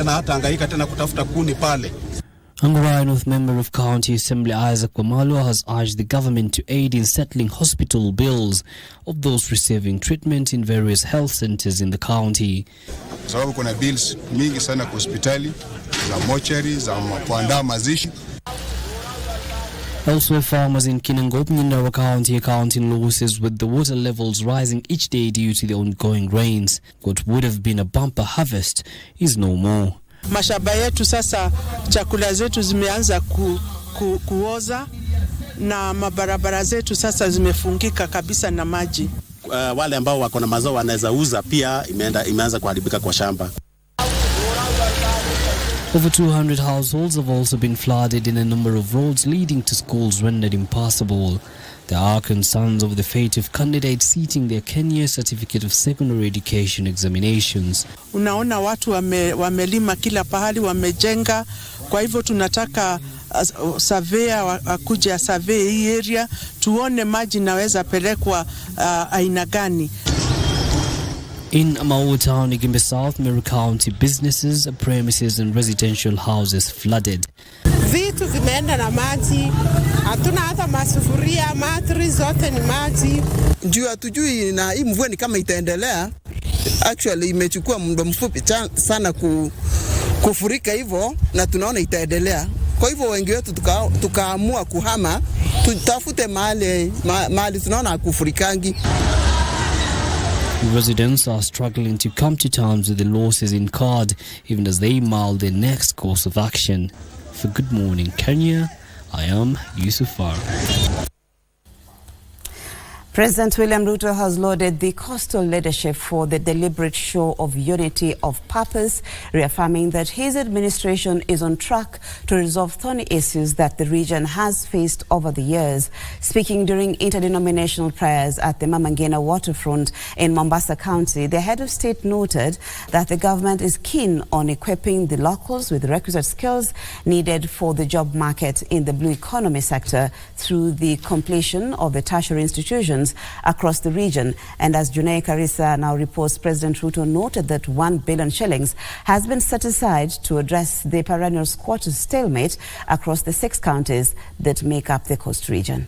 na hata hangaika tena kutafuta kuni pale. Angurai North Member of County Assembly Isaac Wamalwa has urged the government to aid in settling hospital bills of those receiving treatment in various health centers in the county. Sababu kuna bills mingi sana kwa hospitali, za mortuary, za kuandaa mazishi. Elsewhere, farmers in Kinangop, Nyindawa County, accounting losses with the water levels rising each day due to the ongoing rains. What would have been a bumper harvest is no more. Mashamba yetu sasa, chakula zetu zimeanza kuoza na mabarabara zetu sasa zimefungika kabisa na maji. Wale ambao wako na mazao wanaweza uza pia imeanza kuharibika kwa shamba. Over 200 households have also been flooded in a number of roads leading to schools rendered impassable. There are concerns over the fate of candidates seeking their Kenya Certificate of Secondary Education examinations. Unaona watu wamelima kila pahali, wamejenga. Kwa hivyo tunataka surveyor akuje survey hii area, tuone maji naweza pelekwa aina gani. In Amau Town, Igimbe South, Meru County, businesses, premises and residential houses flooded. Vitu vimeenda na maji, hatuna hata masufuria, matri zote ni maji. Ndio hatujui na hii mvua ni kama itaendelea. Actually imechukua muda mfupi sana kufurika hivyo na tunaona itaendelea. Kwa hivyo wengi wetu tukaamua kuhama, tutafute mahali tunaona hakufurikangi. Residents are struggling to come to terms with the losses incurred, even as they mull their next course of action. For Good Morning Kenya, I am Yusufar. President William Ruto has lauded the coastal leadership for the deliberate show of unity of purpose, reaffirming that his administration is on track to resolve thorny issues that the region has faced over the years. Speaking during interdenominational prayers at the Mama Ngina waterfront in Mombasa County, the head of state noted that the government is keen on equipping the locals with the requisite skills needed for the job market in the blue economy sector through the completion of the tertiary institutions across the region. And as Junei Karisa now reports, President Ruto noted that 1 billion shillings has been set aside to address the perennial squatters' stalemate across the 6 counties that make up the coast region.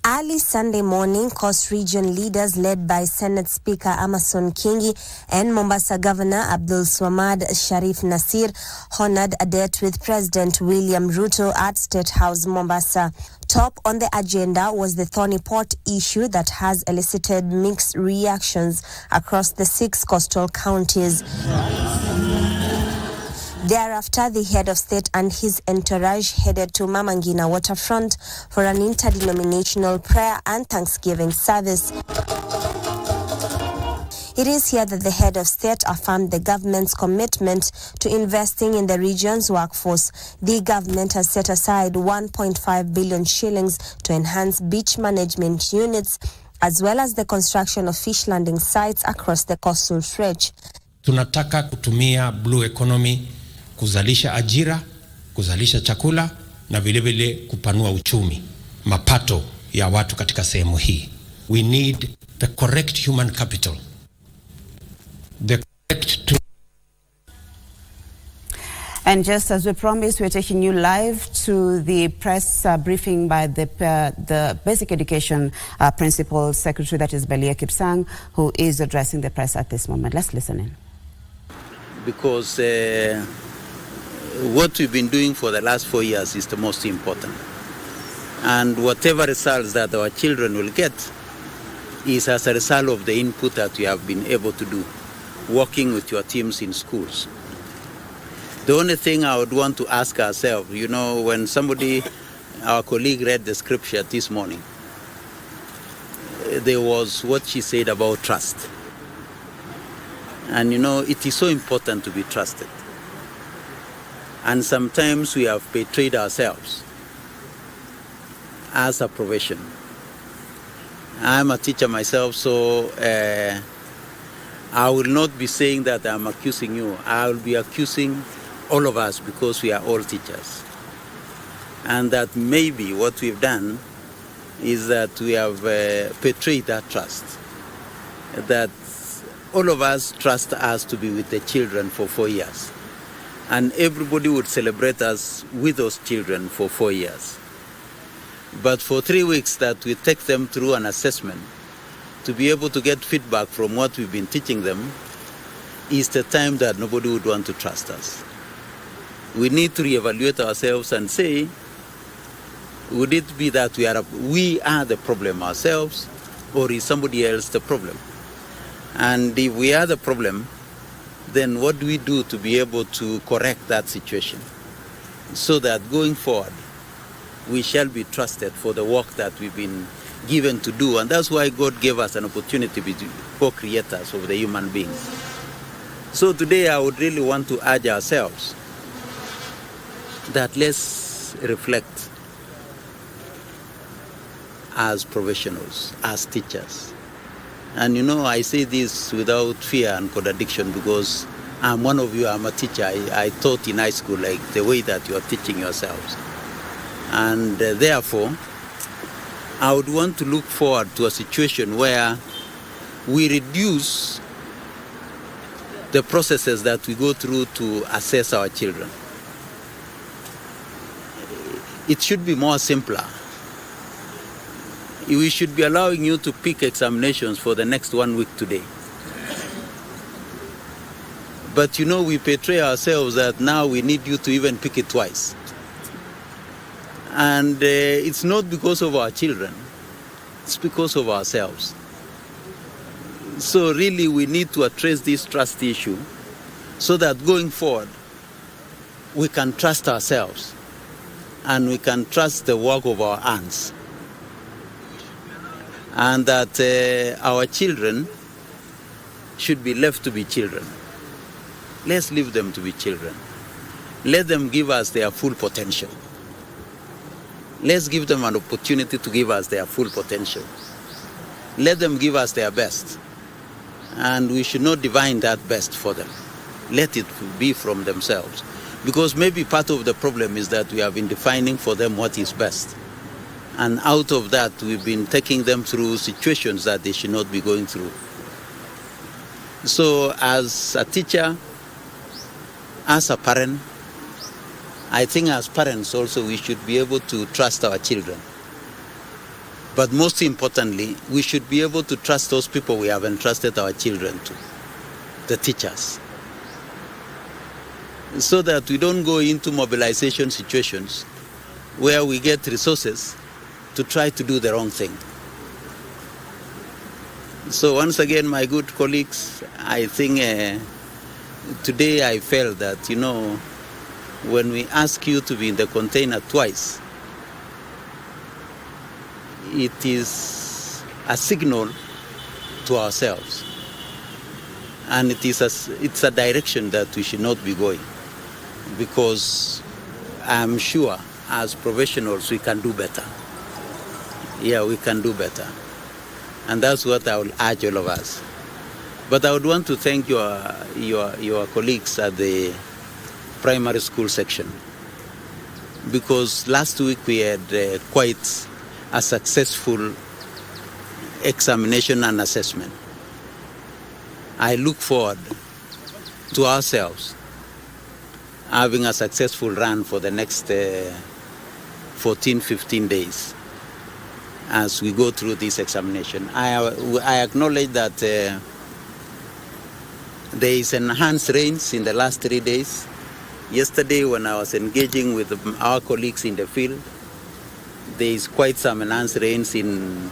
Early Sunday morning, Coast Region leaders led by Senate Speaker Amason Kingi and Mombasa Governor Abdul Swamad Sharif Nasir honored a debt with President William Ruto at State House, Mombasa. Top on the agenda was the thorny port issue that has elicited mixed reactions across the 6 coastal counties. Thereafter, the head of state and his entourage headed to Mama Ngina waterfront for an interdenominational prayer and Thanksgiving service. It is here that the head of state affirmed the government's commitment to investing in the region's workforce. The government has set aside 1.5 billion shillings to enhance beach management units, as well as the construction of fish landing sites across the coastal stretch. Tunataka kutumia blue economy kuzalisha ajira, kuzalisha chakula na vile vile kupanua uchumi, mapato ya watu katika sehemu hii. We need the correct human capital. And just as we promised, we're taking you live to the press briefing by the Basic Education Principal Secretary, that is Belia Kipsang, who is addressing the press at this moment. Let's listen in. Because what we've been doing for the last 4 years is the most important. And whatever results that our children will get is as a result of the input that we have been able to do, working with your teams in schools. The only thing I would want to ask ourselves, you know, when our colleague read the scripture this morning, there was what she said about trust. And you know, it is so important to be trusted. And sometimes we have betrayed ourselves as a profession. I'm a teacher myself, so I will not be saying that I'm accusing you. I will be accusing all of us because we are all teachers. And that maybe what we've done is that we have betrayed that trust. That all of us trust us to be with the children for 4 years. And everybody would celebrate us with those children for 4 years. But for 3 weeks that we take them through an assessment, to be able to get feedback from what we've been teaching them, is the time that nobody would want to trust us. We need to reevaluate ourselves and say, would it be that we are the problem ourselves, or is somebody else the problem? And if we are the problem, then what do we do to be able to correct that situation so that going forward we shall be trusted for the work that we've been given to do? And that's why God gave us an opportunity to be co-creators of the human beings. So today I would really want to urge ourselves that let's reflect as professionals, as teachers. And I say this without fear and contradiction because I'm one of you, I'm a teacher. I taught in high school like the way that you are teaching yourselves. And therefore, I would want to look forward to a situation where we reduce the processes that we go through to assess our children. It should be more simpler. We should be allowing you to pick examinations for the next 1 week today. But we portray ourselves that now we need you to even pick it twice. And it's not because of our children, it's because of ourselves. So really we need to address this trust issue so that going forward we can trust ourselves and we can trust the work of our hands. And that our children should be left to be children. Let's leave them to be children. Let them give us their full potential. Let's give them an opportunity to give us their full potential. Let them give us their best. And we should not divine that best for them. Let it be from themselves. Because maybe part of the problem is that we have been defining for them what is best. And out of that, we've been taking them through situations that they should not be going through. So as a teacher, as a parent, I think as parents also we should be able to trust our children. But most importantly, we should be able to trust those people we have entrusted our children to, the teachers. So that we don't go into mobilization situations where we get resources to try to do the wrong thing. So once again, my good colleagues, I think today I felt that, when we ask you to be in the container twice, it is a signal to ourselves. And it's a direction that we should not be going. Because I'm sure as professionals we can do better. Yeah, we can do better. And that's what I will urge all of us. But I would want to thank your colleagues at the primary school section. Because last week we had quite a successful examination and assessment. I look forward to ourselves having a successful run for the next 14, 15 days. As we go through this examination. I acknowledge that there is enhanced rains in the last 3 days. Yesterday when I was engaging with our colleagues in the field, there is quite some enhanced rains in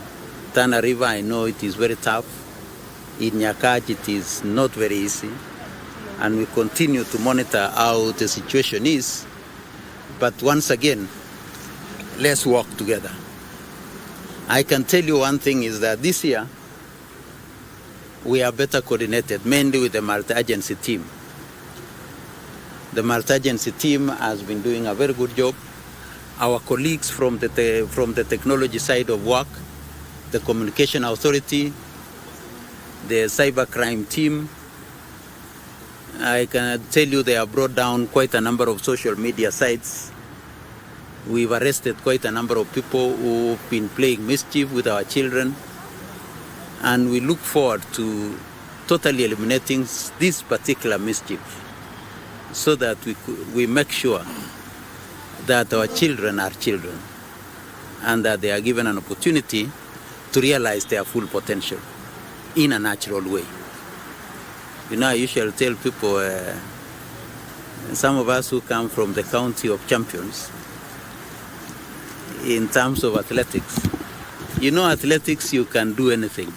Tana River. I know it is very tough. In Nyakach it is not very easy. And we continue to monitor how the situation is. But once again, let's work together. I can tell you one thing is that this year, we are better coordinated, mainly with the multi-agency team. The multi-agency team has been doing a very good job. Our colleagues from the technology side of work, the communication authority, the cybercrime team, I can tell you they have brought down quite a number of social media sites. We've arrested quite a number of people who've been playing mischief with our children. And we look forward to totally eliminating this particular mischief so that we make sure that our children are children and that they are given an opportunity to realize their full potential in a natural way. You know, I usually tell people, some of us who come from the county of champions in terms of athletics, you know, athletics, you can do anything.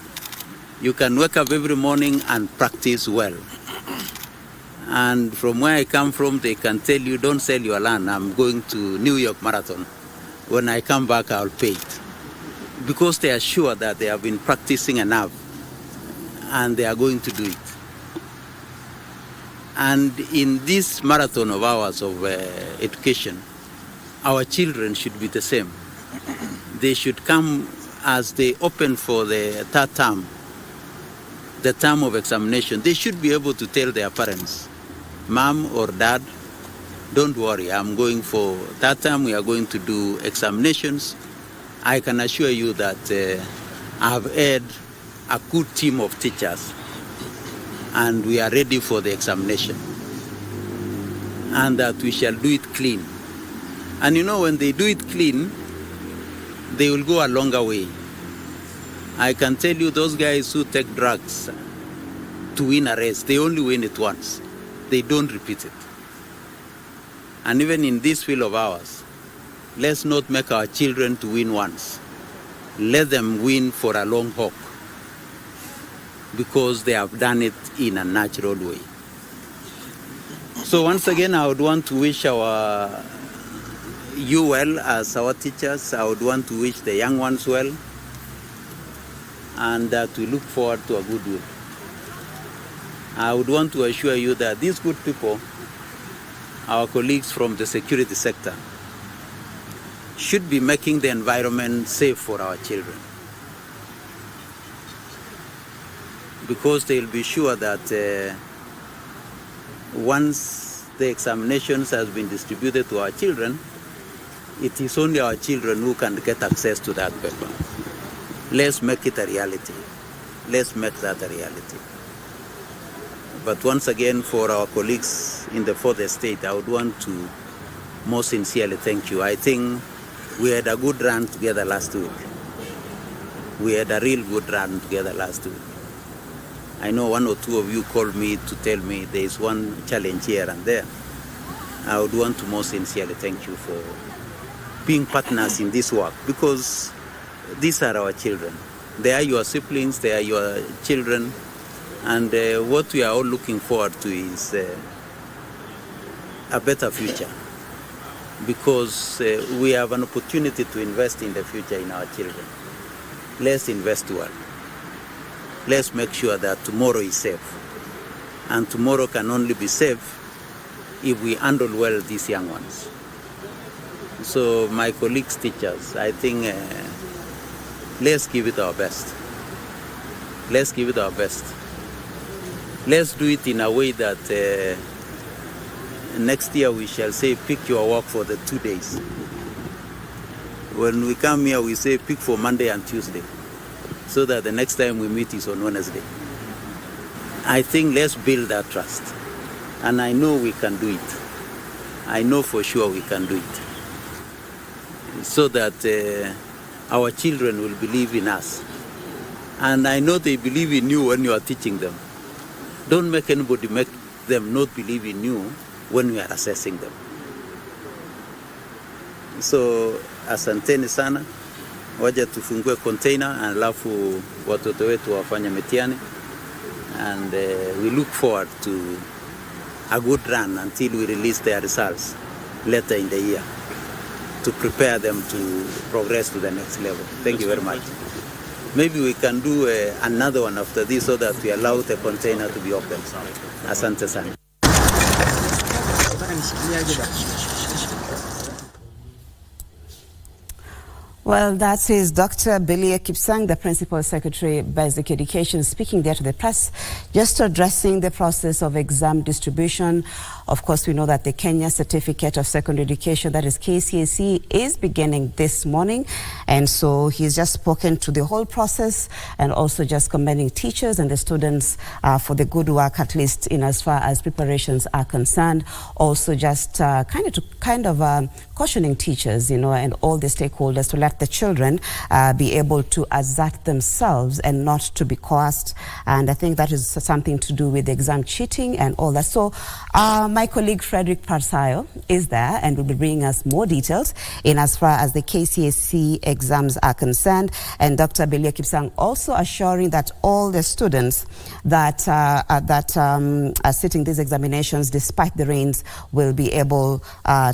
You can wake up every morning and practice well. And from where I come from, they can tell you, don't sell your land. I'm going to New York Marathon. When I come back, I'll pay it. Because they are sure that they have been practicing enough and they are going to do it. And in this marathon of hours of education, our children should be the same. They should come as they open for the third term, the term of examination. They should be able to tell their parents, Mom or Dad, don't worry, I'm going for that time. We are going to do examinations. I can assure you that I've had a good team of teachers and we are ready for the examination. And that we shall do it clean. And you know, when they do it clean, they will go a longer way. I can tell you those guys who take drugs to win a race, they only win it once. They don't repeat it. And even in this field of ours, let's not make our children to win once. Let them win for a long haul because they have done it in a natural way. So once again, I would want to wish you well as our teachers. I would want to wish the young ones well, and that we look forward to a good week. I would want to assure you that these good people, our colleagues from the security sector, should be making the environment safe for our children. Because they'll be sure that once the examinations has been distributed to our children, it is only our children who can get access to that paper. Let's make it a reality. Let's make that a reality. But once again, for our colleagues in the fourth estate, I would want to most sincerely thank you. I think we had a good run together last week. We had a real good run together last week. I know one or two of you called me to tell me there is one challenge here and there. I would want to most sincerely thank you for being partners in this work, because these are our children. They are your siblings, they are your children, and what we are all looking forward to is a better future, because we have an opportunity to invest in the future in our children. Let's invest well. Let's make sure that tomorrow is safe. And tomorrow can only be safe if we handle well these young ones. So my colleagues, teachers, I think let's give it our best. Let's give it our best. Let's do it in a way that next year we shall say, pick your work for the 2 days. When we come here, we say, pick for Monday and Tuesday, so that the next time we meet is on Wednesday. I think let's build that trust. And I know we can do it. I know for sure we can do it. So that our children will believe in us. And I know they believe in you when you are teaching them. Don't make anybody make them not believe in you when we are assessing them. So, asanteni sana. Waja tufungue container alafu watoto wetu wafanye mitihani. And we look forward to a good run until we release their results later in the year to prepare them to progress to the next level. Thank you very much. Maybe we can do another one after this so that we allow the container to be open. Asante sana. Well, that is Dr. Belia Kipsang, the Principal Secretary, Basic Education, speaking there to the press, just addressing the process of exam distribution. Of course, we know that the Kenya Certificate of Secondary Education, that is KCSE, is beginning this morning. And so he's just spoken to the whole process and also just commending teachers and the students for the good work, at least in as far as preparations are concerned. Also just kind of cautioning teachers, you know, and all the stakeholders to let the children be able to assert themselves and not to be coerced. And I think that is something to do with exam cheating and all that. So my colleague Frederick Parsayo is there and will be bringing us more details in as far as the KCSE exams are concerned. And Dr. Belia Kipsang also assuring that all the students that are sitting these examinations, despite the rains, will be able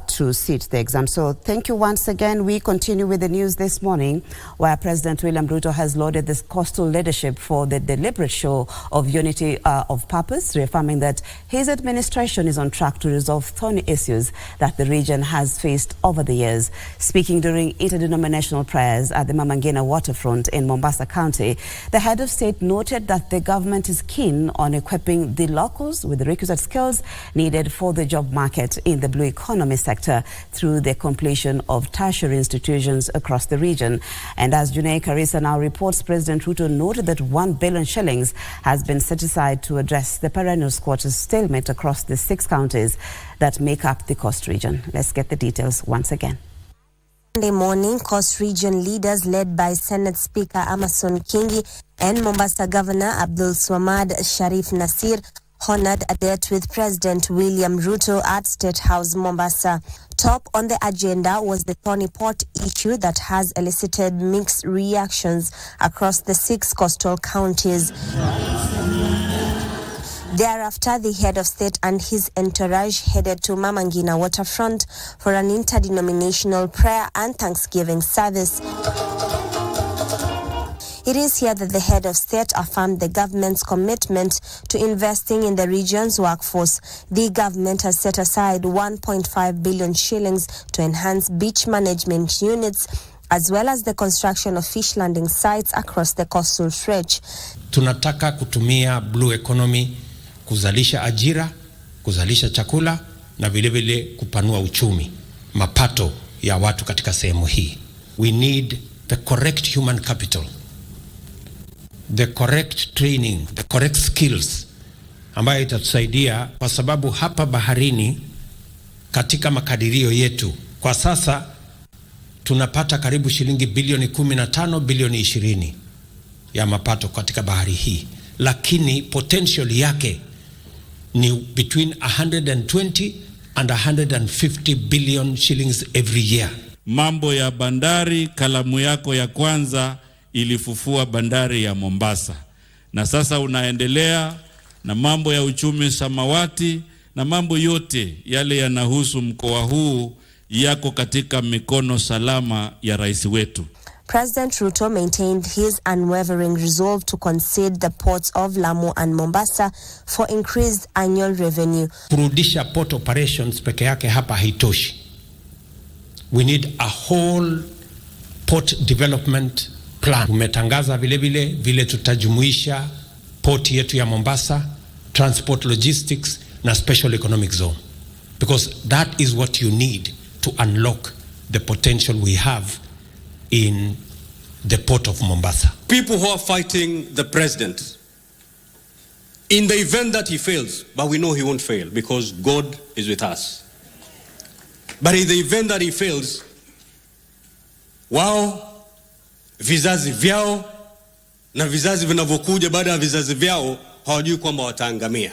to sit the exam. So thank you once again. We continue with the news this morning, where President William Ruto has lauded this coastal leadership for the deliberate show of unity of purpose, reaffirming that his administration is on track to resolve thorny issues that the region has faced over the years. Speaking during interdenominational prayers at the Mama Ngina waterfront in Mombasa County, the head of state noted that the government is keen on equipping the locals with the requisite skills needed for the job market in the blue economy sector through the completion of tertiary institutions across the region. And as Junei Karisa now reports, President Ruto noted that 1 billion shillings has been set aside to address the perennial squatters' stalemate across the 6 counties that make up the Coast region. Let's get the details once again. Sunday morning, Coast region leaders led by Senate Speaker Amason Kingi and Mombasa Governor Abdul Swamad Sharif Nasir honored a date with President William Ruto at State House, Mombasa. Top on the agenda was the thorny port issue that has elicited mixed reactions across the 6 coastal counties. Thereafter, the head of state and his entourage headed to Mama Ngina waterfront for an interdenominational prayer and Thanksgiving service. It is here that the head of state affirmed the government's commitment to investing in the region's workforce. The government has set aside 1.5 billion shillings to enhance beach management units, as well as the construction of fish landing sites across the coastal stretch. Tunataka kutumia blue economy kuzalisha ajira, kuzalisha chakula na vile vile kupanua uchumi, mapato ya watu katika sehemu hii. We need the correct human capital, the correct training, the correct skills ambayo itatusaidia, kwa sababu hapa baharini katika makadirio yetu kwa sasa tunapata karibu shilingi bilioni 15 bilioni 20 ya mapato katika bahari hii, lakini potential yake ni between 120 and 150 billion shillings every year. Mambo ya bandari, kalamu yako ya kwanza ilifufua bandari ya Mombasa, na sasa unaendelea na mambo ya uchumi samawati, na mambo yote yale yanahusu mkoa huu yako katika mikono salama ya rais wetu. President Ruto maintained his unwavering resolve to concede the ports of Lamu and Mombasa for increased annual revenue. Kurudisha port operations peke yake hapa haitoshi. We need a whole port development plan. Tumetangaza vile tutajumuisha port yetu ya Mombasa, transport logistics na special economic zone. Because that is what you need to unlock the potential we have in the port of Mombasa. People who are fighting the president, in the event that he fails, but we know he won't fail because God is with us. But in the event that he fails, wao, vizazi vyao na vizazi vinavyokuja baada ya vizazi vyao hawajui kwamba wataangamia.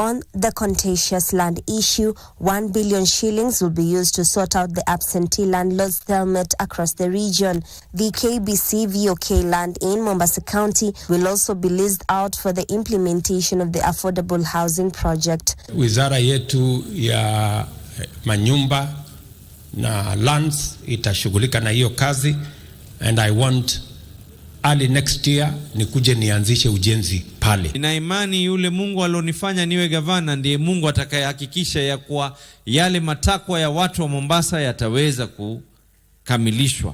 On the contentious land issue, 1 billion shillings will be used to sort out the absentee landlords' stalemate across the region. The KBC VOK land in Mombasa County will also be leased out for the implementation of the affordable housing project. Wizara yetu ya manyumba na lands itashughulika na hiyo kazi, and I want early next year nikuje nianzishe ujenzi pale. Nina imani yule Mungu alionifanya niwe gavana ndiye Mungu atakayehakikisha ya kuwa yale matakwa ya watu wa Mombasa yataweza kukamilishwa.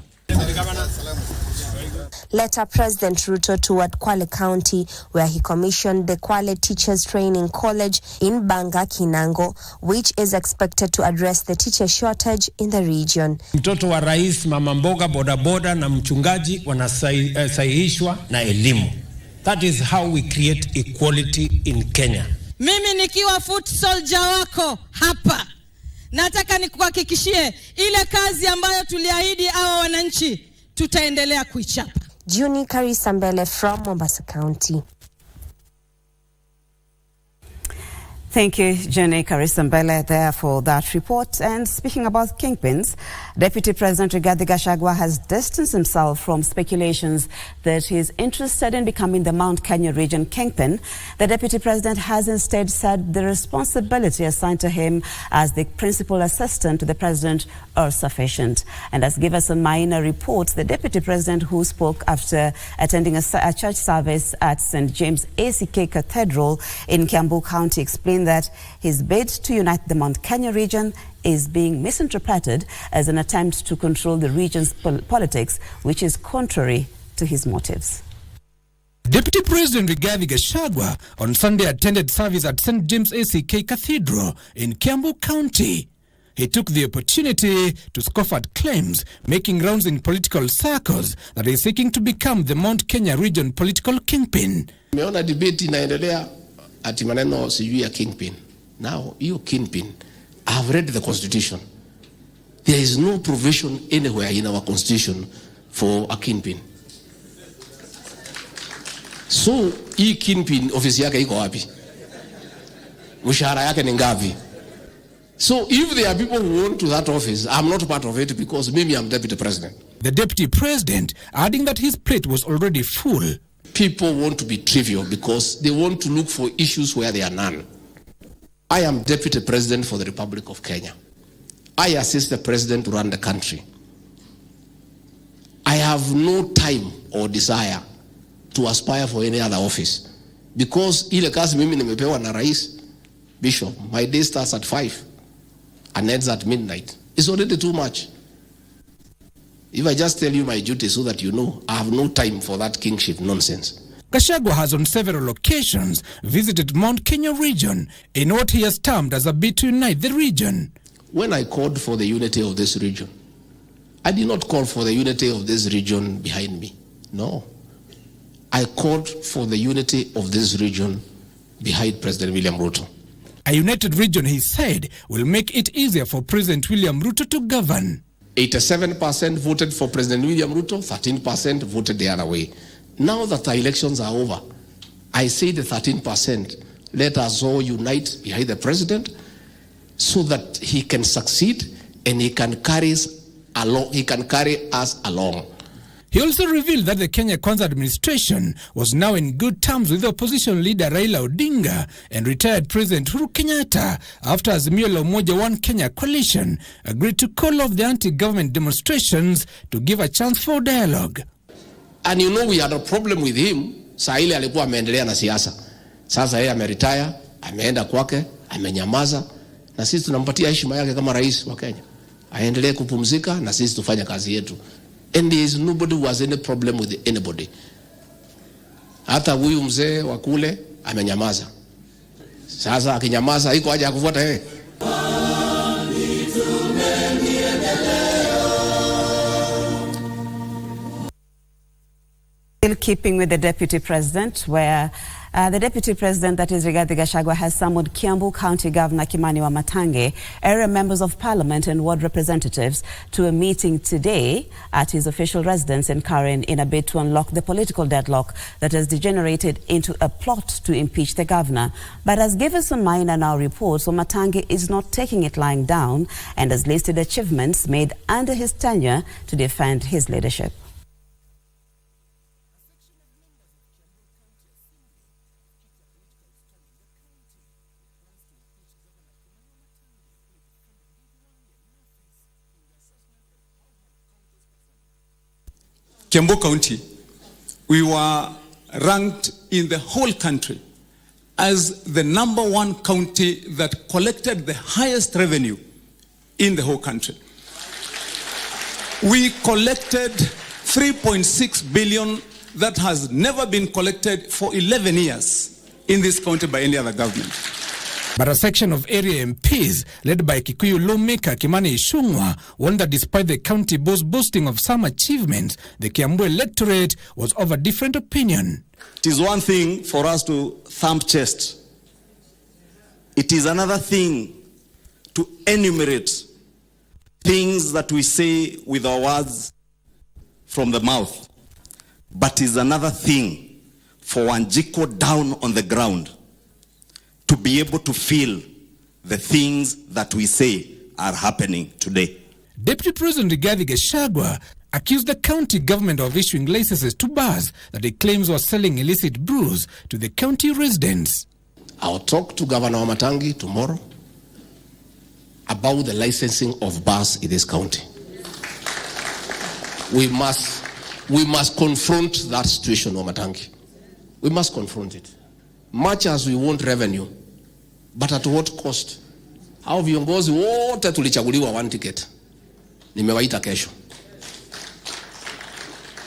Later, President Ruto toured Kwale County, where he commissioned the Kwale Teachers Training College in Banga, Kinango, which is expected to address the teacher shortage in the region. Mtoto wa rais, mama mboga, bodaboda na mchungaji wanasahihishwa na elimu. That is how we create equality in Kenya. Mimi nikiwa foot soldier wako hapa, nataka nikuhakikishie ile kazi ambayo tuliahidi hawa wananchi tutaendelea kuichapa. Juni Karisambele from Mombasa County. Thank you, Jenny Karisambele, there for that report. And speaking about kingpins, Deputy President Rigathi Gachagua has distanced himself from speculations that he is interested in becoming the Mount Kenya region kingpin. The Deputy President has instead said the responsibility assigned to him as the principal assistant to the President are sufficient. And as Giverson Maina reports, the Deputy President, who spoke after attending a church service at St. James ACK Cathedral in Kiambu County, explained that his bid to unite the Mount Kenya region is being misinterpreted as an attempt to control the region's politics, which is contrary to his motives. Deputy President Rigathi Gachagua on Sunday attended service at St. James ACK Cathedral in Kiambu County. He took the opportunity to scoff at claims making rounds in political circles that he's seeking to become the Mount Kenya region political kingpin. Meona debate inaendelea ati maneno sijui ya Kingpin. Now, you Kingpin, I have read the constitution. There is no provision anywhere in our constitution for a Kingpin. So, hii Kingpin ofisi yake iko wapi? Mshahara yake ni ngapi? So, if there are people who want to that office, I'm not part of it because maybe I'm deputy president. The deputy president adding that his plate was already full. People want to be trivial because they want to look for issues where there are none. I am Deputy President for the Republic of Kenya. I assist the President to run the country. I have no time or desire to aspire for any other office because ile kazi mimi nimepewa na Rais Bishop, my day starts at 5 and ends at midnight. It's already too much. If I just tell you my duty so that you know, I have no time for that kingship nonsense. Gachagua has on several occasions visited Mount Kenya region in what he has termed as a bid to unite the region. When I called for the unity of this region, I did not call for the unity of this region behind me. No. I called for the unity of this region behind President William Ruto. A united region, he said, will make it easier for President William Ruto to govern. 87% voted for President William Ruto, 13% voted the other way. Now that the elections are over, I say the 13%, let us all unite behind the president so that he can succeed and he can carry us along. He also revealed that the Kenya Kwanza administration was now in good terms with opposition leader Raila Odinga and retired President Uhuru Kenyatta after Azimio la Umoja One Kenya coalition agreed to call off the anti-government demonstrations to give a chance for dialogue. And you know we had a problem with him. Saa ile alikuwa ameendelea na siasa. Sasa yeye ameretire, ameenda kwake, amenyamaza na sisi tunampatia heshima yake kama rais wa Kenya. Aendelee kupumzika na sisi tufanye kazi yetu. And there is nobody who has any problem with anybody. Hata huyu mzee wa kule amenyamaza. Sasa akinyamaza iko haja ya kufuata yeye. Still keeping with the Deputy President, where the Deputy President, that is Rigathi Gachagua, has summoned Kiambu County Governor Kimani Wamatangi, area members of Parliament and ward representatives to a meeting today at his official residence in Karen in a bid to unlock the political deadlock that has degenerated into a plot to impeach the governor. But as Giverson Maina now reports, Wamatangi is not taking it lying down and has listed achievements made under his tenure to defend his leadership. Kiambu County, we were ranked in the whole country as the #1 county that collected the highest revenue in the whole country. We collected 3.6 billion that has never been collected for 11 years in this county by any other government. But a section of area MPs, led by Kikuyu lawmaker Kimani Ichung'wah, warned that despite the county boasting of some achievements, the Kiambu electorate was of a different opinion. It is one thing for us to thump chest. It is another thing to enumerate things that we say with our words from the mouth. But it is another thing for Wanjiko down on the ground to be able to feel the things that we say are happening today. Deputy President Rigathi Gachagua accused the county government of issuing licenses to bars that he claims were selling illicit brews to the county residents. I'll talk to Governor Wamatangi tomorrow about the licensing of bars in this county. We must confront that situation, Wamatangi. We must confront it. Much as we want revenue, but at what cost? Hao viongozi wote tulichaguliwa one ticket. Nimewaita kesho.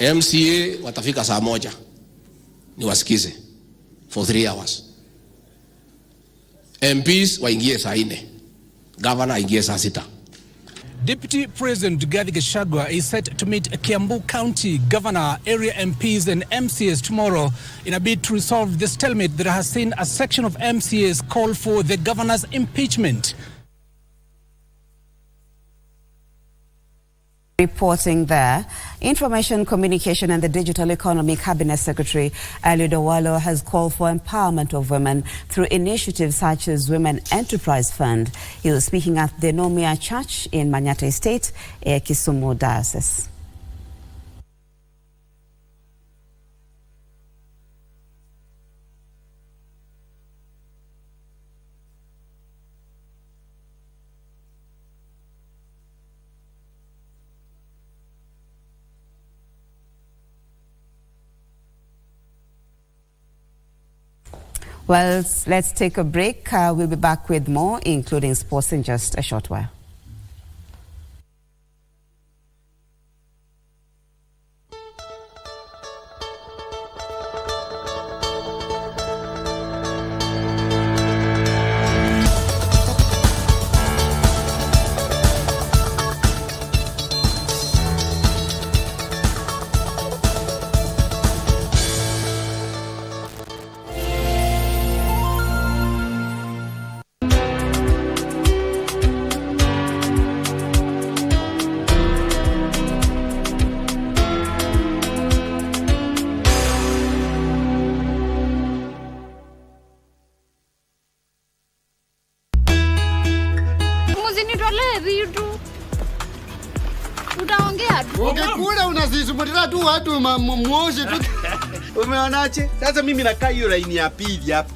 MCA watafika saa moja. Niwasikize for 3 hours. MPs waingie saa 4. Governor aingie saa 6. Deputy President Rigathi Gachagua is set to meet Kiambu County Governor, area MPs and MCAs tomorrow in a bid to resolve the stalemate that has seen a section of MCAs call for the governor's impeachment. Reporting there, Information, Communication and the Digital Economy Cabinet Secretary Eliud Owalo has called for empowerment of women through initiatives such as Women Enterprise Fund. He was speaking at the Nomia Church in Manyata Estate, Kisumu Diocese. Well, let's take a break. We'll be back with more, including sports, in just a short while. Ungekula unasisumbulia tu watu muoshe tu. Umeonaje? Sasa mimi nakaa hiyo line ya pili hapa.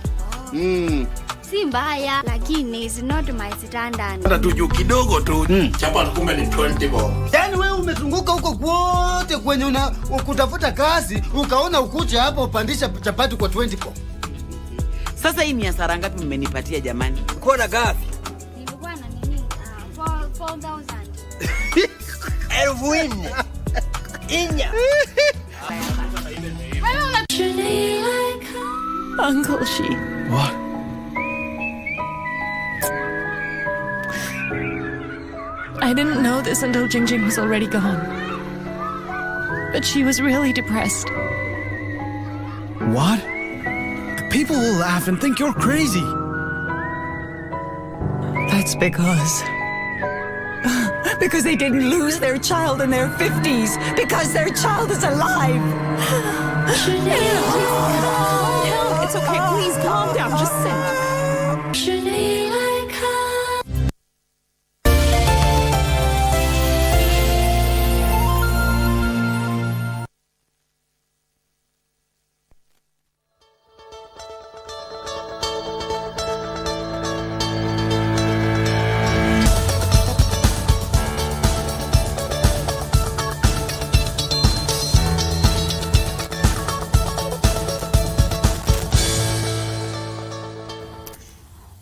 Si mbaya lakini is not my standard. Hata tuju kidogo tu. Chapa kumbe ni 20 bob. Yaani wewe umezunguka huko kwote kwenye ukutafuta kazi, ukaona ukuje hapa upandisha chapati kwa 20 bob. Sasa hii ni hasara ngapi mmenipatia jamani? Kona gapi? Nilikuwa na nini? 4,000. Elwin. Inya. Uncle She. What? I didn't know this until Jingjing was already gone. But she was really depressed. What? People will laugh and think you're crazy. That's because they didn't lose their child in their 50s, because their child is alive. It's okay, please calm down, just sit.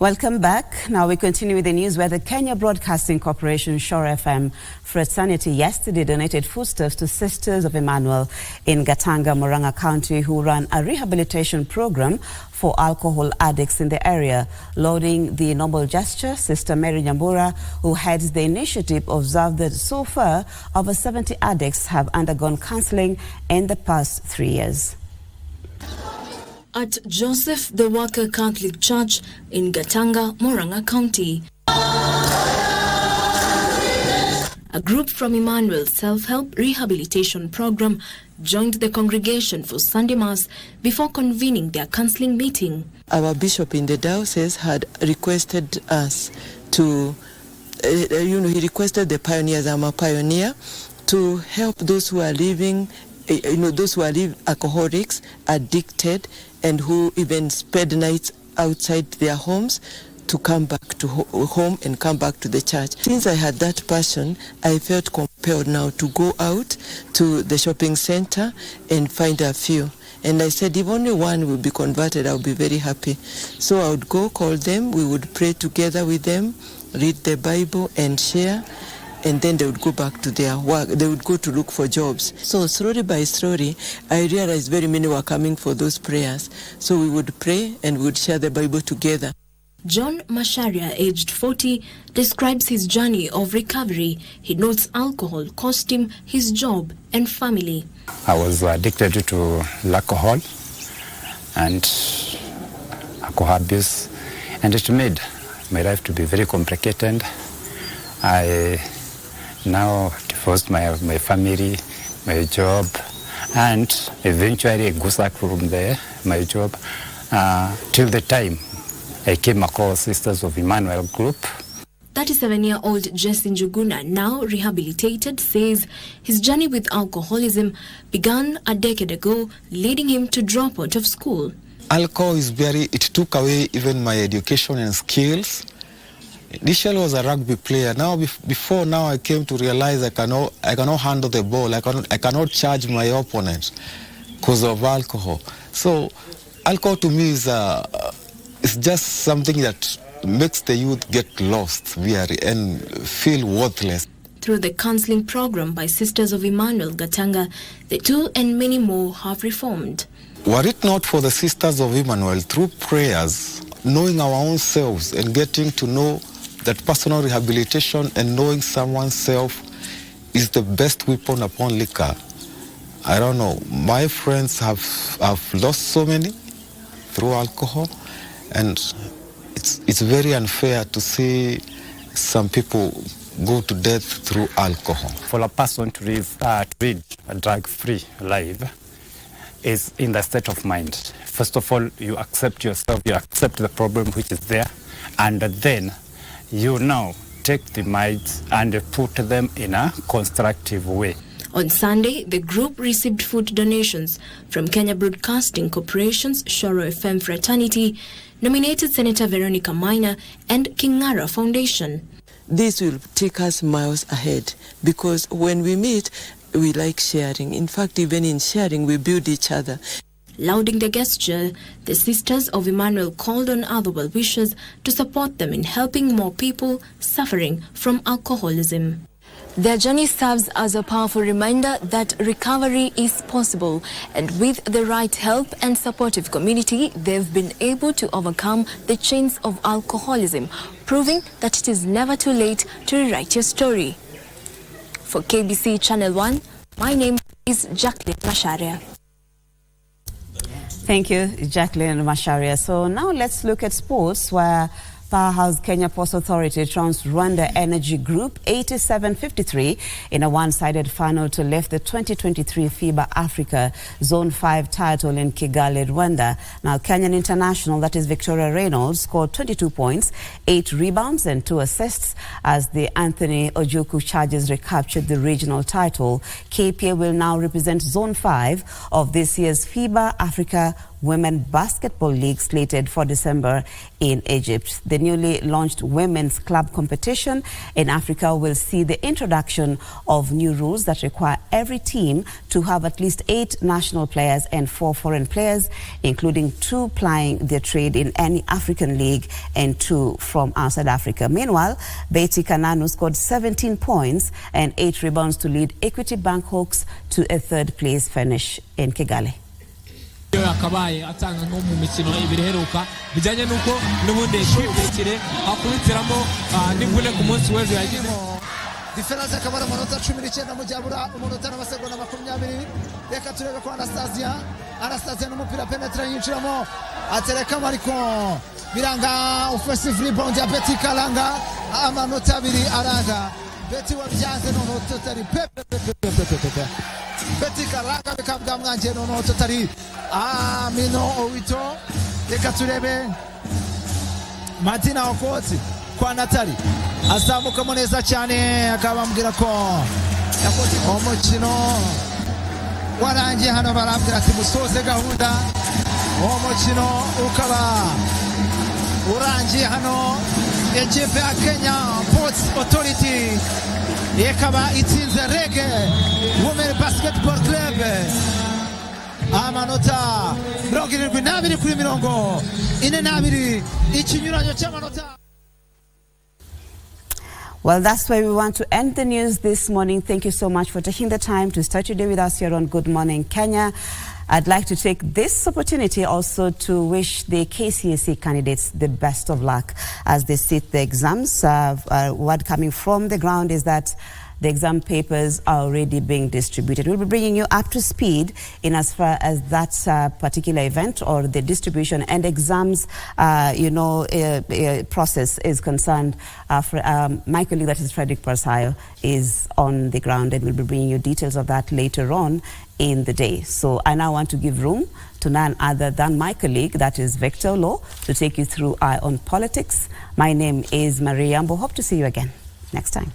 Welcome back. Now we continue with the news where the Kenya Broadcasting Corporation Shore FM fraternity yesterday donated foodstuffs to Sisters of Emmanuel in Gatanga, Murang'a County, who run a rehabilitation program for alcohol addicts in the area. Lauding the noble gesture, Sister Mary Nyambura, who heads the initiative, observed that so far over 70 addicts have undergone counseling in the past 3 years. At Joseph the Worker Catholic Church in Gatanga, Murang'a County, a group from Emmanuel's self-help rehabilitation program joined the congregation for Sunday Mass before convening their counseling meeting. Our bishop in the diocese had requested us to, he requested the pioneers, I'm a pioneer, to help those who are living, those who are alcoholics, addicted, and who even spend nights outside their homes to come back to home and come back to the church. Since I had that passion, I felt compelled now to go out to the shopping center and find a few. And I said, if only one will be converted, I'll be very happy. So I would go call them, we would pray together with them, read the Bible and share, and then they would go back to their work. They would go to look for jobs. So slowly by slowly, I realized very many were coming for those prayers. So we would pray and we would share the Bible together. John Mashujaa, aged 40, describes his journey of recovery. He notes alcohol cost him his job and family. I was addicted to alcohol and alcohol abuse, and it made my life to be very complicated. I now divorced my family, my job, and eventually I go back from there, my job, till the time I came across Sisters of Emmanuel group. 37-year-old Jesse Njuguna, now rehabilitated, says his journey with alcoholism began a decade ago, leading him to drop out of school. Alcohol it took away even my education and skills. Initially I was a rugby player. Now, before now, I came to realize I cannot handle the ball. I cannot charge my opponent because of alcohol. So, alcohol to me is just something that makes the youth get lost, weary, and feel worthless. Through the counseling program by Sisters of Emmanuel Gatanga, the two and many more have reformed. Were it not for the Sisters of Emmanuel, through prayers, knowing our own selves and getting to know that personal rehabilitation and knowing someone's self is the best weapon upon liquor. I don't know, my friends have lost so many through alcohol, and it's very unfair to see some people go to death through alcohol. For a person to lead a drug-free life is in the state of mind. First of all, you accept yourself, you accept the problem which is there, and then you now take the minds and put them in a constructive way. On Sunday, the group received food donations from Kenya Broadcasting Corporation's Shore FM fraternity, nominated Senator Veronica Maina, and Kingara Foundation. This will take us miles ahead because when we meet, we like sharing. In fact, even in sharing, we build each other. Lauding the gesture, the Sisters of Emmanuel called on other well-wishers to support them in helping more people suffering from alcoholism. Their journey serves as a powerful reminder that recovery is possible, and with the right help and supportive community, they've been able to overcome the chains of alcoholism, proving that it is never too late to rewrite your story. For KBC Channel 1, my name is Jacqueline Masharia. Thank you, Jacqueline Masharia. So now let's look at sports, where Powerhouse Kenya Ports Authority trounced Rwanda Energy Group 87-53 in a one-sided final to lift the 2023 FIBA Africa Zone 5 title in Kigali, Rwanda. Now, Kenyan international, that is Victoria Reynolds, scored 22 points, 8 rebounds and 2 assists as the Anthony Ojuku Chargers recaptured the regional title. KPA will now represent Zone 5 of this year's FIBA Africa Women Basketball League slated for December in Egypt. The newly launched women's club competition in Africa will see the introduction of new rules that require every team to have at least 8 national players and 4 foreign players, including 2 plying their trade in any African league and 2 from outside Africa. Meanwhile, Betty Kananu scored 17 points and 8 rebounds to lead Equity Bank Hawks to a 3rd place finish in Kigali. Yakabaye atanga nko mu mikino ibiri heruka bijanye nuko nubundi equipe akubitiramo nivune ku munsi w'ejo yagimo diferanse akabara amanota 19 mu jabura umunota n'amasegonda 20. Reka turebe ko Anastasia n'umupira penetra yinjiramo atereka Mariko biranga offensive rebound ya Betty Kalanga amanota 2 araga Betty wabyanze no totari pepe Betty Kalanga bikabwa mwanje no totari Mino Owito. Reka turebe Martina Okoti kwa Natali azamuka neza cyane akabambwira ko umukino warangiye hano barambwira ati musoze gahunda umukino ukaba urangiye hano ekipe ya Kenya Ports Authority ikaba itsinze Rege Women Basketball Club amanota 72 ikinyuranyo cy'amanota. Well, that's where we want to end the news this morning. Thank you so much for taking the time to start your day with us here on Good Morning Kenya. I'd like to take this opportunity also to wish the KCSE candidates the best of luck as they sit the exams. Word coming from the ground is that the exam papers are already being distributed. We'll be bringing you up to speed in as far as that particular event or the distribution and exams, process is concerned. My colleague, that is Frederick Parsayo, is on the ground and we'll be bringing you details of that later on in the day. So I now want to give room to none other than my colleague, that is Victor Law, to take you through Eye on Politics. My name is Maria Yambo. Hope to see you again next time.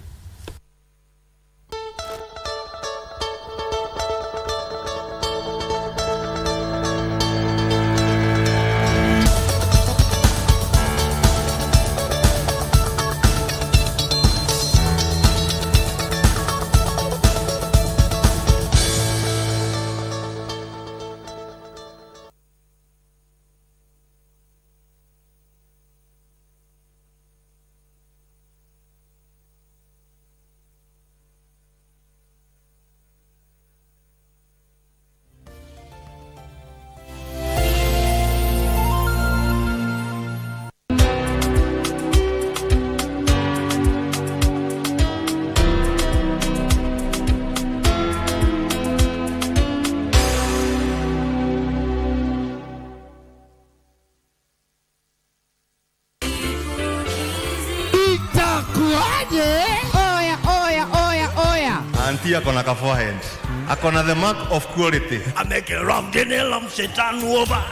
Auntie akona ka forehand. Akona the mark of quality. Ameke ram denela mshetani over.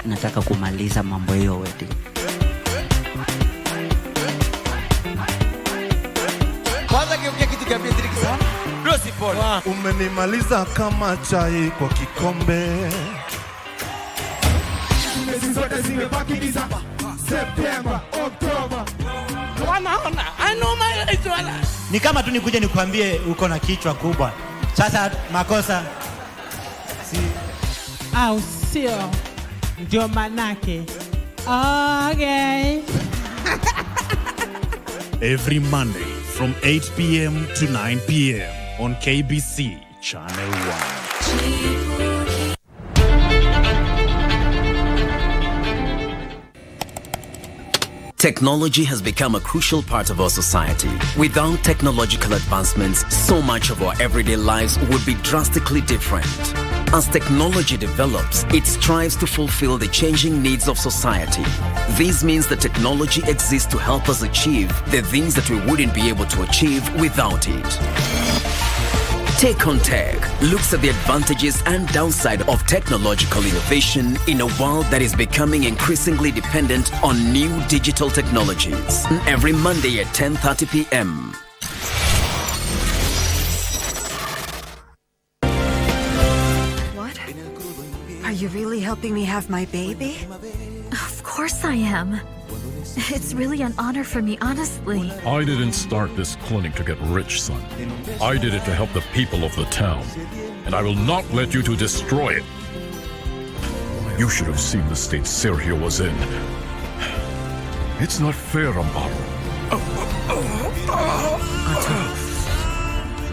Nataka kumaliza mambo hiyo wedding. Kwanza kiongea kitu kia Beatrice sana. Rosi Paul. Umenimaliza kama chai kwa kikombe. Sisi zote zimebaki December, September, October. Wanaona, I know my life wala. Ni kama tu nikuja nikwambie uko na kichwa kubwa. Sasa makosa si au sio? Ndio manake. Okay. Every Monday from 8 p.m. to 9 p.m. on KBC Channel 1. Technology has become a crucial part of our society. Without technological advancements, so much of our everyday lives would be drastically different. As technology develops, it strives to fulfill the changing needs of society. This means that technology exists to help us achieve the things that we wouldn't be able to achieve without it. Take on Tech looks at the advantages and downside of technological innovation in a world that is becoming increasingly dependent on new digital technologies. Every Monday at 10:30 p.m. What? Are you really helping me have my baby? Of course I am. It's really an honor for me, honestly. I didn't start this clinic to get rich, son. I did it to help the people of the town. And I will not let you to destroy it. You should have seen the state Sergio was in. It's not fair, Amparo.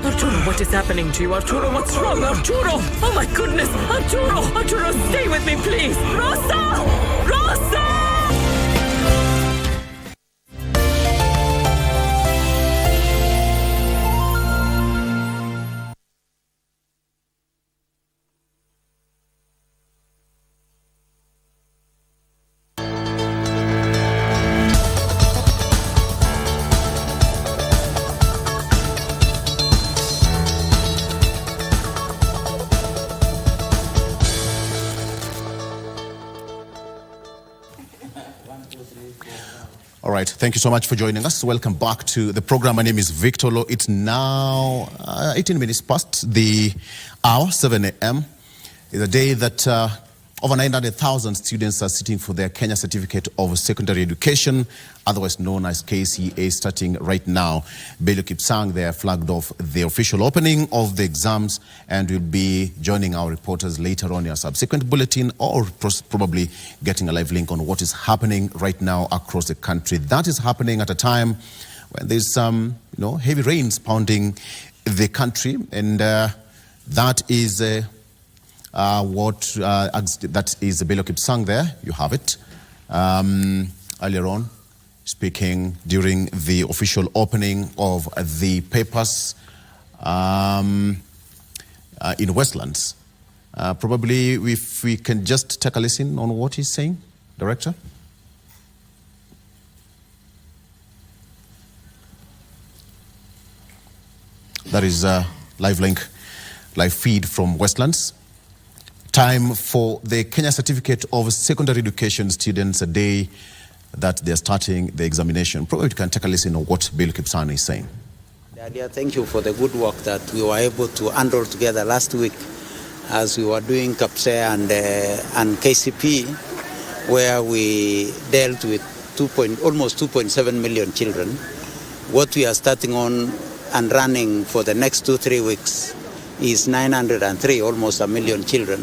Arturo, what is happening to you? Arturo, what's wrong? Arturo! Oh my goodness! Arturo! Arturo, stay with me, please! Rosa! Rosa! All right, thank you so much for joining us. Welcome back to the program. My name is Victor Lo. It's now 18 minutes past the hour, 7 a.m. It's a day that over 900,000 students are sitting for their Kenya Certificate of Secondary Education, otherwise known as KCA, starting right now. Bello Kipsang there flagged off the official opening of the exams and will be joining our reporters later on in a subsequent bulletin, or probably getting a live link on what is happening right now across the country. That is happening at a time when there's some heavy rains pounding the country, and that is that is Bello Kipsang there. You have it. Earlier on, speaking during the official opening of the papers in Westlands. Probably if we can just take a listen on what he's saying, Director. That is live link, live feed from Westlands. Time for the Kenya Certificate of Secondary Education students, a day that they're starting the examination. Probably you can take a listen on what Bello Kipsang is saying. Thank you for the good work that we were able to handle together last week as we were doing CAPSE and KCP, where we dealt with almost 2.7 million children. What we are starting on and running for the next 2-3 weeks is 903, almost 1 million children,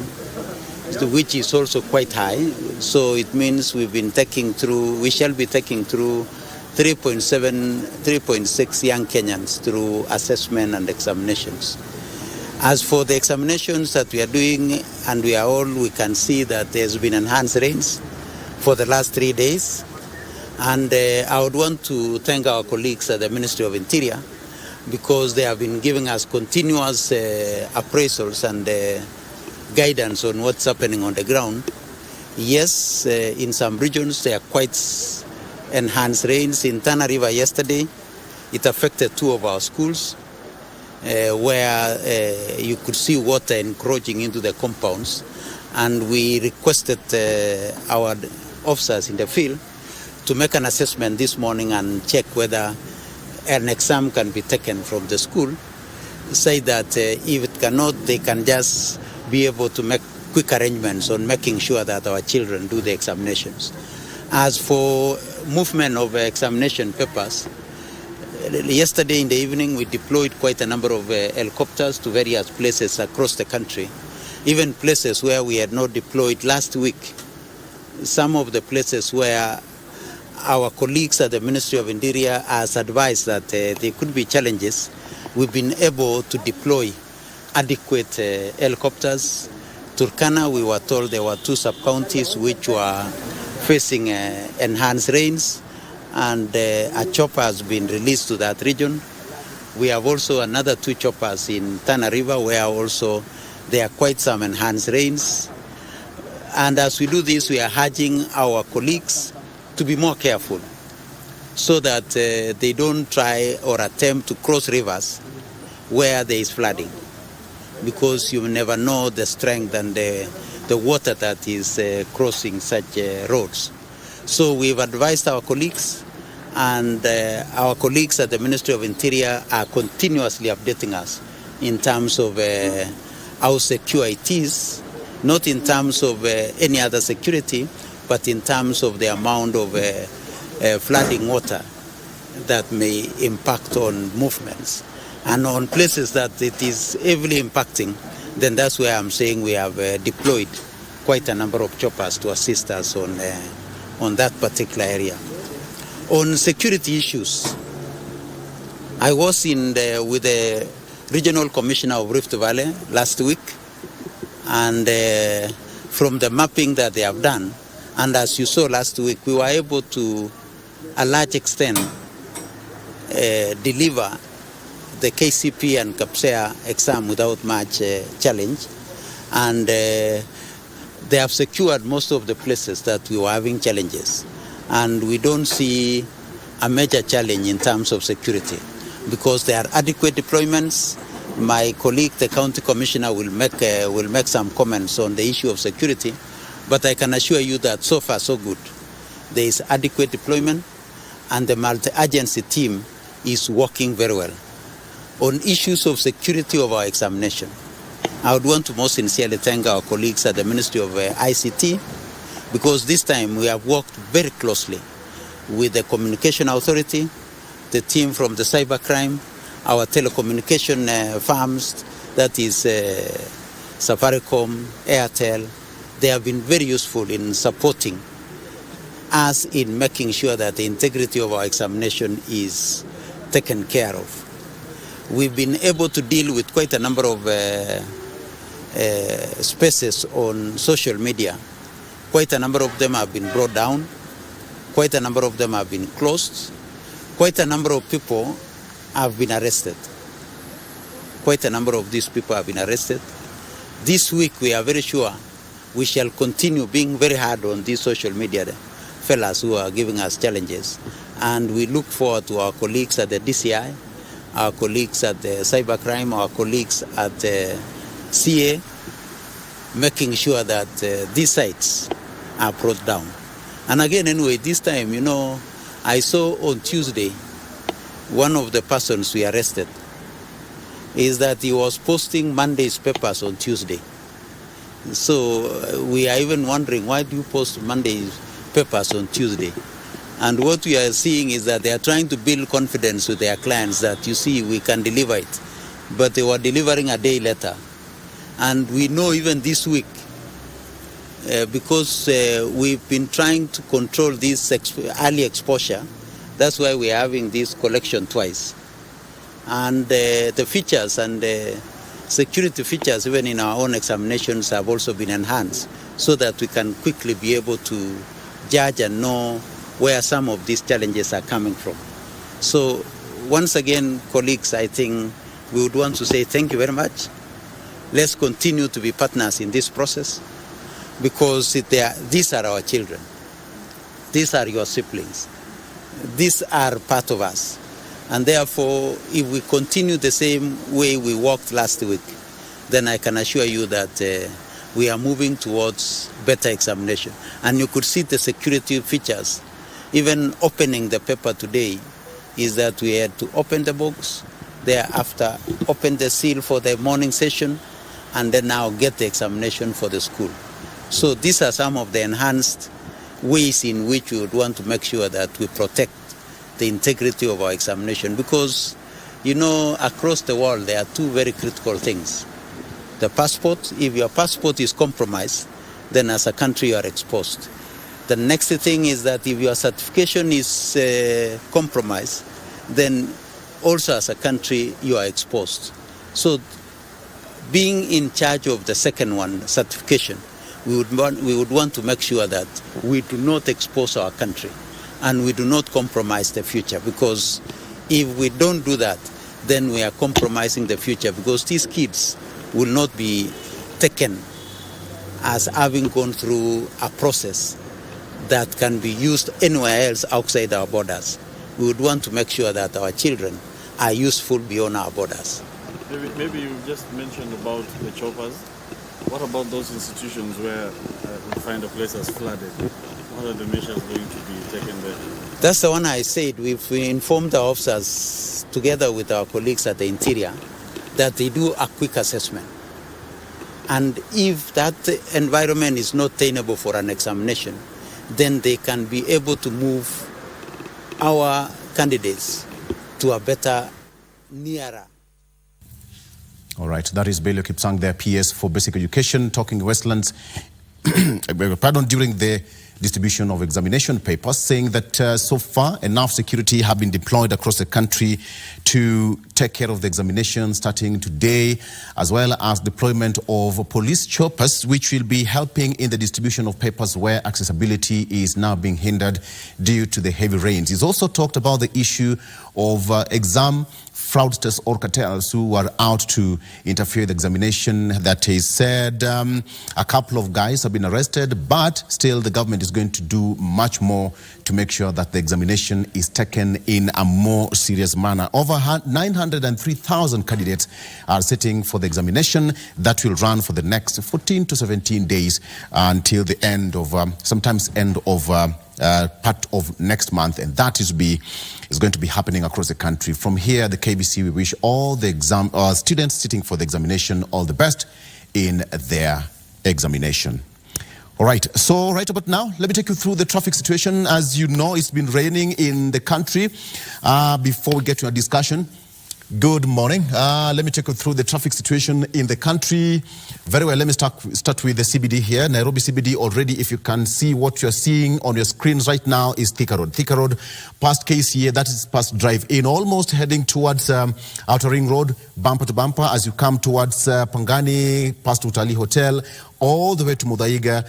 which is also quite high. So it means we shall be taking through 3.6 young Kenyans through assessment and examinations. As for the examinations that we are doing, and we can see that there's been enhanced rains for the last 3 days. And I would want to thank our colleagues at the Ministry of Interior, because they have been giving us continuous appraisals and guidance on what's happening on the ground. Yes, in some regions there are quite enhanced rains. In Tana River yesterday, it affected 2 of our schools where you could see water encroaching into the compounds. And we requested our officers in the field to make an assessment this morning and check whether an exam can be taken from the school. Say that if it cannot, they can just be able to make quick arrangements on making sure that our children do the examinations. As for movement of examination papers, yesterday in the evening we deployed quite a number of helicopters to various places across the country, even places where we had not deployed last week. Some of the places where our colleagues at the Ministry of Interior has advised that there could be challenges, we've been able to deploy adequate helicopters. Turkana, we were told there were 2 sub-counties which were facing enhanced rains, and a chopper has been released to that region. We have also another 2 choppers in Tana River where also there are quite some enhanced rains. And as we do this, we are urging our colleagues to be more careful so that they don't try or attempt to cross rivers where there is flooding, because you never know the strength and the water that is crossing such roads. So we've advised our colleagues, and our colleagues at the Ministry of Interior are continuously updating us in terms of how secure it is not in terms of any other security, but in terms of the amount of flooding water that may impact on movements. And on places that it is heavily impacting, then that's where I'm saying we have deployed quite a number of choppers to assist us on that particular area. On security issues, I was with the Regional Commissioner of Rift Valley last week, and from the mapping that they have done, and as you saw last week, we were able to, a large extent, deliver the KCP and CAPSEA exam without much challenge, and they have secured most of the places that we were having challenges, and we don't see a major challenge in terms of security because there are adequate deployments. My colleague, the county commissioner, will make some comments on the issue of security, but I can assure you that so far so good. There is adequate deployment, and the multi-agency team is working very well. On issues of security of our examination, I would want to most sincerely thank our colleagues at the Ministry of ICT, because this time we have worked very closely with the Communication Authority, the team from the cybercrime, our telecommunication firms, that is Safaricom, Airtel. They have been very useful in supporting us in making sure that the integrity of our examination is taken care of. We've been able to deal with quite a number of spaces on social media. Quite a number of them have been brought down. Quite a number of them have been closed. Quite a number of people have been arrested. Quite a number of these people have been arrested. This week we are very sure we shall continue being very hard on these social media fellas who are giving us challenges. And we look forward to our colleagues at the DCI, our colleagues at the cybercrime, our colleagues at the CA, making sure that these sites are brought down. And again, anyway, this time, you know, I saw on Tuesday, one of the persons we arrested is that he was posting Monday's papers on Tuesday. So we are even wondering, why do you post Monday's papers on Tuesday? And what we are seeing is that they are trying to build confidence with their clients that, you see, we can deliver it. But they were delivering a day later. And we know even this week, because we've been trying to control this early exposure, that's why we're having this collection twice. And the features and the security features, even in our own examinations, have also been enhanced so that we can quickly be able to judge and know where some of these challenges are coming from. So once again, colleagues, I think we would want to say thank you very much. Let's continue to be partners in this process, because these are our children. These are your siblings. These are part of us. And therefore, if we continue the same way we walked last week, then I can assure you that we are moving towards better examination. And you could see the security features. Even opening the paper today is that we had to open the box, thereafter open the seal for the morning session, and then now get the examination for the school. So these are some of the enhanced ways in which we would want to make sure that we protect the integrity of our examination, because, you know, across the world there are two very critical things. The passport, if your passport is compromised, then as a country you are exposed. The next thing is that if your certification is compromised, then also as a country you are exposed. So being in charge of the second one, certification, we would want to make sure that we do not expose our country and we do not compromise the future, because if we don't do that, then we are compromising the future, because these kids will not be taken as having gone through a process that can be used anywhere else outside our borders. We would want to make sure that our children are useful beyond our borders. Maybe you just mentioned about the choppers. What about those institutions where we find a place that's flooded? What are the measures going to be taken there? That's the one I said. We've informed our officers, together with our colleagues at the Interior, that they do a quick assessment. And if that environment is not tenable for an examination, then they can be able to move our candidates to a better, nearer. All right, that is Belio Kipsang, their PS for Basic Education, talking Westlands, during the distribution of examination papers, saying that so far enough security have been deployed across the country to take care of the examination starting today, as well as deployment of police choppers, which will be helping in the distribution of papers where accessibility is now being hindered due to the heavy rains. He's also talked about the issue of exam fraudsters or cartels who are out to interfere with the examination. That is said, a couple of guys have been arrested, but still the government is going to do much more to make sure that the examination is taken in a more serious manner. Over 903,000 candidates are sitting for the examination that will run for the next 14 to 17 days until the end of, sometimes end of part of next month, and that is going to be happening across the country. From here, the KBC, we wish all the students sitting for the examination all the best in their examination. All right, so right about now, let me take you through the traffic situation. As you know, it's been raining in the country. Before we get to a discussion, good morning. Let me take you through the traffic situation in the country. Very well, let me start with the CBD here. Nairobi CBD already, if you can see what you're seeing on your screens right now, is Thika Road. Thika Road past KCA, that is past Drive-In, almost heading towards Outer Ring Road, bumper to bumper, as you come towards Pangani, past Utali Hotel, all the way to Mudaiga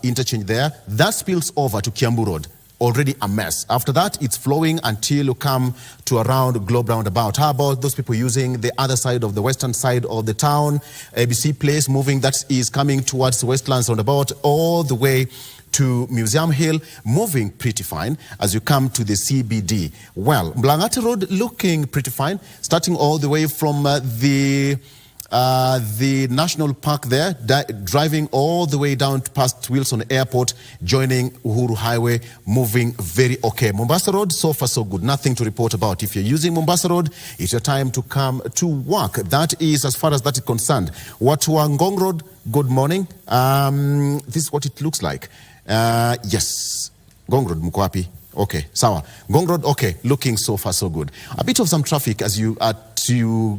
interchange there. That spills over to Kiambu Road. Already a mess. After that, it's flowing until you come to around Globe Roundabout. How about those people using the other side of the western side of the town? ABC Place moving, that is coming towards Westlands Roundabout all the way to Museum Hill, moving pretty fine as you come to the CBD. Well, Mlangata Road looking pretty fine, starting all the way from the National Park there, driving all the way down past Wilson Airport, joining Uhuru Highway, moving very okay. Mombasa Road, so far so good, nothing to report about. If you're using Mombasa Road, it's your time to come to work. That is as far as that is concerned. Ngong Road, good morning. This is what it looks like. Yes, Ngong Road, Mkwapi. Okay, sawa. Ngong Road, okay, looking so far so good. A bit of some traffic as you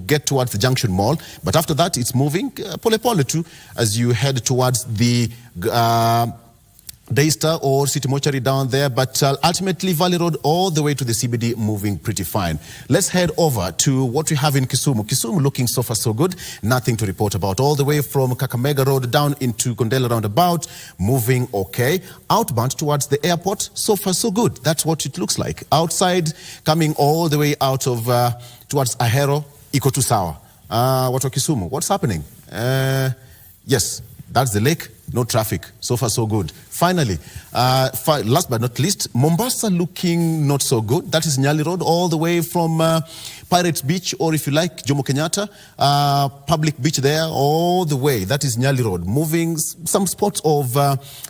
get towards the Junction Mall, but after that it's moving pole too as you head towards the Daystar or City Mortuary down there, but ultimately Valley Road all the way to the CBD moving pretty fine. Let's head over to what we have in Kisumu. Kisumu looking so far so good, nothing to report about. All the way from Kakamega Road down into Kondela Roundabout, moving okay. Outbound towards the airport, so far so good. That's what it looks like. Outside, coming all the way out of towards Ahero, iko tu sawa. Watu wa Kisumu, what's happening? Yes, that's the lake, no traffic. So far so good. Finally, last but not least, Mombasa looking not so good. That is Nyali Road all the way from Pirates Beach, or if you like, Jomo Kenyatta, public beach there all the way. That is Nyali Road. Moving some spots of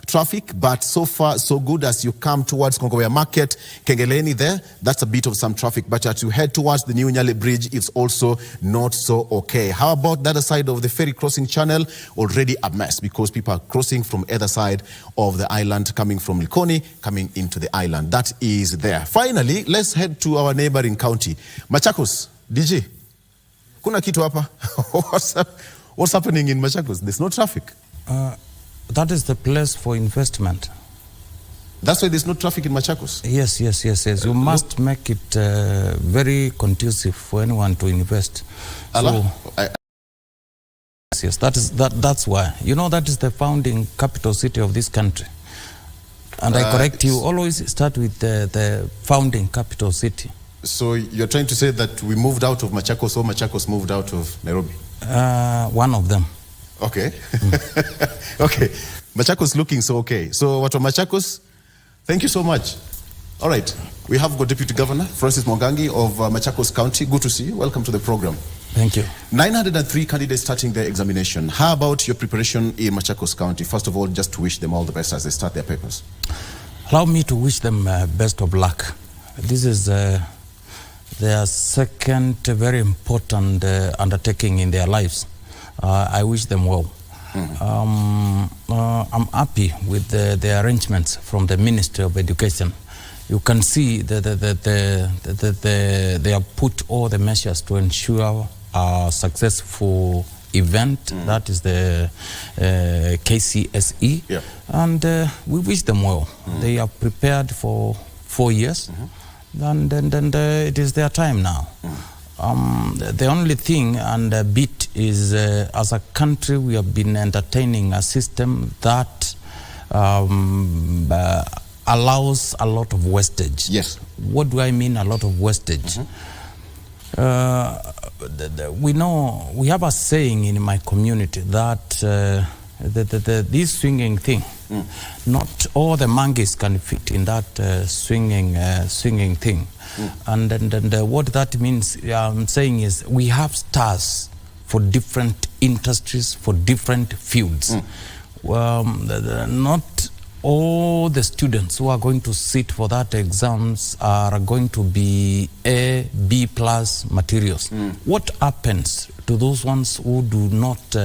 traffic, but so far so good as you come towards Kongowea Market, Kengeleni there. That's a bit of some traffic, but as you head towards the new Nyali Bridge, it's also not so okay. How about the other side of the ferry crossing channel? Already a mess because people are crossing from either side of the island, coming from Likoni, coming into the island. That is there. Finally, let's head to our neighboring county, Machakos. DJ, kuna kitu hapa? What's happening in Machakos? There's no traffic. That is the place for investment. That's why there's no traffic in Machakos? Yes. You must make it very conducive for anyone to invest. Yes, that's why. You know, that is the founding capital city of this country. And I correct you, always start with the founding capital city. So you're trying to say that we moved out of Machakos or Machakos moved out of Nairobi? One of them. Okay. Okay. Machakos looking so okay. So what Machakos, thank you so much. All right. We have got Deputy Governor Francis Mwangangi of Machakos County. Good to see you. Welcome to the program. Thank you. 903 candidates starting their examination. How about your preparation in Machakos County? First of all, just to wish them all the best as they start their papers. Allow me to wish them best of luck. This is their second very important undertaking in their lives. I wish them well. I'm happy with the arrangements from the Ministry of Education. You can see that they have put all the measures to ensure a successful event. That is the KCSE. Yeah. And we wish them well. They are prepared for 4 years. And then it is their time now. The only thing and a bit is, as a country, we have been entertaining a system that allows a lot of wastage. Yes. What do I mean, a lot of wastage? We know, we have a saying in my community that this swinging thing, not all the monkeys can fit in that swinging thing. And then what that means, I'm saying is, we have stars for different industries, for different fields. Not all the students who are going to sit for that exams are going to be A, B plus materials. What happens to those ones who do not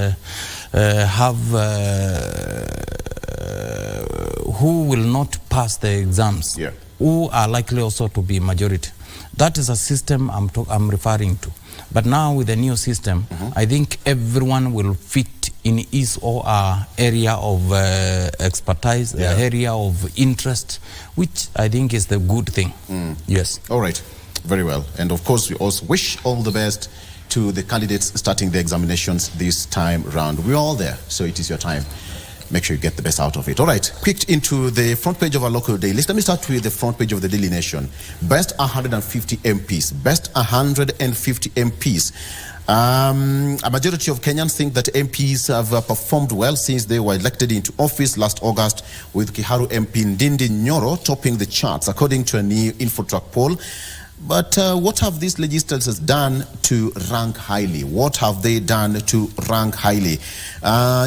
who will not pass the exams, who are likely also to be majority? That is a system I'm referring to. But now with the new system, I think everyone will fit in his or her area of expertise, their area of interest, which I think is the good thing. Yes. All right. Very well. And of course, we also wish all the best to the candidates starting the examinations this time round. We're all there, so it is your time. Make sure you get the best out of it. All right, quick into the front page of our local daily list. Let me start with the front page of the Daily Nation. Best 150 MPs. Best 150 MPs. A majority of Kenyans think that MPs have performed well since they were elected into office last August, with Kiharu MP Ndindi Nyoro topping the charts, according to a new InfoTrack poll. But what have these legislators done to rank highly? What have they done to rank highly?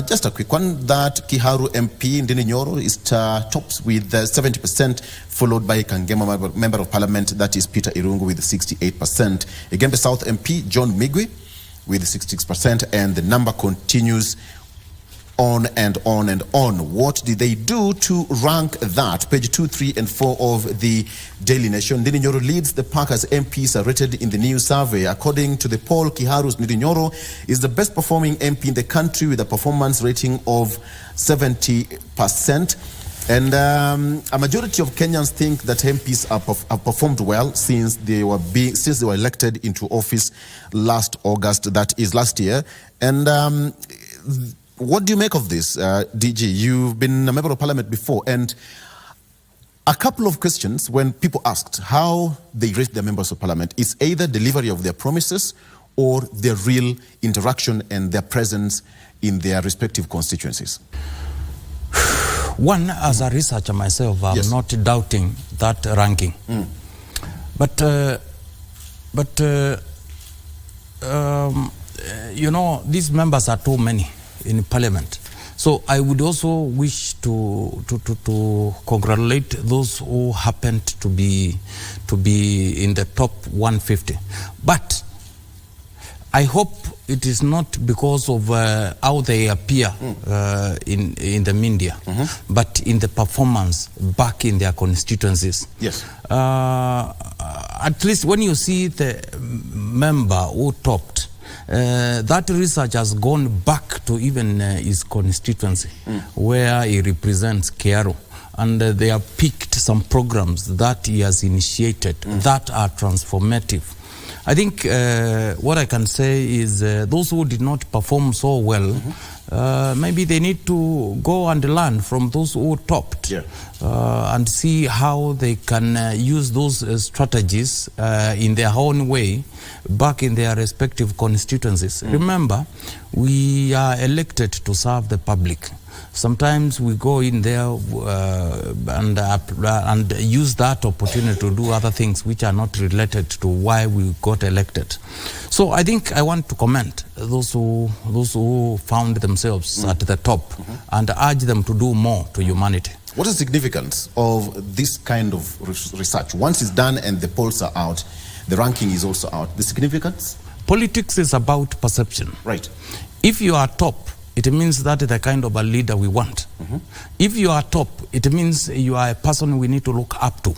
Just a quick one, that Kiharu MP Ndindi Nyoro is tops with 70%, followed by Kangema Member of Parliament, that is Peter Irungu, with 68%. Again, the South MP, John Migwi, with 66%, and the number continues on and on and on. What did they do to rank that? Page 2, 3, and 4 of the Daily Nation. Ndindi Nyoro leads the pack as MPs are rated in the new survey. According to the poll, Kiharu's Ndindi Nyoro is the best performing MP in the country with a performance rating of 70%. And a majority of Kenyans think that MPs have performed well since they were elected into office last August, that is last year. And what do you make of this, DG? You've been a member of Parliament before, and a couple of questions when people asked how they rate their members of Parliament is either delivery of their promises or their real interaction and their presence in their respective constituencies. One, as a researcher myself, I'm not doubting that ranking. But you know, these members are too many in Parliament. So I would also wish to congratulate those who happened to be in the top 150. But I hope it is not because of how they appear in the media, but in the performance back in their constituencies. Yes. At least when you see the member who topped, that research has gone back to even his constituency, where he represents Kiaru. And they have picked some programs that he has initiated that are transformative. I think what I can say is those who did not perform so well, maybe they need to go and learn from those who topped and see how they can use those strategies in their own way back in their respective constituencies. Remember, we are elected to serve the public. Sometimes we go in there and use that opportunity to do other things which are not related to why we got elected. So I think I want to commend those who found themselves at the top and urge them to do more to humanity. What is the significance of this kind of research? Once it's done and the polls are out, the ranking is also out. The significance? Politics is about perception. Right. If you are top it means that is the kind of a leader we want. If you are top, it means you are a person we need to look up to.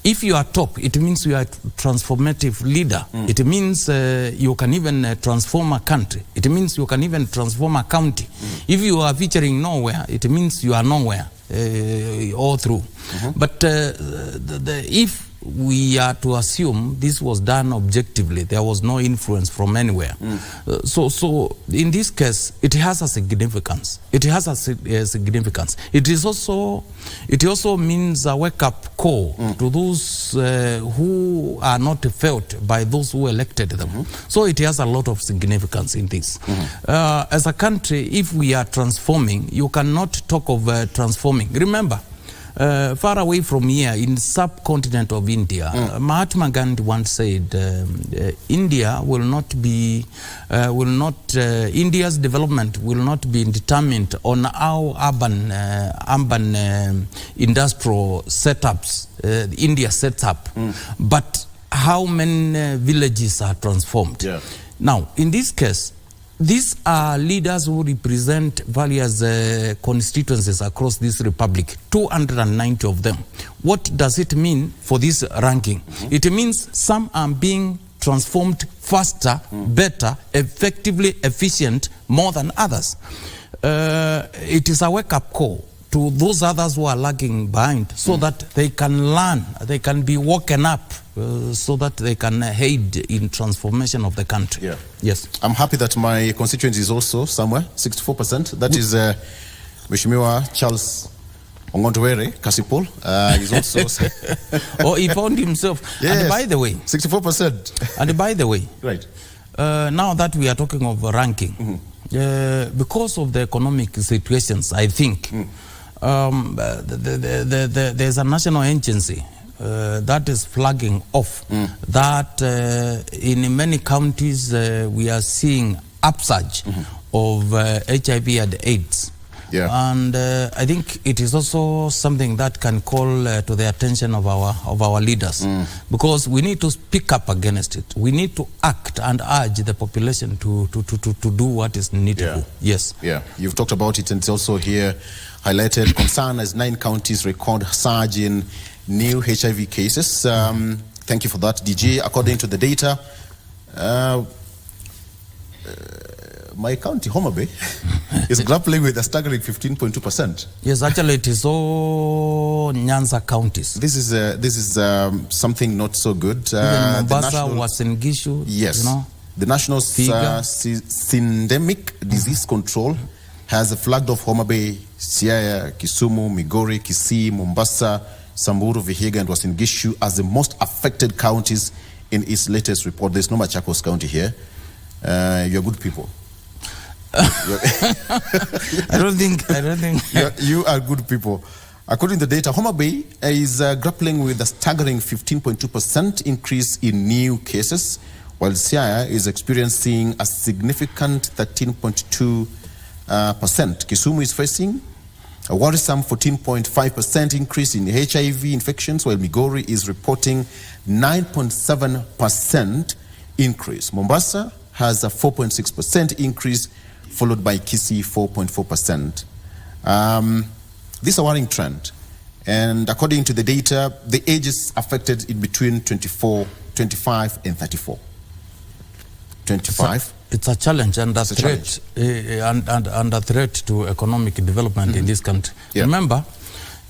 If you are top, it means you are a transformative leader. It means you can even transform a country. It means you can even transform a county. If you are featuring nowhere, it means you are nowhere all through. But if we are to assume this was done objectively, there was no influence from anywhere. So in this case, it has a significance. It has a significance. It also means a wake-up call to those who are not felt by those who elected them. So it has a lot of significance in this. As a country, if we are transforming, you cannot talk of transforming. Remember, far away from here, in subcontinent of India, Mahatma Gandhi once said, India will not be, India's development will not be determined on how urban industrial setups India sets up, but how many villages are transformed. Now, in this case, these are leaders who represent various constituencies across this republic, 290 of them. What does it mean for this ranking? It means some are being transformed faster, better, effectively, efficient, more than others. It is a wake-up call to those others who are lagging behind, so that they can learn, they can be woken up, so that they can aid in transformation of the country. Yes. I'm happy that my constituency is also somewhere, 64%. That is Mheshimiwa Charles Ongontowere Kasipul. He's also... Oh, he found himself. Yes. And by the way... 64%. And by the way... Right. Now that we are talking of ranking, because of the economic situations, I think, there's a national agency that is flagging off that in many counties we are seeing upsurge of HIV and AIDS. And I think it is also something that can call to the attention of our leaders, because we need to speak up against it. We need to act and urge the population to do what is needed. Yes. You've talked about it, and it's also here highlighted. Concern as 9 counties record surge in new HIV cases. Thank you for that, DG. According to the data, my county, Homa Bay, is grappling with a staggering 15.2%. Yes, actually it is all Nyanza counties. This is something not so good. Mombasa was in Gishu. Yes. You know, the National Syndemic Disease Control has flagged off Homa Bay, Siaya, Kisumu, Migori, Kisii, Mombasa, Samburu, Vihiga, and Uasin Gishu as the most affected counties in its latest report. There's no Machakos County here. You're good people. I don't think. You are good people. According to the data, Homa Bay is grappling with a staggering 15.2% increase in new cases, while Siaya is experiencing a significant 13.2%. Kisumu is facing a worrisome 14.5% increase in HIV infections, while Migori is reporting 9.7% increase. Mombasa has a 4.6% increase, followed by Kisii 4.4%. This is a worrying trend. And according to the data, the ages affected in between 25 and 34. 25. It's a challenge and a threat, and a threat to economic development in this country. Remember,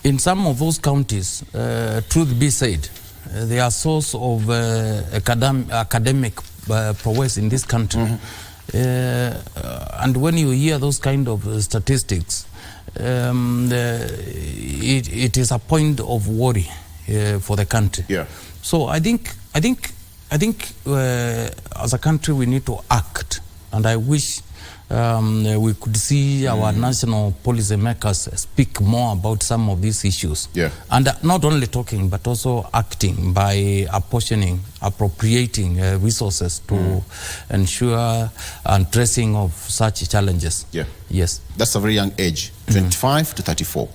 in some of those counties, truth be said, they are source of academic prowess in this country. And when you hear those kind of statistics, it is a point of worry for the country. So I think as a country we need to act, and I wish we could see our national policy makers speak more about some of these issues. And not only talking, but also acting by appropriating resources to ensure addressing of such challenges. Yes. That's a very young age, 25 to 34.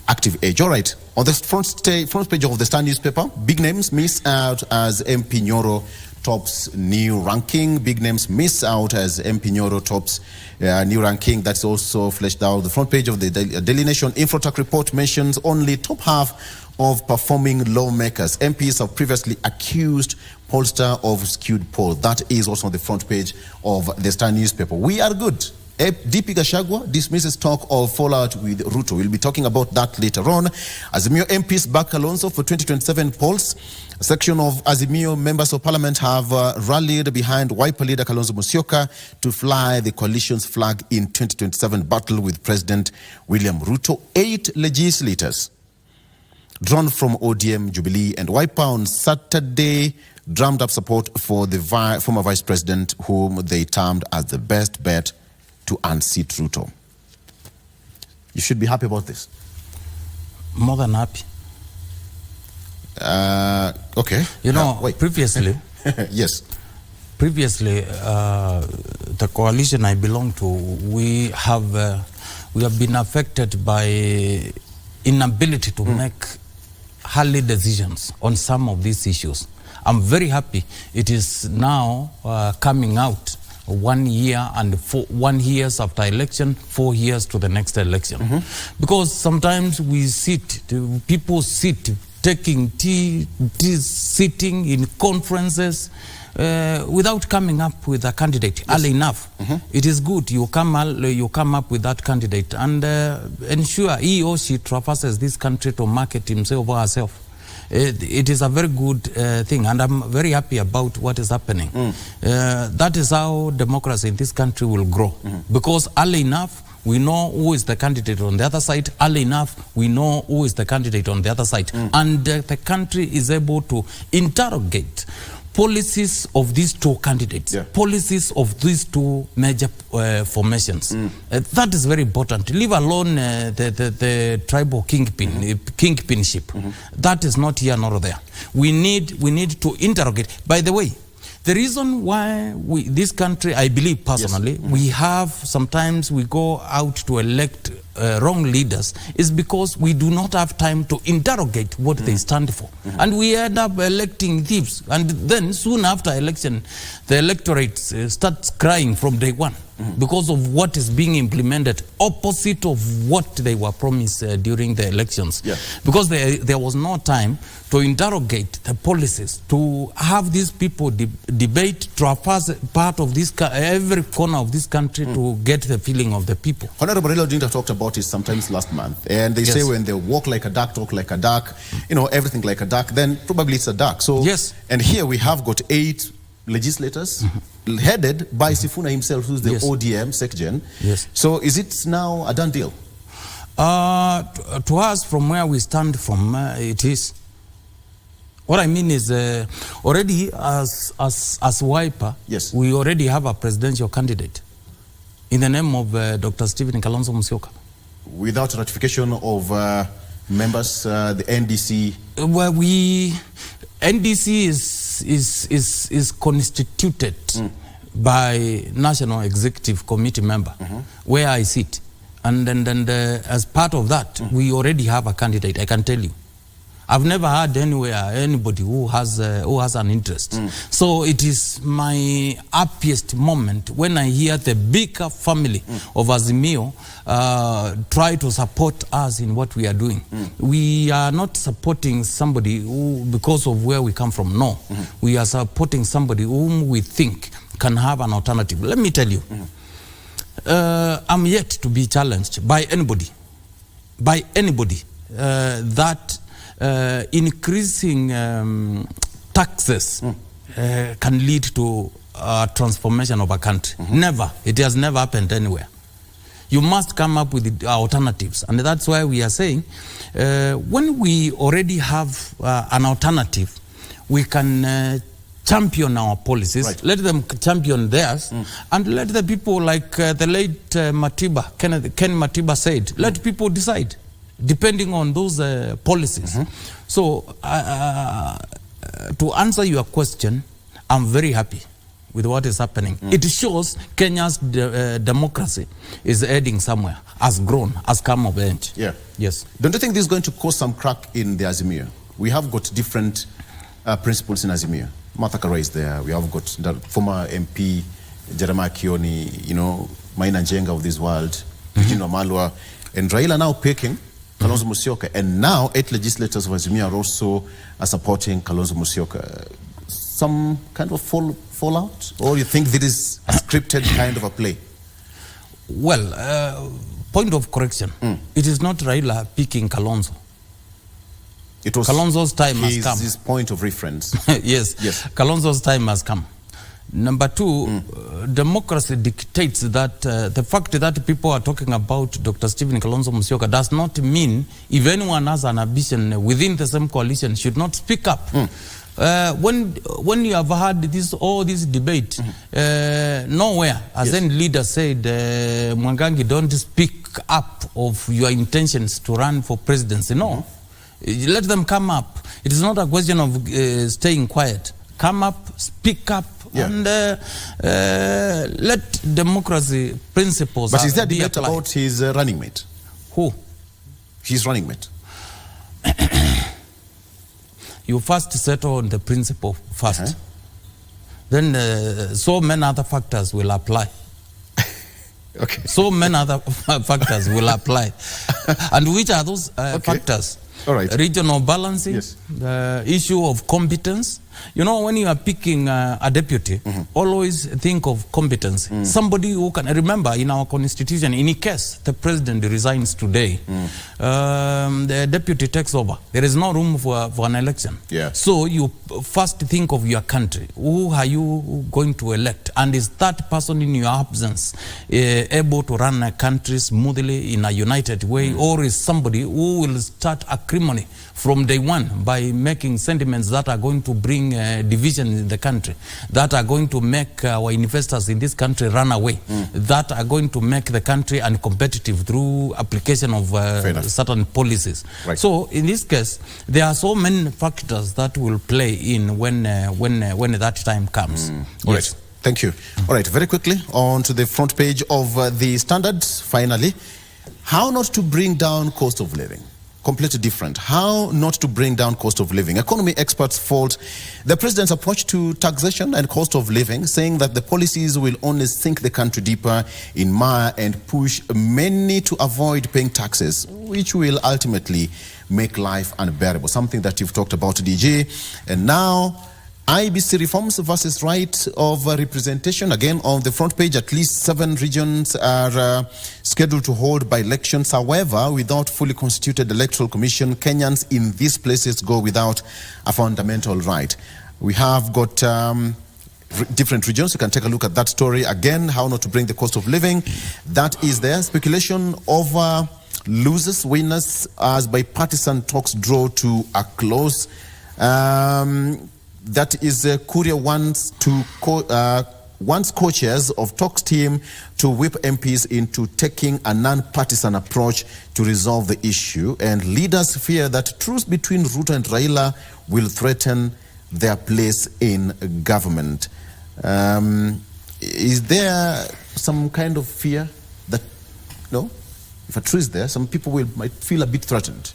Active age. All right. On the front page of the Star newspaper, big names miss out as MP Nyoro tops new ranking. Big names miss out as MP Nyoro tops new ranking. That's also fleshed out. The front page of the Daily Nation Infotech report mentions only top half of performing lawmakers. MPs have previously accused pollster of skewed poll. That is also on the front page of the Star newspaper. We are good. DP Gachagua dismisses talk of fallout with Ruto. We'll be talking about that later on. Azimio MPs back Kalonzo for 2027 polls. A section of Azimio members of parliament have rallied behind Wiper leader Kalonzo Musyoka to fly the coalition's flag in 2027 battle with President William Ruto. 8 legislators drawn from ODM, Jubilee and Wiper on Saturday drummed up support for the former vice president, whom they termed as the best bet to unseat Ruto. You should be happy about this. More than happy. Okay. You know, previously, yes. Previously, the coalition I belong to, we have been affected by inability to make early decisions on some of these issues. I'm very happy it is now coming out 1 year and 1 year after election, 4 years to the next election. Because sometimes we sit, people sit taking tea, sitting in conferences without coming up with a candidate early enough. It is good you come up with that candidate and ensure he or she traverses this country to market himself or herself. It is a very good thing, and I'm very happy about what is happening. That is how democracy in this country will grow. Because early enough, we know who is the candidate on the other side. Early enough, we know who is the candidate on the other side. And the country is able to interrogate policies of these two candidates, policies of these two major formations. That is very important. Leave alone the tribal kingpinship. That is not here nor there. We need to interrogate. By the way, the reason why this country, I believe personally, we have, sometimes we go out to elect wrong leaders is because we do not have time to interrogate what they stand for. And we end up electing thieves. And then soon after election, the electorate starts crying from day one because of what is being implemented opposite of what they were promised during the elections. Because there was no time to interrogate the policies, to have these people debate, traverse part of this, every corner of this country to get the feeling of the people. Honorable Raila Odinga talked about it sometimes last month, and they say when they walk like a duck, talk like a duck, you know, everything like a duck, then probably it's a duck. So, and here we have got 8 legislators headed by Sifuna himself, who's the ODM SecGen. So is it now a done deal? To us, from where we stand from, it is. What I mean is, already as Wiper, we already have a presidential candidate in the name of Dr. Stephen Kalonzo Musyoka. Without ratification of members, the NDC? Well, NDC is constituted by National Executive Committee member, where I sit. And then as part of that, we already have a candidate, I can tell you. I've never heard anywhere anybody who has an interest. So it is my happiest moment when I hear the bigger family of Azimio try to support us in what we are doing. We are not supporting somebody who, because of where we come from, no. We are supporting somebody whom we think can have an alternative. Let me tell you, I'm yet to be challenged by anybody, that increasing taxes can lead to transformation of a country. Never. It has never happened anywhere. You must come up with alternatives. And that's why we are saying, when we already have an alternative, we can champion our policies, let them champion theirs, and let the people, like the late Ken Matiba said, let people decide, depending on those policies. So, to answer your question, I'm very happy with what is happening. It shows Kenya's democracy is heading somewhere, has grown, has come of age. Yes. Don't you think this is going to cause some crack in the Azimio? We have got different principles in Azimio. Martha Karua is there. We have got the former MP Jeremiah Kioni, Maina Njenga of this world, Eugene Wamalwa, and Raila now picking Kalonzo Musyoka, and now 8 legislators of Azimio are also supporting Kalonzo Musyoka. Some kind of fallout, or you think this is a scripted kind of a play? Well, point of correction. It is not Raila picking Kalonzo. It was Kalonzo's time has come. His point of reference. Yes. Kalonzo's time has come. Number 2, democracy dictates that the fact that people are talking about Dr. Stephen Kalonzo Musyoka does not mean if anyone has an ambition within the same coalition should not speak up. When you have had all this debate, nowhere has any leader said, Mwangangi, don't speak up of your intentions to run for presidency. No. Let them come up. It is not a question of staying quiet. Come up, speak up, and let democracy principles. But is there debate about his running mate? Who? His running mate. You first settle on the principle first. Then so many other factors will apply. Okay. So many other factors will apply. And which are those factors? All right. Regional balancing, the issue of competence. When you are picking a deputy, always think of competence. Somebody who can, remember in our constitution, in case the president resigns today, the deputy takes over. There is no room for an election. So you first think of your country. Who are you going to elect? And is that person in your absence able to run a country smoothly in a united way? Or is somebody who will start acrimony from day one by making sentiments that are going to bring division in the country, that are going to make our investors in this country run away, that are going to make the country uncompetitive through application of certain policies. So in this case, there are so many factors that will play in when that time comes. All right. Thank you. All right, very quickly on to the front page of the Standard. Finally, how not to bring down cost of living. Completely different. How not to bring down cost of living. Economy experts fault the president's approach to taxation and cost of living, saying that the policies will only sink the country deeper in mire and push many to avoid paying taxes, which will ultimately make life unbearable. Something that you've talked about, DJ. And now, IBC reforms versus right of representation. Again, on the front page, at least 7 regions are scheduled to hold by elections. However, without fully constituted electoral commission, Kenyans in these places go without a fundamental right. We have got different regions. You can take a look at that story. Again, how not to bring the cost of living. That is there. Speculation over losers, winners, as bipartisan talks draw to a close. That is Kuria wants co-chairs of talks team to whip MPs into taking a non-partisan approach to resolve the issue, and leaders fear that truce between Ruto and Raila will threaten their place in government. Is there some kind of fear that, if a truce is there, some people might feel a bit threatened?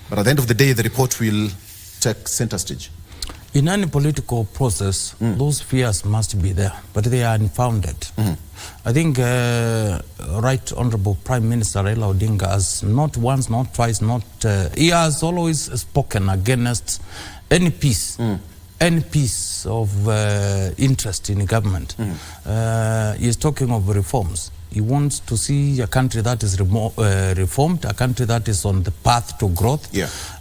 But at the end of the day, the report will take center stage. In any political process, those fears must be there, but they are unfounded. I think Right Honorable Prime Minister Raila Odinga has not once, not twice, he has always spoken against any piece of interest in government. He is talking of reforms. He wants to see a country that is reformed, a country that is on the path to growth.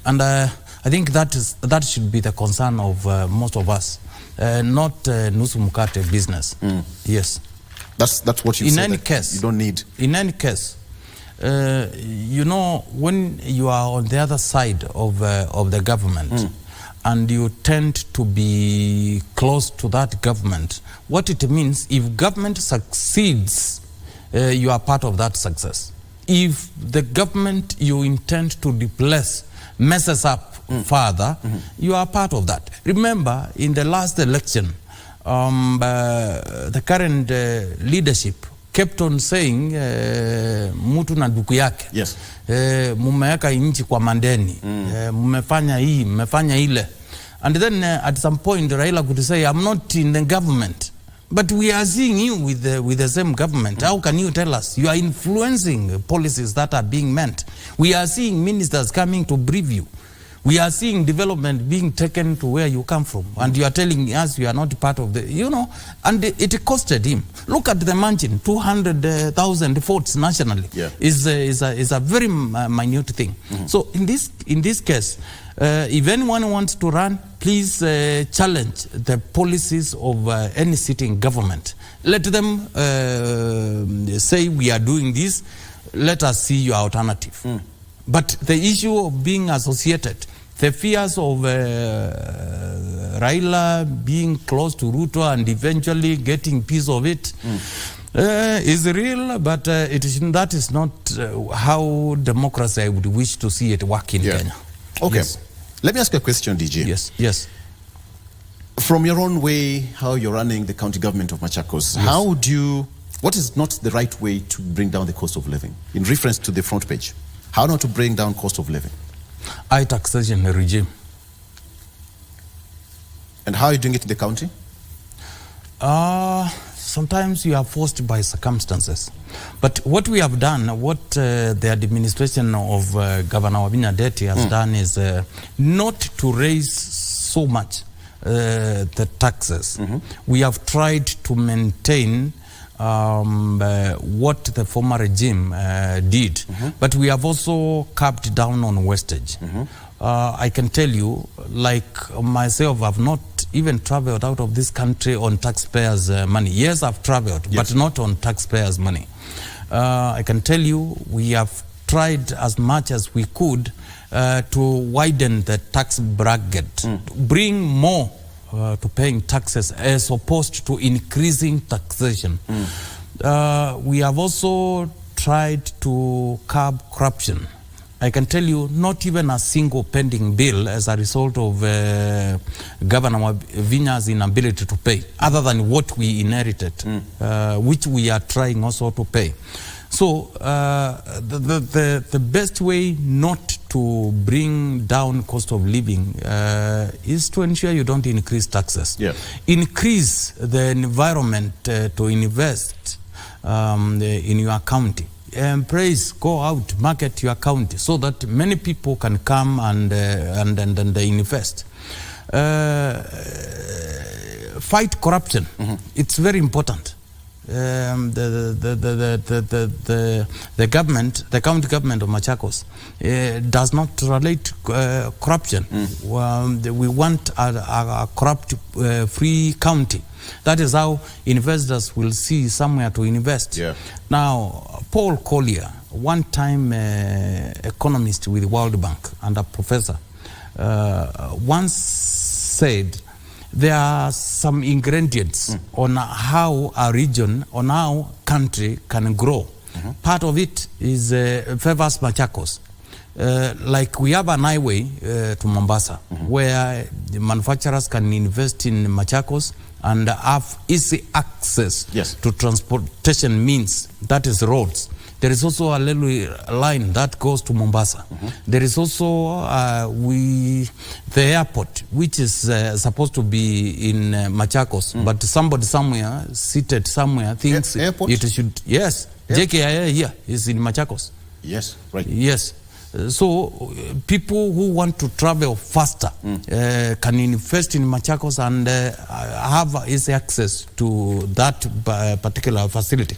And I think that should be the concern of most of us, not nusu mkate business. Yes, that's what you in said. Any case, you don't need. In any case, when you are on the other side of the government, and you tend to be close to that government, what it means, if government succeeds, you are part of that success. If the government you intend to replace messes up further, you are part of that. Remember, in the last election, the current leadership kept on saying mutu na duku yake. Mumeweka inchi kwa mandeni, mumefanya hii, mumefanya ile. And then at some point, Raila could say, I'm not in the government. But we are seeing you with the same government. How can you tell us? You are influencing policies that are being meant. We are seeing ministers coming to brief you. We are seeing development being taken to where you come from. And you are telling us you are not part of the, and it costed him. Look at the margin, 200,000 votes nationally is a very minute thing. So in this case, if anyone wants to run, please challenge the policies of any sitting government. Let them say we are doing this. Let us see your alternative. But the issue of being associated, the fears of Raila being close to Ruto and eventually getting piece of it is real, but that is not how democracy I would wish to see it work in Kenya. Okay. Yes. Let me ask you a question, DJ. Yes. From your own way, how you're running the county government of Machakos, what is not the right way to bring down the cost of living? In reference to the front page, how not to bring down cost of living? High taxation regime. And how are you doing it in the county? Sometimes you are forced by circumstances. But what we have done, what the administration of Governor Wavinya Ndeti has done is not to raise so much the taxes. We have tried to maintain what the former regime did, but we have also capped down on wastage. I can tell you, like myself, I've not even traveled out of this country on taxpayers' money. Yes, I've traveled, but not on taxpayers' money. I can tell you, we have tried as much as we could to widen the tax bracket, bring more to paying taxes as opposed to increasing taxation. We have also tried to curb corruption. I can tell you, not even a single pending bill as a result of Governor Wavinya's inability to pay, other than what we inherited, which we are trying also to pay. So the best way not to bring down cost of living is to ensure you don't increase taxes. Increase the environment to invest in your county. Praise, go out, market your county so that many people can come and invest. Fight corruption. It's very important. The government, the county government of Machakos, does not tolerate corruption. We want a corrupt-free county. That is how investors will see somewhere to invest. Now, Paul Collier, one-time economist with World Bank and a professor, once said there are some ingredients on how a region, on how country can grow. Part of it is favors Machakos. Like we have an highway to Mombasa, where the manufacturers can invest in Machakos and have easy access to transportation means, that is roads. There is also a railway line that goes to Mombasa. There is also the airport, which is supposed to be in Machakos, but somebody somewhere, seated somewhere, thinks it should. Yes, JKIA here is in Machakos. Yes, right. Yes. So people who want to travel faster can invest in Machakos and have easy access to that particular facility.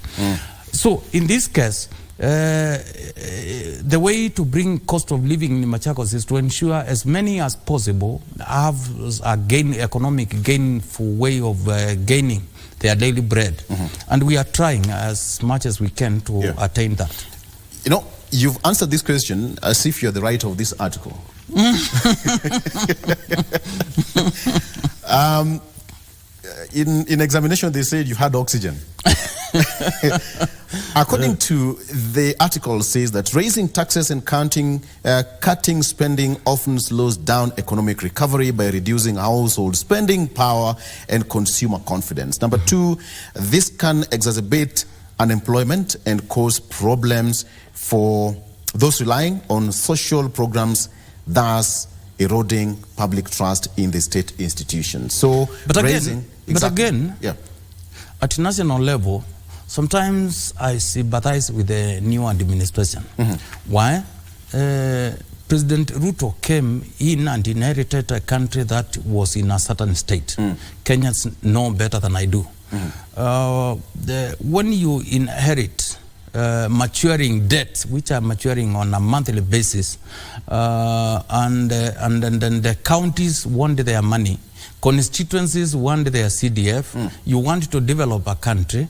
So in this case, the way to bring cost of living in Machakos is to ensure as many as possible have a economic gainful way of gaining their daily bread. And we are trying as much as we can to attain that. You know, you've answered this question as if you're the writer of this article. In examination, they said you had oxygen. According to the article, says that raising taxes and cutting spending often slows down economic recovery by reducing household spending power and consumer confidence. Number two, this can exacerbate unemployment and cause problems for those relying on social programs, thus eroding public trust in the state institutions. So, but again, yeah. At national level, sometimes I sympathize with the new administration. Why? President Ruto came in and inherited a country that was in a certain state. Kenyans know better than I do. When you inherit maturing debts, which are maturing on a monthly basis, and then the counties want their money, constituencies want their CDF, you want to develop a country,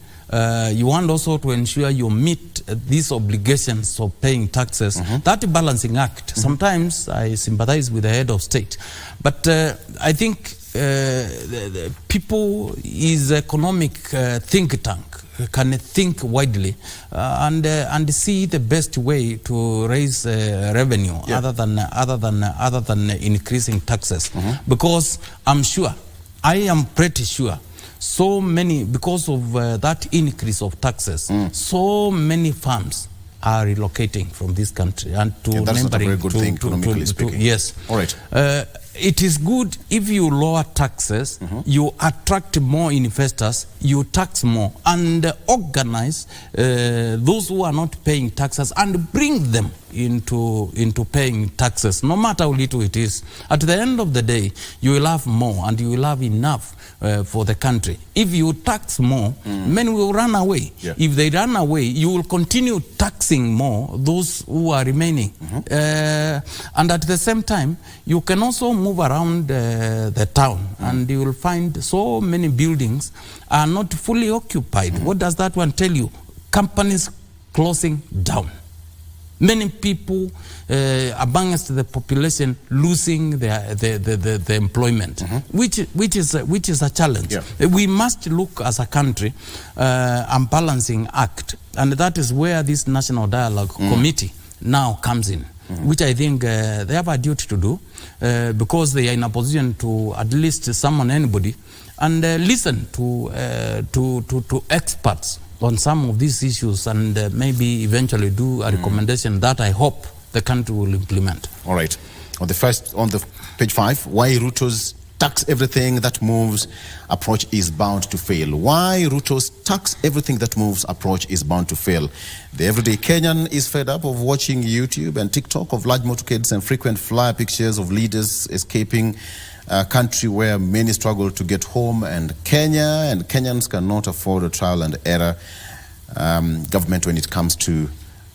you want also to ensure you meet these obligations of paying taxes. That balancing act, sometimes I sympathize with the head of state. But I think the people is economic think tank, can think widely and see the best way to raise revenue other than increasing taxes. Because I'm sure, I am pretty sure, so many, because of that increase of taxes, so many farms are relocating from this country and to that's not a very good thing, economically speaking. Yes. All right. It is good if you lower taxes, you attract more investors, you tax more, and organize those who are not paying taxes and bring them into paying taxes, no matter how little it is. At the end of the day, you will have more and you will have enough for the country. If you tax more, men will run away. If they run away, you will continue taxing more those who are remaining. And at the same time, you can also move around the town and you will find so many buildings are not fully occupied. What does that one tell you? Companies closing down. Many people amongst the population losing the employment, which is a challenge. We must look as a country a balancing act, and that is where this National Dialogue Committee now comes in, which I think they have a duty to do because they are in a position to at least summon anybody and listen to experts on some of these issues and maybe eventually do a recommendation that I hope the country will implement. All right. On the page 5, why Ruto's tax everything that moves approach is bound to fail. Why Ruto's tax everything that moves approach is bound to fail. The everyday Kenyan is fed up of watching YouTube and TikTok of large motorcades and frequent flyer pictures of leaders escaping a country where many struggle to get home, and Kenyans cannot afford a trial and error government when it comes to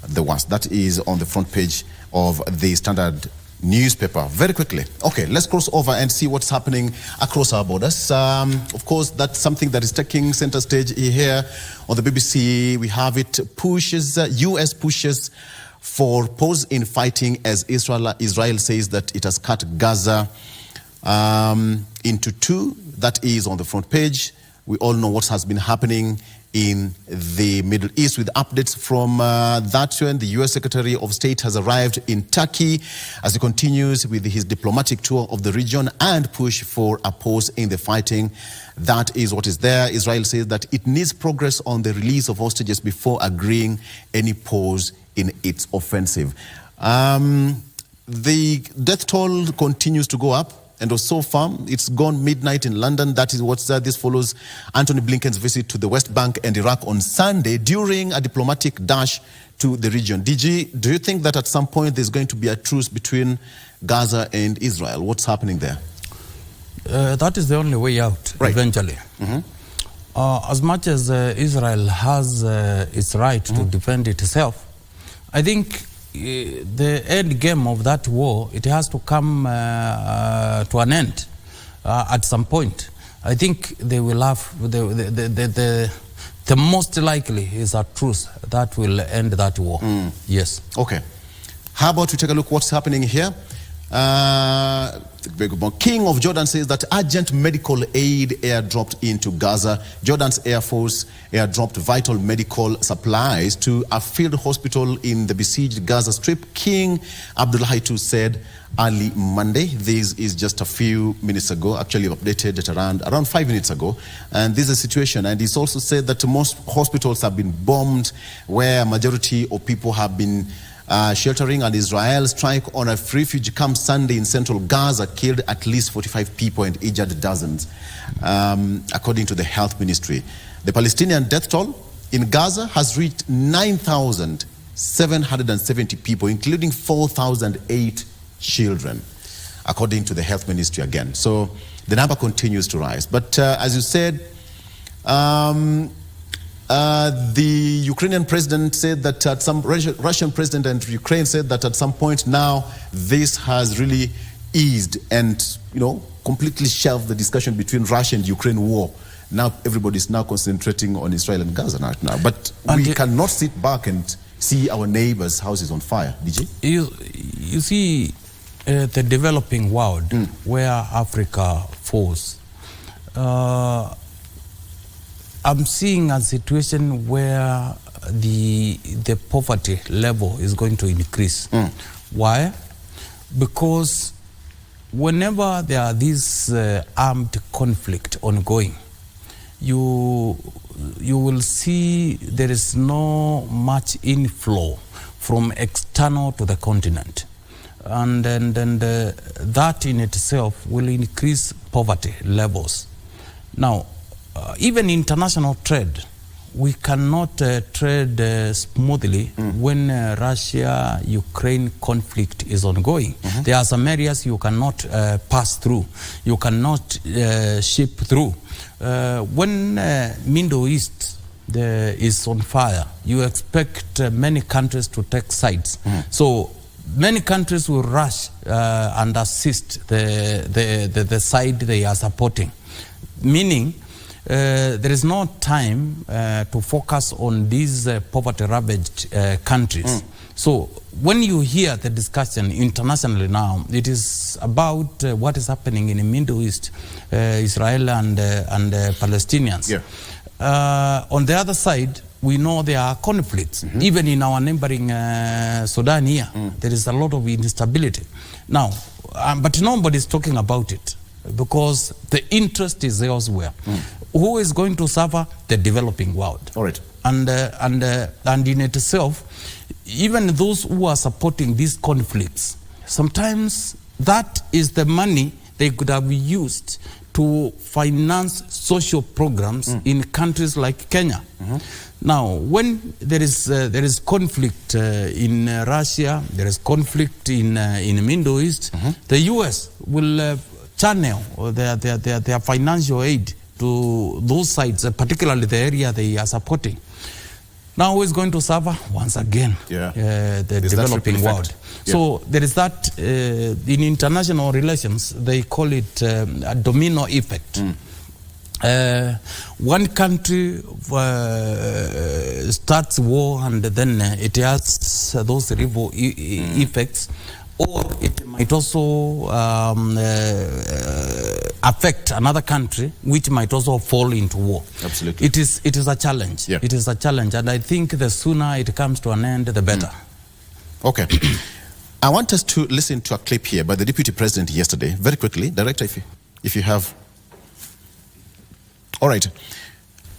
the worst. That is on the front page of the Standard newspaper. Very quickly. Okay, let's cross over and see what's happening across our borders. Of course, that's something that is taking center stage here on the BBC. We have it, US pushes for pause in fighting as Israel says that it has cut Gaza into two. That is on the front page. We all know what has been happening in the Middle East. With updates from that one, the U.S. Secretary of State has arrived in Turkey as he continues with his diplomatic tour of the region and push for a pause in the fighting. That is what is there. Israel says that it needs progress on the release of hostages before agreeing any pause in its offensive. The death toll continues to go up. And so far, it's gone midnight in London. That is what's there. This follows Antony Blinken's visit to the West Bank and Iraq on Sunday during a diplomatic dash to the region. DG, do you think that at some point there's going to be a truce between Gaza and Israel? What's happening there? That is the only way out, eventually. As much as Israel has its right to defend itself, I think the end game of that war, it has to come to an end at some point. I think they will have the most likely is a truce that will end that war. Yes. Okay. How about we take a look what's happening here? King of Jordan says that urgent medical aid airdropped into Gaza. Jordan's Air Force airdropped vital medical supplies to a field hospital in the besieged Gaza Strip. King Abdullah II said early Monday. This is just a few minutes ago, actually updated at around 5 minutes ago. And this is a situation. And he's also said that most hospitals have been bombed, where a majority of people have been sheltering an Israel strike on a refugee camp Sunday in central Gaza killed at least 45 people and injured dozens, according to the health ministry. The Palestinian death toll in Gaza has reached 9,770 people, including 4,008 children, according to the health ministry again. So the number continues to rise. But as you said, the Ukrainian president said that at some Russian president and Ukraine said that at some point now this has really eased and, you know, completely shelved the discussion between Russia and Ukraine war. Now everybody's now concentrating on Israel and Gaza right now. But we cannot sit back and see our neighbors' houses on fire, DJ? You see, the developing world where Africa falls, I'm seeing a situation where the poverty level is going to increase. Why? Because whenever there are these armed conflict ongoing, you will see there is no much inflow from external to the continent. And that in itself will increase poverty levels. Now, even international trade, we cannot trade smoothly when Russia-Ukraine conflict is ongoing. There are some areas you cannot pass through, you cannot ship through. When Middle East is on fire, you expect many countries to take sides. So many countries will rush and assist the side they are supporting, meaning there is no time to focus on these poverty-ravaged countries. So when you hear the discussion internationally now, it is about what is happening in the Middle East, Israel and Palestinians. On the other side, we know there are conflicts. Even in our neighboring Sudan here, there is a lot of instability. Now, but nobody is talking about it because the interest is elsewhere. Who is going to suffer? The developing world. All right. And in itself, even those who are supporting these conflicts, sometimes that is the money they could have used to finance social programs in countries like Kenya. Now, when there is conflict in Russia, there is conflict in the Middle East, the U.S. will channel their financial aid to those sides, particularly the area they are supporting. Now who is going to suffer? Once again, the developing world. So there is that, in international relations, they call it a domino effect. One country starts war and then it has those ripple effects, or it might also affect another country which might also fall into war. Absolutely. It is a challenge. It is a challenge, and I think the sooner it comes to an end, the better. Okay. I want us to listen to a clip here by the Deputy President yesterday. Very quickly, Director, if you have. All right.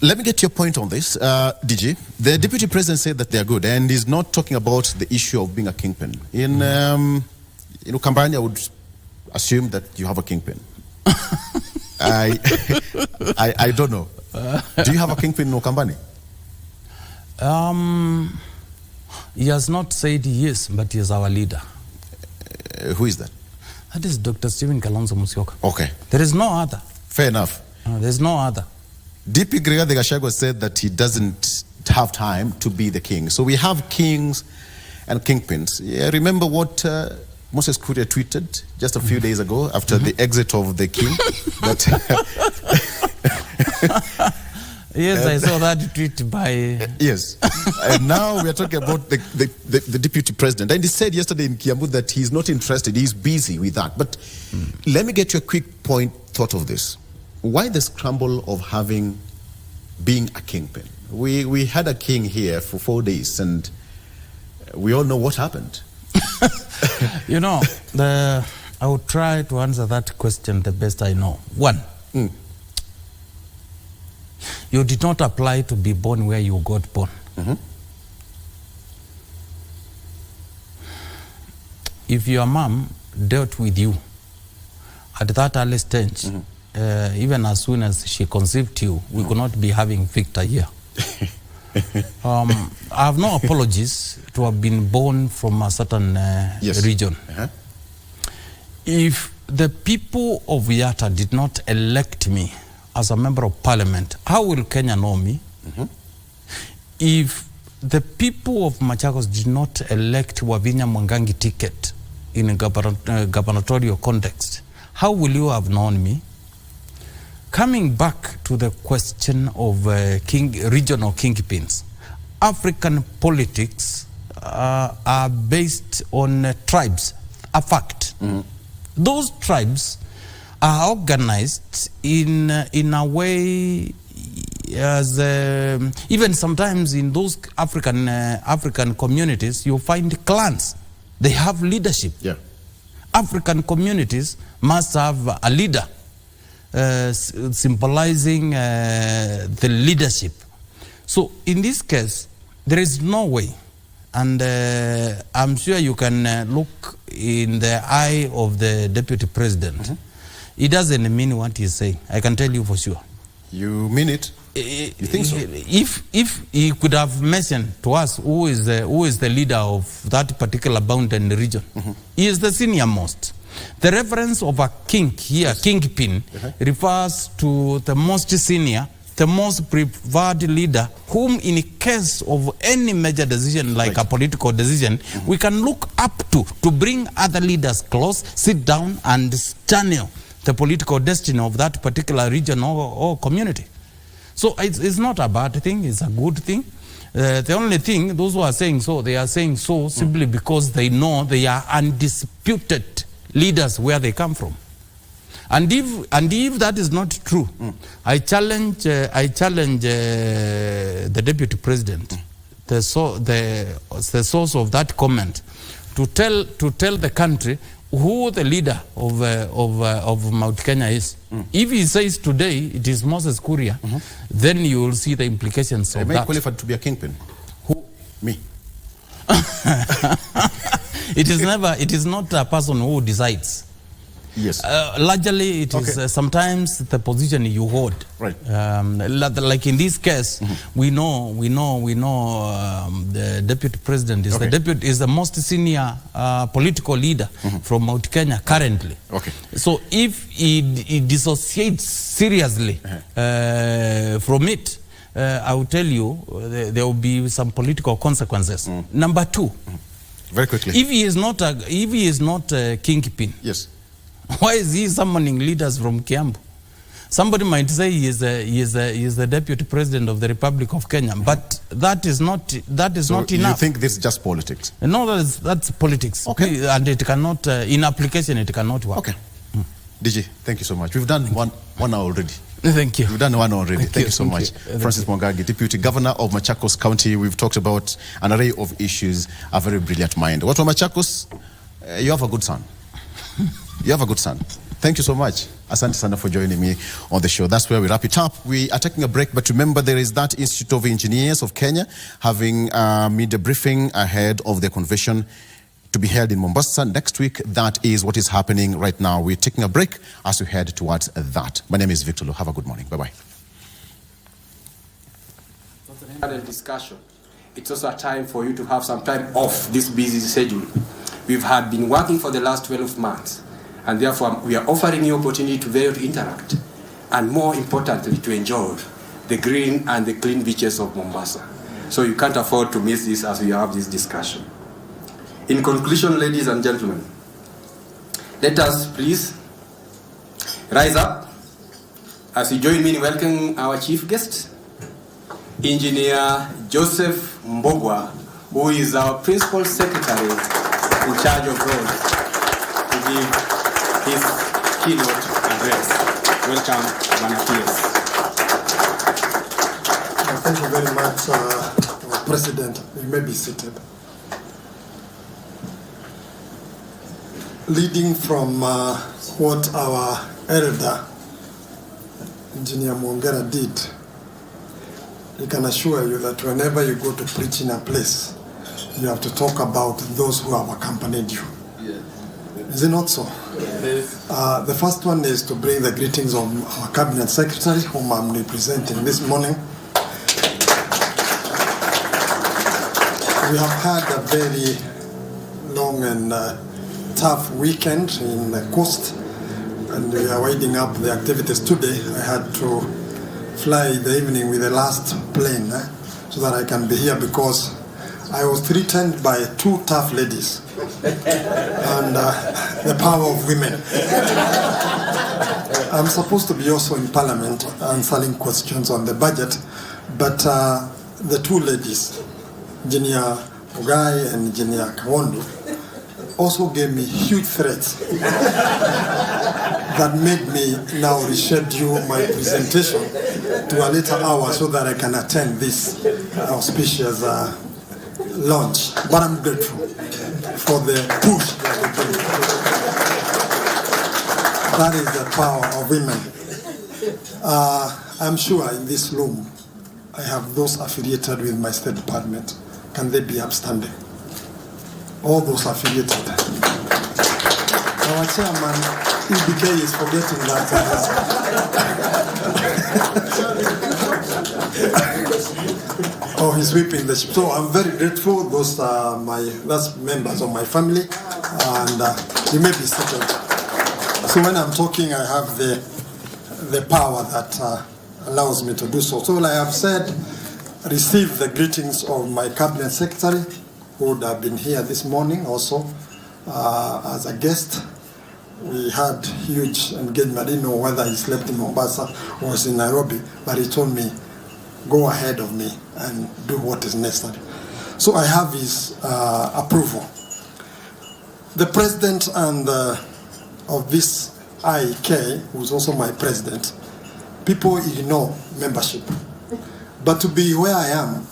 Let me get your point on this, DG. The Deputy President said that they are good, and he's not talking about the issue of being a kingpin. In Kambani, I would assume that you have a kingpin. I don't know. Do you have a kingpin in Kambani? He has not said yes, but he is our leader. Who is that? That is Dr. Stephen Kalonzo Musyoka. Okay. There is no other. Fair enough. There's no other. DP Rigathi Gachagua said that he doesn't have time to be the king. So we have kings and kingpins. Yeah, remember what Moses Kuria tweeted just a few days ago after the exit of the king? Yes, I saw that tweet by... Yes. And now we are talking about the deputy president. And he said yesterday in Kiambu that he's not interested, he's busy with that. But let me get you a quick thought of this. Why the scramble of being a kingpin? We had a king here for 4 days and we all know what happened. You know, I will try to answer that question the best I know. One, you did not apply to be born where you got born. if your mom dealt with you at that early stage, even as soon as she conceived you, we could not be having Victor here. I have no apologies to have been born from a certain region. If the people of Yatta did not elect me as a member of parliament, how will Kenya know me? If the people of Machakos did not elect Wavinya Mwangangi ticket in a gubernatorial context, how will you have known me? Coming back to the question of regional kingpins, African politics are based on tribes, a fact. Those tribes are organized in a way as even sometimes in those African communities you find clans. They have leadership. African communities must have a leader symbolizing the leadership. So in this case, there is no way, and I'm sure you can look in the eye of the deputy president. He doesn't mean what he's saying. I can tell you for sure. You mean it? You think so? If he could have mentioned to us who is the leader of that particular boundary region, he is the senior most. The reference of a king here, Kingpin, refers to the most senior, the most preferred leader, whom in case of any major decision like a political decision, we can look up to bring other leaders close, sit down and channel the political destiny of that particular region or community. So it's not a bad thing, it's a good thing. The only thing, those who are saying so, they are saying so simply because they know they are undisputed leaders where they come from. And if that is not true, I challenge the deputy president, the source of that comment, to tell the country who the leader of Mount Kenya is. If he says today it is Moses Kuria, then you will see the implications of that. Am I qualified to be a kingpin? Who? Me. It is not a person who decides. Yes. Largely, it is sometimes the position you hold. Right. Like in this case, we know the deputy president is the most senior political leader from Mount Kenya currently. So if he dissociates seriously from it, I will tell you there will be some political consequences. Number two. Very quickly. If he is not a kingpin, yes, why is he summoning leaders from Kiambu? Somebody might say he is the deputy president of the Republic of Kenya, but that is not enough. You think this is just politics? No, that's politics. And it cannot in application it cannot work. DG, thank you so much. We've done one hour already. Thank you. We've done one already. Thank you so much. Francis Mwangangi, Deputy Governor of Machakos County. We've talked about an array of issues, a very brilliant mind. Watu wa Machakos, you have a good son. You have a good son. Thank you so much. Asante sana for joining me on the show. That's where we wrap it up. We are taking a break, but remember there is that Institute of Engineers of Kenya having a media briefing ahead of the convention to be held in Mombasa next week. That is what is happening right now. We're taking a break as we head towards that. My name is Victor Lo. Have a good morning. Bye-bye. Discussion. It's also a time for you to have some time off this busy schedule. We've been working for the last 12 months, and therefore we are offering you opportunity to very interact, and more importantly, to enjoy the green and the clean beaches of Mombasa. So you can't afford to miss this as we have this discussion. In conclusion, ladies and gentlemen, let us please rise up as you join me in welcoming our chief guest, Engineer Joseph Mbogwa, who is our Principal Secretary in charge of roads, to give his keynote address. Welcome, Manakias. Thank you very much, President. You may be seated. Leading from what our elder, Engineer Mwongera, did, I can assure you that whenever you go to preach in a place, you have to talk about those who have accompanied you. Is it not so? The first one is to bring the greetings of our Cabinet Secretary, whom I'm representing this morning. We have had a very long and tough weekend in the coast, and we are winding up the activities today. I had to fly in the evening with the last plane so that I can be here because I was threatened by 2 tough ladies and the power of women. I'm supposed to be also in Parliament answering questions on the budget, but the 2 ladies, Engineer Ogai and Engineer Kawondo, also gave me huge threats that made me now reschedule my presentation to a later hour so that I can attend this auspicious launch. But I'm grateful for the push that they gave. That is the power of women. I'm sure in this room I have those affiliated with my State Department. Can they be upstanding? All those affiliated. Our chairman, EBK, is forgetting that. Oh, he's sweeping the ship. So I'm very grateful. Those are that's members of my family, and you may be seated. So when I'm talking, I have the power that allows me to do so. So like I have said, receive the greetings of my Cabinet Secretary, who would have been here this morning also as a guest. We had huge engagement. I didn't know whether he slept in Mombasa or was in Nairobi, but he told me, go ahead of me and do what is necessary. So I have his approval. The president and of this IEK, who is also my president, people ignore membership. But to be where I am,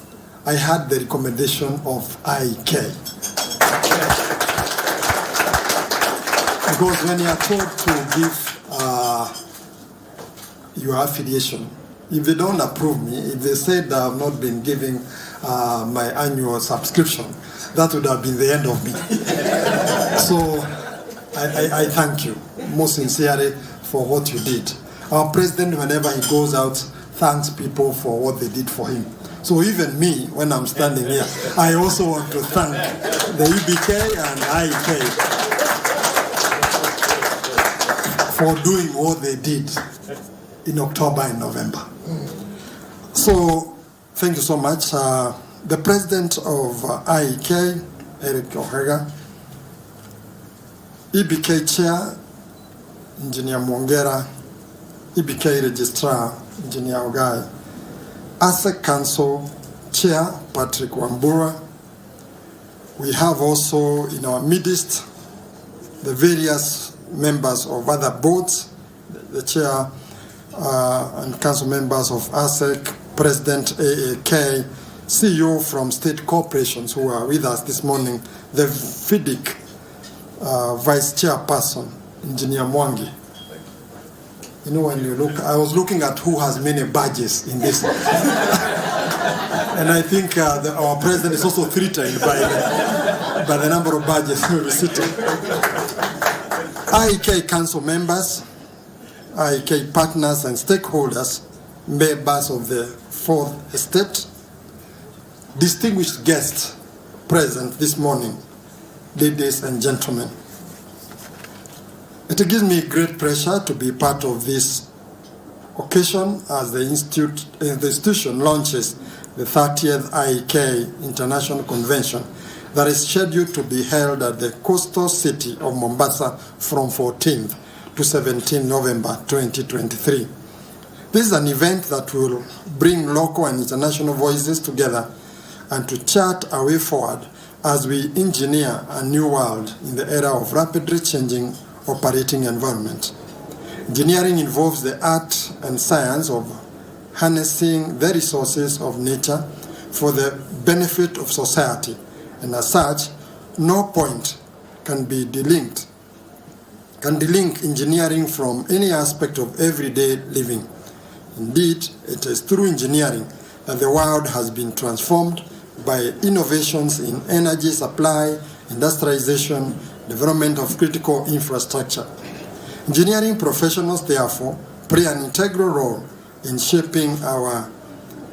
I had the recommendation of IEK. Because when you are told to give your affiliation, if they don't approve me, if they said I have not been giving my annual subscription, that would have been the end of me. So I thank you most sincerely for what you did. Our president, whenever he goes out, thanks people for what they did for him. So even me, when I'm standing here, I also want to thank the EBK and IEK for doing what they did in October and November. So thank you so much. The president of IEK, Eric Ohega, EBK chair, Engineer Mwongera, EBK registrar, Engineer Ogai, ASEC Council Chair, Patrick Wambura. We have also in our midst the various members of other boards, the chair and council members of ASEC, President AAK, CEO from state corporations who are with us this morning, the FIDIC Vice Chairperson, Engineer Mwangi. You know, when you look, I was looking at who has many badges in this. And I think our president is also threatened by the number of badges he will be sitting. IEK council members, IEK partners and stakeholders, members of the Fourth Estate, distinguished guests present this morning, ladies and gentlemen. It gives me great pleasure to be part of this occasion as the institution launches the 30th IEK International Convention that is scheduled to be held at the coastal city of Mombasa from 14th to 17 November 2023. This is an event that will bring local and international voices together and to chart a way forward as we engineer a new world in the era of rapidly changing operating environment. Engineering involves the art and science of harnessing the resources of nature for the benefit of society, and as such, no point can delink engineering from any aspect of everyday living. Indeed, it is through engineering that the world has been transformed by innovations in energy supply, industrialization, development of critical infrastructure. Engineering professionals, therefore, play an integral role in shaping our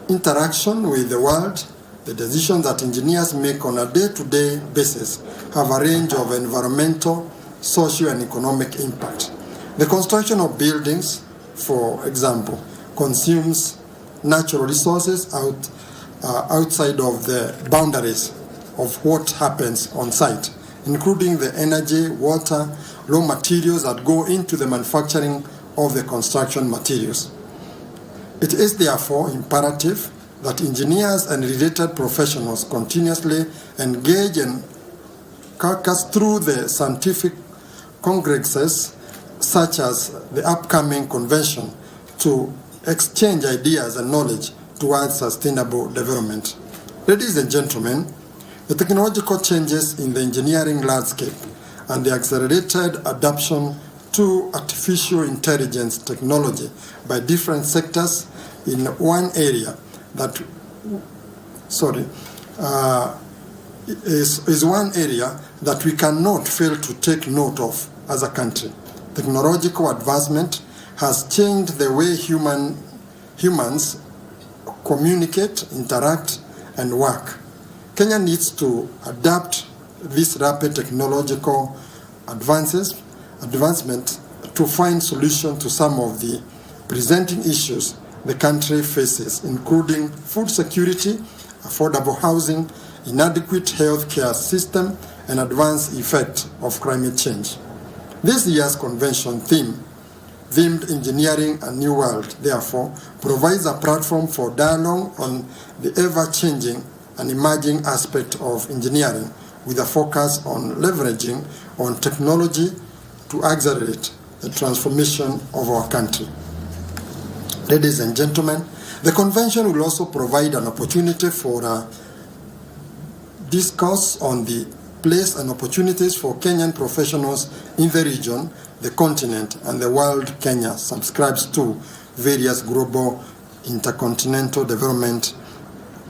interaction with the world. The decisions that engineers make on a day-to-day basis have a range of environmental, social, and economic impact. The construction of buildings, for example, consumes natural resources outside of the boundaries of what happens on site, including the energy, water, raw materials that go into the manufacturing of the construction materials. It is therefore imperative that engineers and related professionals continuously engage and caucus through the scientific congresses such as the upcoming convention to exchange ideas and knowledge towards sustainable development. Ladies and gentlemen, the technological changes in the engineering landscape and the accelerated adoption to artificial intelligence technology by different sectors in one area that is one area that we cannot fail to take note of as a country. Technological advancement has changed the way humans communicate, interact, and work. Kenya needs to adapt this rapid technological advancement to find solutions to some of the presenting issues the country faces, including food security, affordable housing, inadequate health care system, and advanced effect of climate change. This year's convention themed Engineering a New World, therefore, provides a platform for dialogue on the ever-changing and emerging aspect of engineering with a focus on leveraging on technology to accelerate the transformation of our country. Ladies and gentlemen, the convention will also provide an opportunity for a discourse on the place and opportunities for Kenyan professionals in the region, the continent, and the world. Kenya subscribes to various global intercontinental development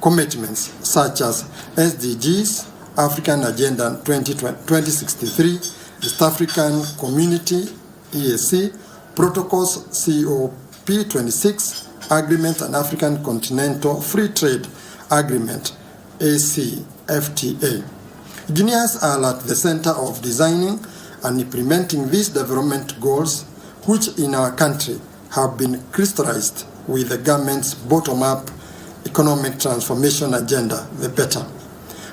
commitments such as SDGs, African Agenda 2063, East African Community, EAC, Protocols COP26, Agreement, and African Continental Free Trade Agreement, ACFTA. Engineers are at the center of designing and implementing these development goals, which in our country have been crystallized with the government's bottom-up economic transformation agenda, the BETTER.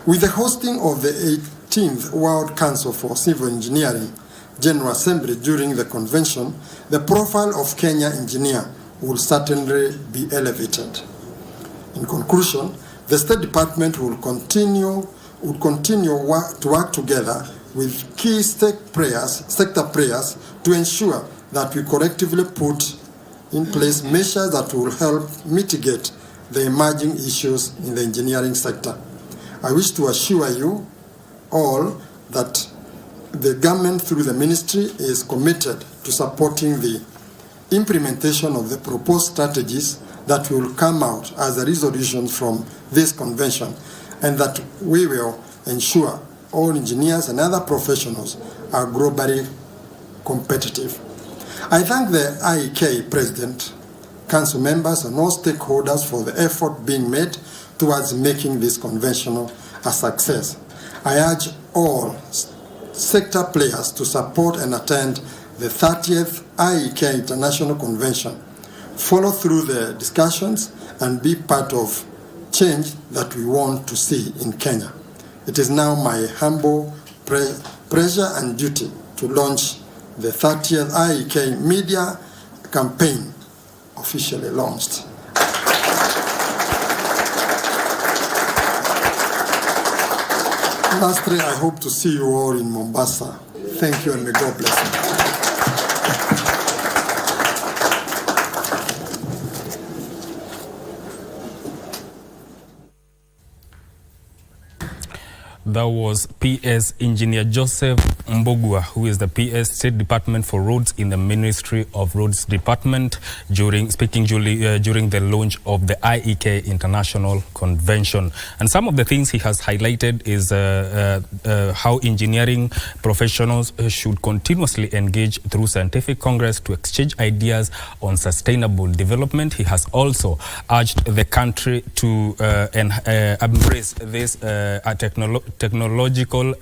With the hosting of the 18th World Council for Civil Engineering General Assembly during the convention, the profile of Kenya engineer will certainly be elevated. In conclusion, the State Department will continue to work together with key sector players to ensure that we collectively put in place measures that will help mitigate the emerging issues in the engineering sector. I wish to assure you all that the government through the ministry is committed to supporting the implementation of the proposed strategies that will come out as a resolution from this convention, and that we will ensure all engineers and other professionals are globally competitive. I thank the IEK President, Council members, and all stakeholders for the effort being made towards making this convention a success. I urge all sector players to support and attend the 30th IEK International Convention, follow through the discussions, and be part of change that we want to see in Kenya. It is now my humble pleasure and duty to launch the 30th IEK media campaign, officially launched. Lastly, I hope to see you all in Mombasa. Thank you, and may God bless you. That was PS Engineer Joseph Mbogua, who is the PS State Department for Roads in the Ministry of Roads Department, during the launch of the IEK International Convention. And some of the things he has highlighted is how engineering professionals should continuously engage through scientific congress to exchange ideas on sustainable development. He has also urged the country to embrace this technological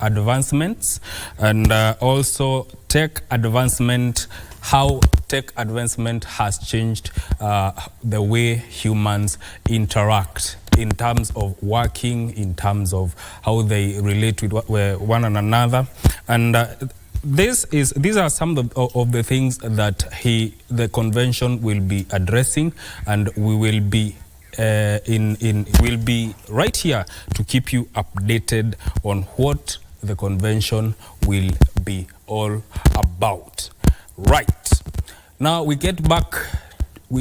advancements, and also tech advancement, how tech advancement has changed the way humans interact in terms of working, in terms of how they relate with one another. And these are some of the things that the convention will be addressing, and we will be will be right here to keep you updated on what the convention will be all about. Right now, we get back to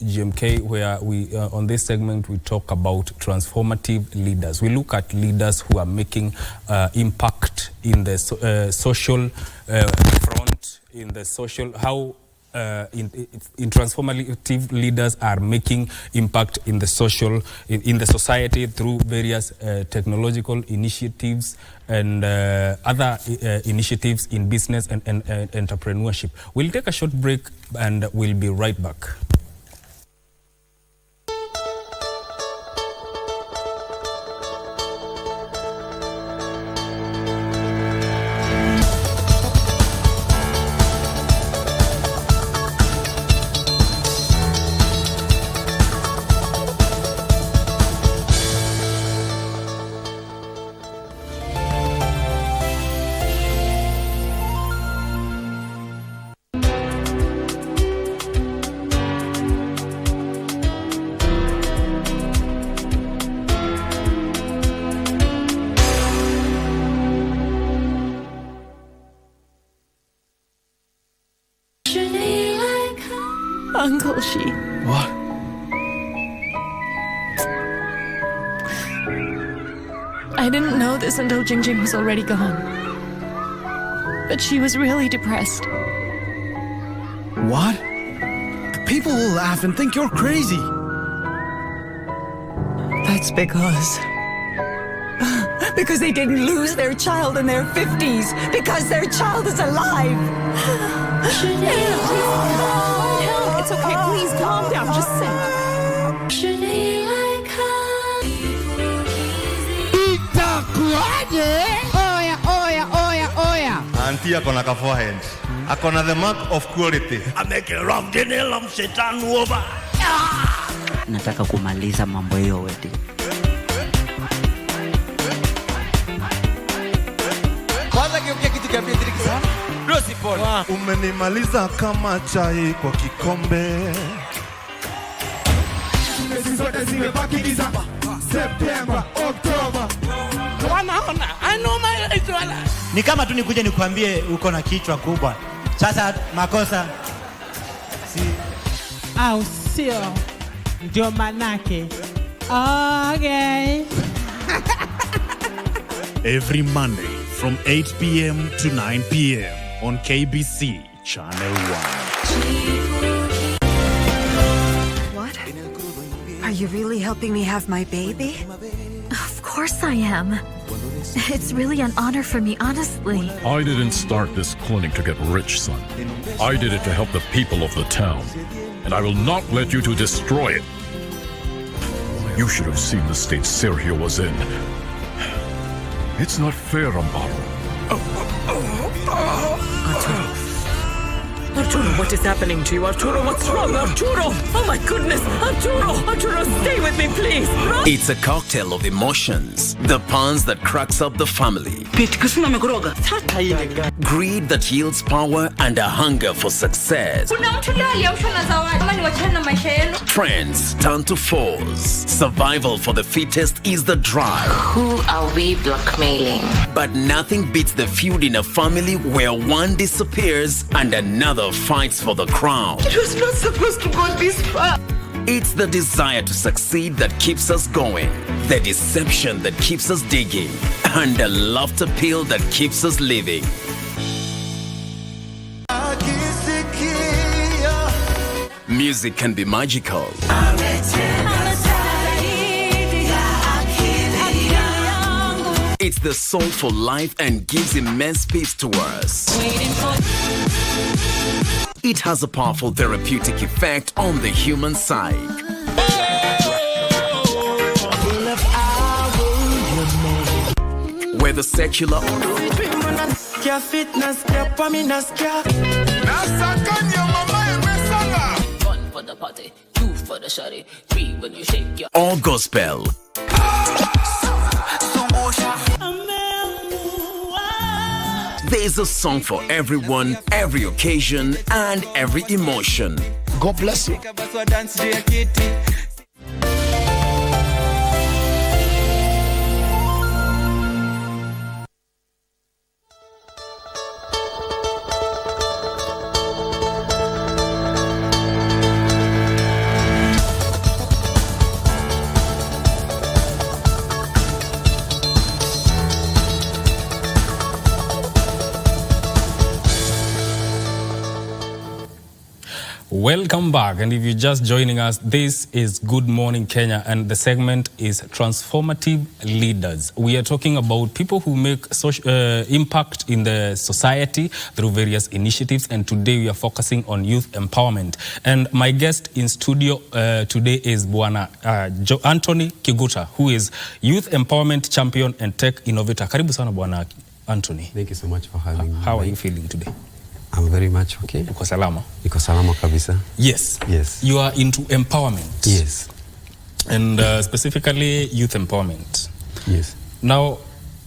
GMK, where we on this segment we talk about transformative leaders. We look at leaders who are making impact in the social front, in the social in transformative leaders are making impact in the social, in the society through various technological initiatives and other initiatives in business and entrepreneurship. We'll take a short break and we'll be right back. Uncle She. What? I didn't know this until Jingjing was already gone. But she was really depressed. What? People will laugh and think you're crazy. That's because they didn't lose their child in their 50s, because their child is alive. It's okay, please calm down, just sit. Auntie akona ka forehead. Akona the mark of quality. Nataka kumaliza mambo hiyo wedding. Kwanza kiongea kitu kiambia diriki sana. Rosi pole. Umenimaliza kama chai kwa kikombe. Sisi zote zimebaki December, September, October. Wanaona, ni kama tu nikuje nikwambie uko na kichwa kubwa. Sasa makosa si au sio? Ndio manake. Okay. Every Monday from 8 p.m. to 9 p.m. on KBC Channel 1. What? Are you really helping me have my baby? Of course I am. It's really an honor for me, honestly. I didn't start this clinic to get rich, son. I did it to help the people of the town. And I will not let you to destroy it. You should have seen the state Sergio was in. It's not fair, Amparo. Arturo, what is happening to you? Arturo, what's wrong? Arturo! Oh my goodness! Arturo, stay with me, please! It's a cocktail of emotions. The puns that cracks up the family. Greed that yields power and a hunger for success. Trends turn to foes. Survival for the fittest is the drive. Who are we blackmailing? But nothing beats the feud in a family where one disappears and another fights for the crown. It was not supposed to go this far. It's the desire to succeed that keeps us going, the deception that keeps us digging, and the laughter pill that keeps us living. Music can be magical. It's the soul for life and gives immense peace to us. It has a powerful therapeutic effect on the human psyche. Whether secular or gospel. There's a song for everyone, every occasion, and every emotion. God bless you. Welcome back, and if you're just joining us, this is Good Morning Kenya, and the segment is Transformative Leaders. We are talking about people who make social impact in the society through various initiatives, and today we are focusing on youth empowerment. And my guest in studio today is Bwana Anthony Kiguta, who is Youth Empowerment Champion and Tech Innovator. Karibu sana Bwana Anthony. Thank you so much for having me. How are you feeling today? I'm very much okay. Uko salama? Niko salama kabisa. Yes. Yes. You are into empowerment. Yes. And specifically youth empowerment. Yes. Now,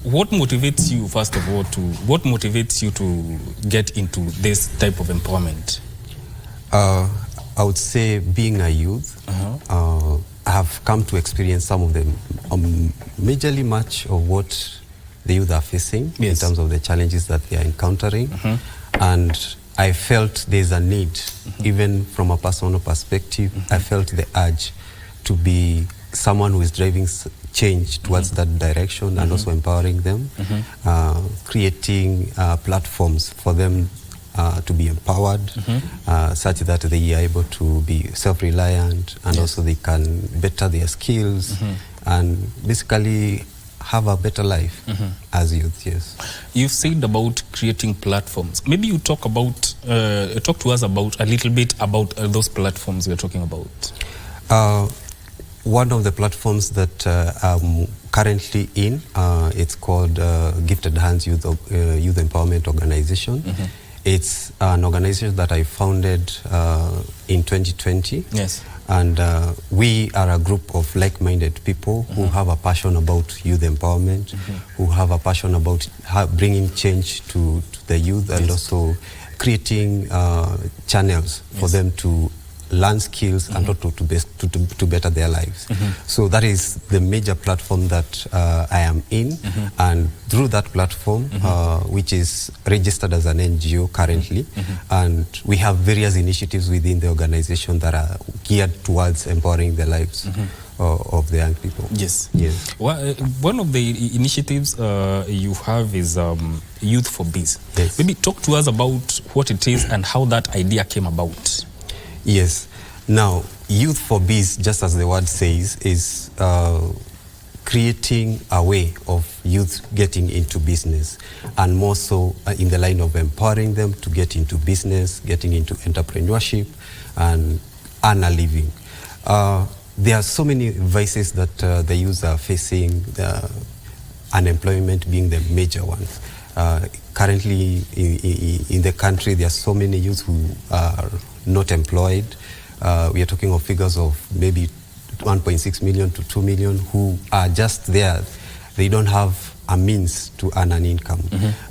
what motivates you, first of all, to get into this type of empowerment? I would say being a youth, I have come to experience some of the majorly much of what the youth are facing in terms of the challenges that they are encountering. And I felt there's a need, even from a personal perspective, I felt the urge to be someone who is driving change towards that direction and also empowering them, creating platforms for them to be empowered, such that they are able to be self-reliant and also they can better their skills and basically have a better life as youth. Yes. You've said about creating platforms. Maybe you talk to us about a little bit about those platforms we're talking about. One of the platforms that I'm currently in, it's called Gifted Hands Youth Empowerment Organization. It's an organization that I founded in 2020. Yes. And we are a group of like-minded people who have a passion about youth empowerment, who have a passion about bringing change to the youth and also creating channels for them to learn skills and also to better their lives. So that is the major platform that I am in, and through that platform, which is registered as an NGO currently, and we have various initiatives within the organization that are geared towards empowering the lives of the young people. Yes. Yes. Well, one of the initiatives you have is Youth for Biz. Yes. Maybe talk to us about what it is and how that idea came about. Yes. Now, Youth for Biz, just as the word says, is creating a way of youth getting into business, and more so in the line of empowering them to get into business, getting into entrepreneurship, and earn a living. There are so many vices that the youth are facing, unemployment being the major one. Currently, in the country, there are so many youth who are not employed. We are talking of figures of maybe 1.6 million to 2 million who are just there. They don't have a means to earn an income.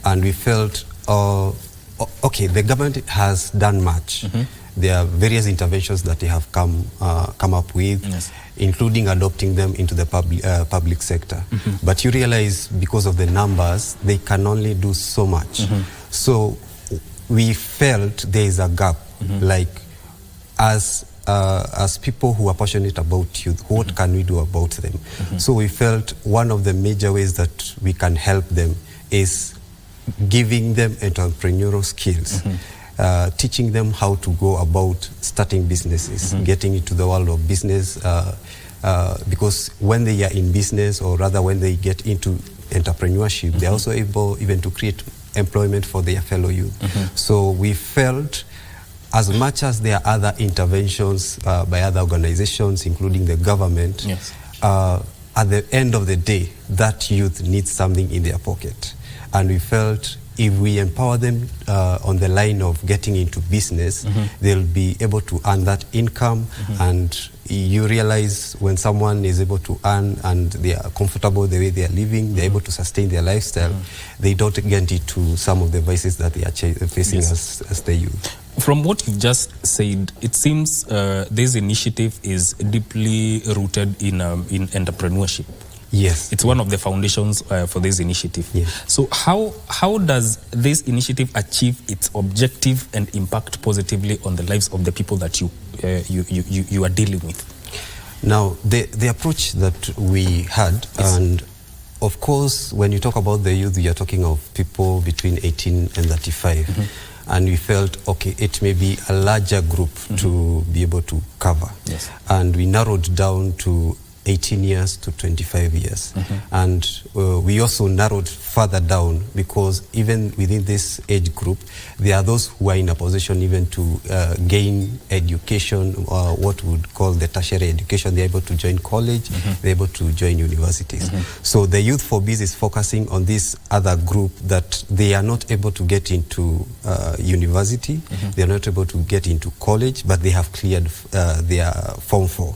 And we felt, okay, the government has done much. There are various interventions that they have come up with, including adopting them into the public sector. But you realize because of the numbers, they can only do so much. So we felt there is a gap, like as as people who are passionate about youth, what can we do about them? So we felt one of the major ways that we can help them is giving them entrepreneurial skills. Teaching them how to go about starting businesses, getting into the world of business, because when they are in business, or rather when they get into entrepreneurship, they're also able even to create employment for their fellow youth. So we felt, as much as there are other interventions by other organizations, including the government, at the end of the day, that youth needs something in their pocket. And we felt if we empower them on the line of getting into business, they'll be able to earn that income. And you realize when someone is able to earn and they are comfortable the way they are living, they're able to sustain their lifestyle, they don't get into some of the vices that they are facing as the youth. From what you've just said, it seems this initiative is deeply rooted in entrepreneurship. Yes. It's one of the foundations for this initiative. So how does this initiative achieve its objective and impact positively on the lives of the people that you are dealing with? Now, the approach that we had, and of course, when you talk about the youth, you're talking of people between 18 and 35. And we felt, okay, it may be a larger group to be able to cover. And we narrowed down to 18 years to 25 years. And we also narrowed further down because even within this age group, there are those who are in a position even to gain education, or what we would call the tertiary education. They're able to join college, they're able to join universities. So the Youth for Biz is focusing on this other group that they are not able to get into university, they're not able to get into college, but they have cleared their Form 4.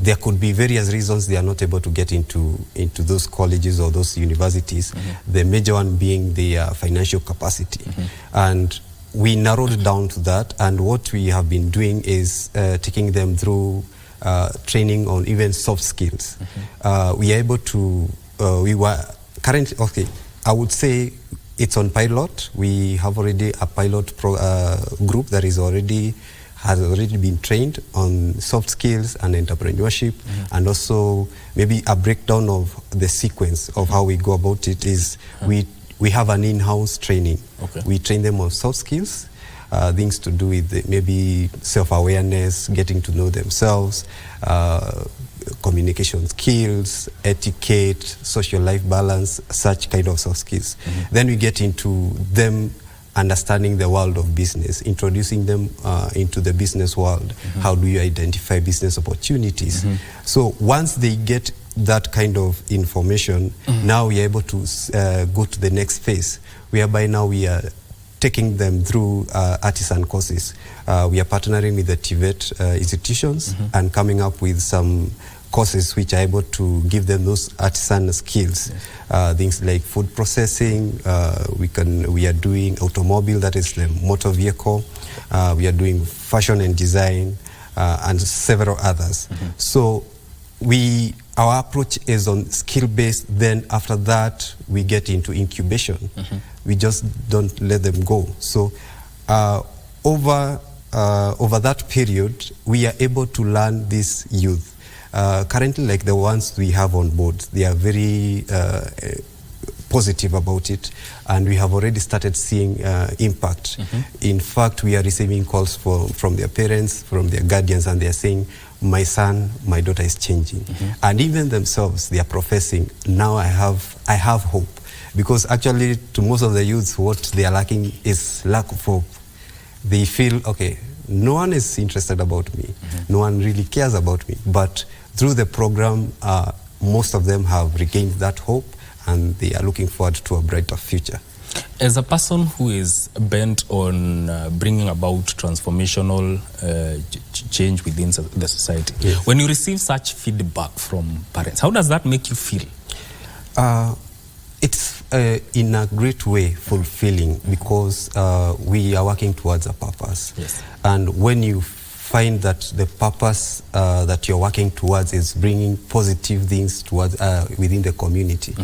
There could be various reasons they are not able to get into those colleges or those universities. The major one being their financial capacity. And we narrowed down to that, and what we have been doing is taking them through training on even soft skills. We are able to, we were currently, okay, I would say it's on pilot. We have already a pilot group that has already been trained on soft skills and entrepreneurship, and also maybe a breakdown of the sequence of how we go about it is we have an in-house training. We train them on soft skills, things to do with maybe self-awareness, getting to know themselves, communication skills, etiquette, social life balance, such kind of soft skills. Then we get into them understanding the world of business, introducing them into the business world. How do you identify business opportunities? So once they get that kind of information, now we are able to go to the next phase, whereby now we are taking them through artisan courses. We are partnering with the TVET institutions and coming up with some courses which are able to give them those artisan skills. Things like food processing, we are doing automobile, that is the motor vehicle. We are doing fashion and design, and several others. So our approach is on skill-based. Then after that, we get into incubation. We just don't let them go. So over that period, we are able to learn this youth. Currently, like the ones we have on board, they are very positive about it, and we have already started seeing impact. In fact, we are receiving calls from their parents, from their guardians, and they are saying, my son, my daughter is changing. And even themselves, they are professing, now I have hope. Because actually, to most of the youths, what they are lacking is lack of hope. They feel, okay, no one is interested about me. No one really cares about me. But through the program, most of them have regained that hope, and they are looking forward to a brighter future. As a person who is bent on bringing about transformational change within the society, when you receive such feedback from parents, how does that make you feel? It's in a great way fulfilling, because we are working towards a purpose. And when you find that the purpose that you're working towards is bringing positive things towards within the community,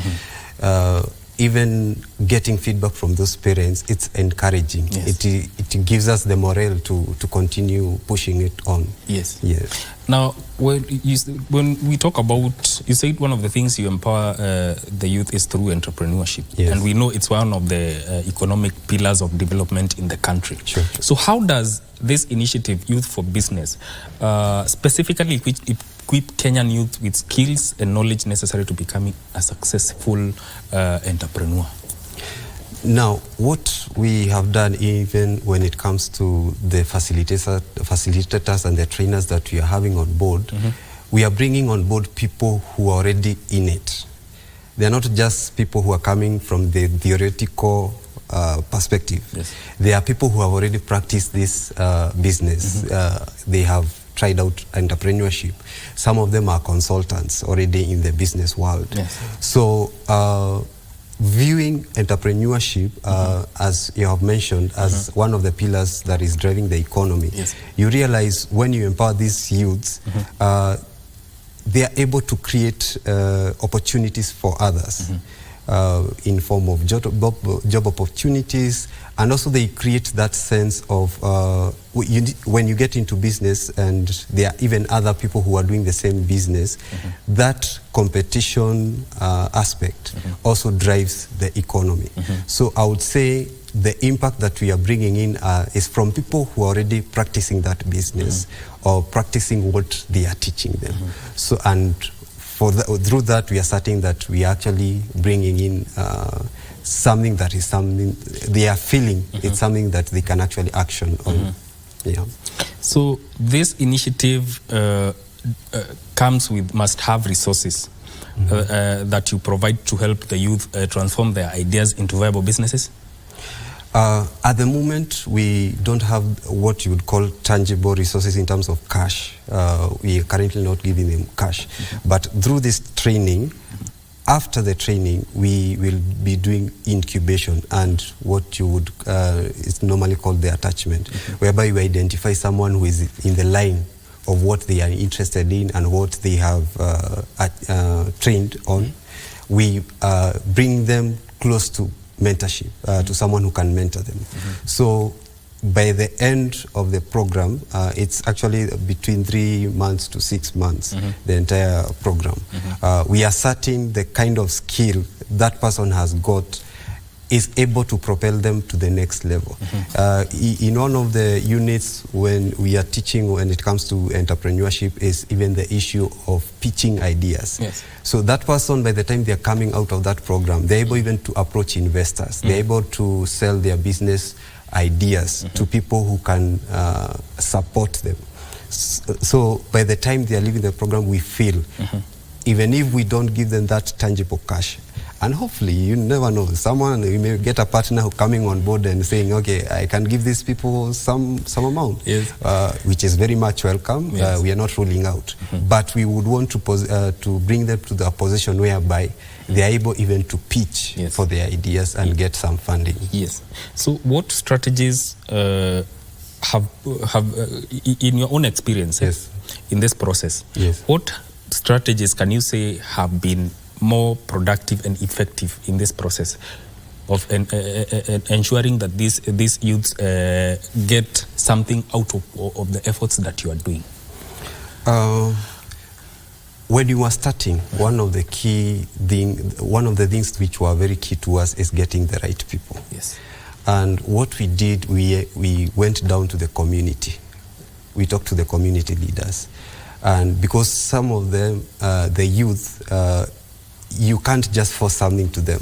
even getting feedback from those parents, it's encouraging. Yes. It gives us the morale to continue pushing it on. Yes. Yes. Now, when we talk about, you said one of the things you empower the youth is through entrepreneurship. Yes. And we know it's one of the economic pillars of development in the country. Sure. So how does this initiative, Youth for Business, specifically equip Kenyan youth with skills and knowledge necessary to becoming a successful entrepreneur? Now, what we have done, even when it comes to the facilitators and the trainers that we are having on board, we are bringing on board people who are already in it. They are not just people who are coming from the theoretical perspective. Yes. They are people who have already practiced this business. They have tried out entrepreneurship. Some of them are consultants already in the business world. Yes. So, viewing entrepreneurship, as you have mentioned, as one of the pillars that is driving the economy, you realize when you empower these youths, they are able to create opportunities for others in form of job opportunities, and also they create that sense of when you get into business and there are even other people who are doing the same business, that competition aspect also drives the economy. So I would say the impact that we are bringing in is from people who are already practicing that business or practicing what they are teaching them. So, and through that, we are starting that we are actually bringing in something that is something they are feeling, it's something that they can actually action on. Yeah. So this initiative must have resources that you provide to help the youth transform their ideas into viable businesses? At the moment, we don't have what you would call tangible resources in terms of cash. We are currently not giving them cash. But through this training, after the training, we will be doing incubation and what you would, is normally called the attachment, whereby you identify someone who is in the line of what they are interested in and what they have trained on. We bring them close to mentorship, to someone who can mentor them. So by the end of the program, it's actually between 3 months to 6 months, the entire program. We are certain the kind of skill that person has got is able to propel them to the next level. In one of the units when we are teaching when it comes to entrepreneurship is even the issue of pitching ideas. Yes. So that person, by the time they are coming out of that program, they're able even to approach investors. They're able to sell their business ideas to people who can support them. So by the time they are leaving the program, we feel, even if we don't give them that tangible cash, and hopefully, you never know, you may get a partner who coming on board and saying, okay, I can give these people some amount, which is very much welcome. We are not ruling out. But we would want to bring them to the position whereby they are able even to pitch for their ideas and get some funding. Yes. So what strategies have in your own experience in this process, what strategies can you say have been more productive and effective in this process of ensuring that these youths get something out of the efforts that you are doing? When you are starting, one of the things which were very key to us is getting the right people. Yes. And what we did, we went down to the community. We talked to the community leaders. And because some of them, the youth, you can't just force something to them.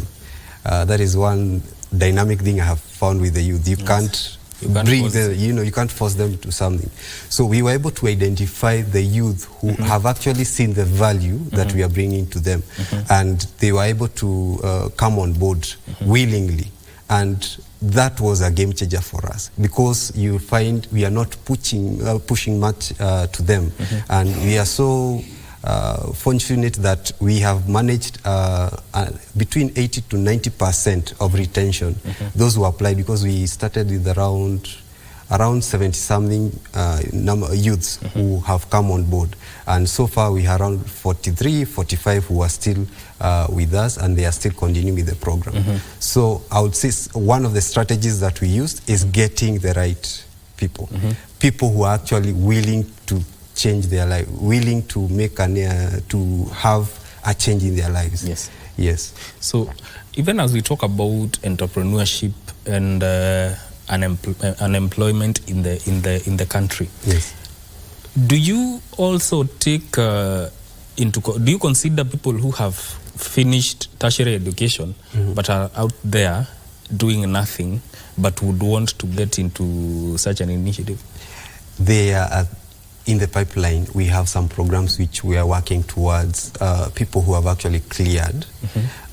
That is one dynamic thing I have found with the youth. You can't bring them, you can't force them to something. So we were able to identify the youth who have actually seen the value that we are bringing to them. And they were able to come on board willingly. And that was a game changer for us, because you find we are not pushing much to them. And we are so fortunate that we have managed between 80 to 90% of retention, those who apply, because we started with around around 70-something youths who have come on board. And so far we have around 43, 45 who are still with us, and they are still continuing with the program. So I would say one of the strategies that we used is getting the right people. People who are actually willing to change their life, willing to make to have a change in their lives. Yes. So even as we talk about entrepreneurship and unemployment in the country, do you also take do you consider people who have finished tertiary education but are out there doing nothing but would want to get into such an initiative? They are in the pipeline. We have some programs which we are working towards people who have actually cleared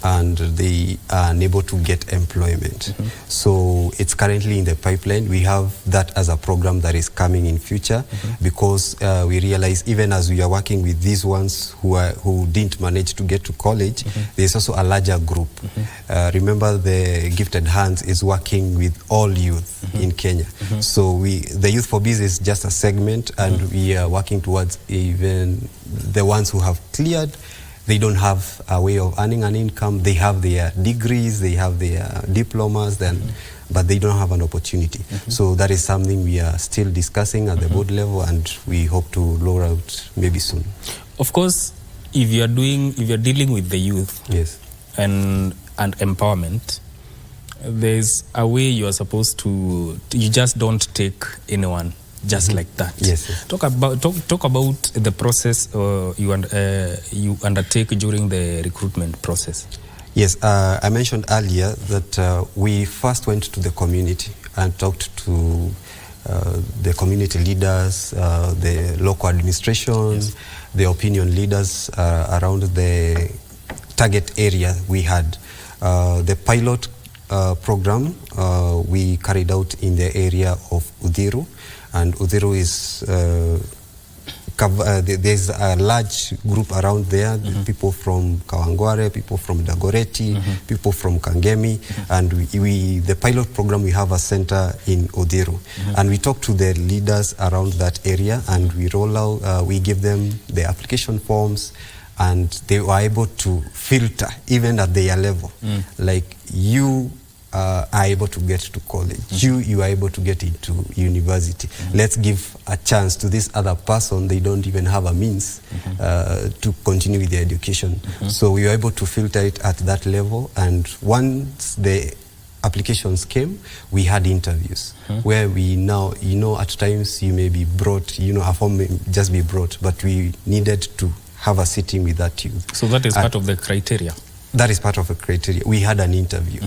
and they are unable to get employment. So it's currently in the pipeline. We have that as a program that is coming in future because we realize even as we are working with these ones who didn't manage to get to college, there's also a larger group. Remember, the Gifted Hands is working with all youth in Kenya. So the Youth for Biz is just a segment, and we are working towards even the ones who have cleared. They don't have a way of earning an income. They have their degrees, they have their diplomas, but they don't have an opportunity. So that is something we are still discussing at the board level, and we hope to roll out maybe soon. Of course, if you're dealing with the youth and empowerment, there's a way you are supposed to, you just don't take anyone just like that. Talk about the process you undertake during the recruitment process. Yes, I mentioned earlier that we first went to the community and talked to the community leaders, the local administration, the opinion leaders around the target area we had. The pilot program we carried out in the area of Uthiru. And Uthiru is, there's a large group around there, people from Kawangware, people from Dagoretti, people from Kangemi, and the pilot program, we have a center in Uthiru. And we talk to the leaders around that area, and we roll out, we give them the application forms, and they were able to filter even at their level. Like, you are able to get to college, you are able to get into university. Let's give a chance to this other person. They don't even have a means to continue with their education. So we were able to filter it at that level, and once the applications came, we had interviews where we now, at times you may be brought, a form may just be brought, but we needed to have a sitting with that youth. So that is part of the criteria? That is part of the criteria. We had an interview,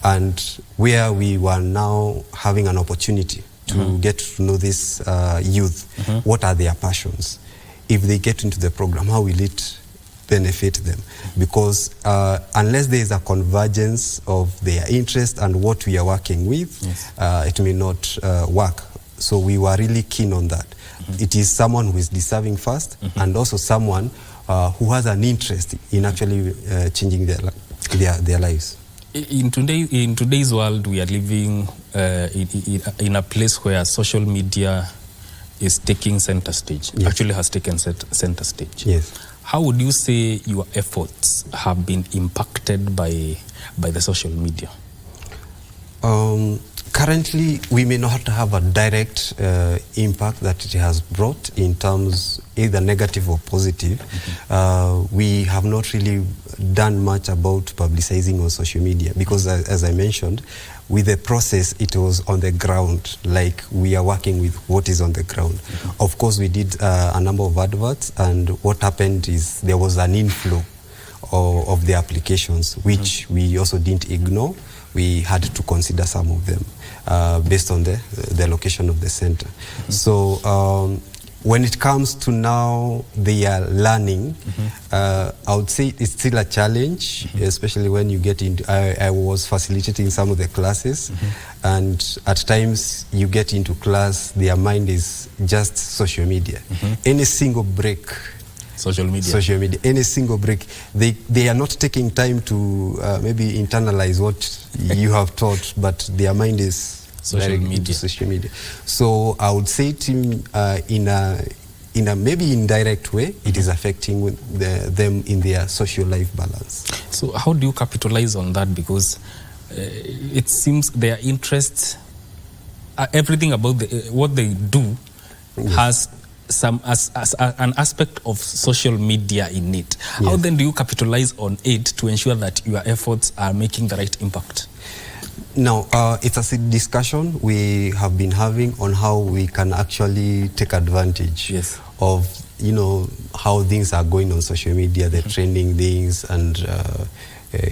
and where we were now having an opportunity to get to know this youth. What are their passions? If they get into the program, how will it benefit them? Because unless there is a convergence of their interest and what we are working with, it may not work. So we were really keen on that. It is someone who is deserving first, and also someone who has an interest in actually changing their lives. In today's world, we are living in a place where social media is taking center stage, actually has taken center stage. How would you say your efforts have been impacted by the social media? Currently, we may not have a direct impact that it has brought in terms either negative or positive. We have not really done much about publicizing on social media because, as I mentioned, with the process, it was on the ground, like we are working with what is on the ground. Of course, we did a number of adverts, and what happened is there was an inflow of the applications, which we also didn't ignore. We had to consider some of them based on the location of the center. So when it comes to now they are learning, I would say it's still a challenge, especially when you get into, I was facilitating some of the classes, and at times you get into class, their mind is just social media. Any single break, social media, any single break, they are not taking time to maybe internalize what you have taught, but their mind is social media. So I would say it in a maybe indirect way, it is affecting them in their social life balance. So how do you capitalize on that? Because it seems their interests, everything about what they do has some as an aspect of social media in it. Yes. How then do you capitalize on it to ensure that your efforts are making the right impact? Now, it's a discussion we have been having on how we can actually take advantage of, you know, how things are going on social media, the trending things, and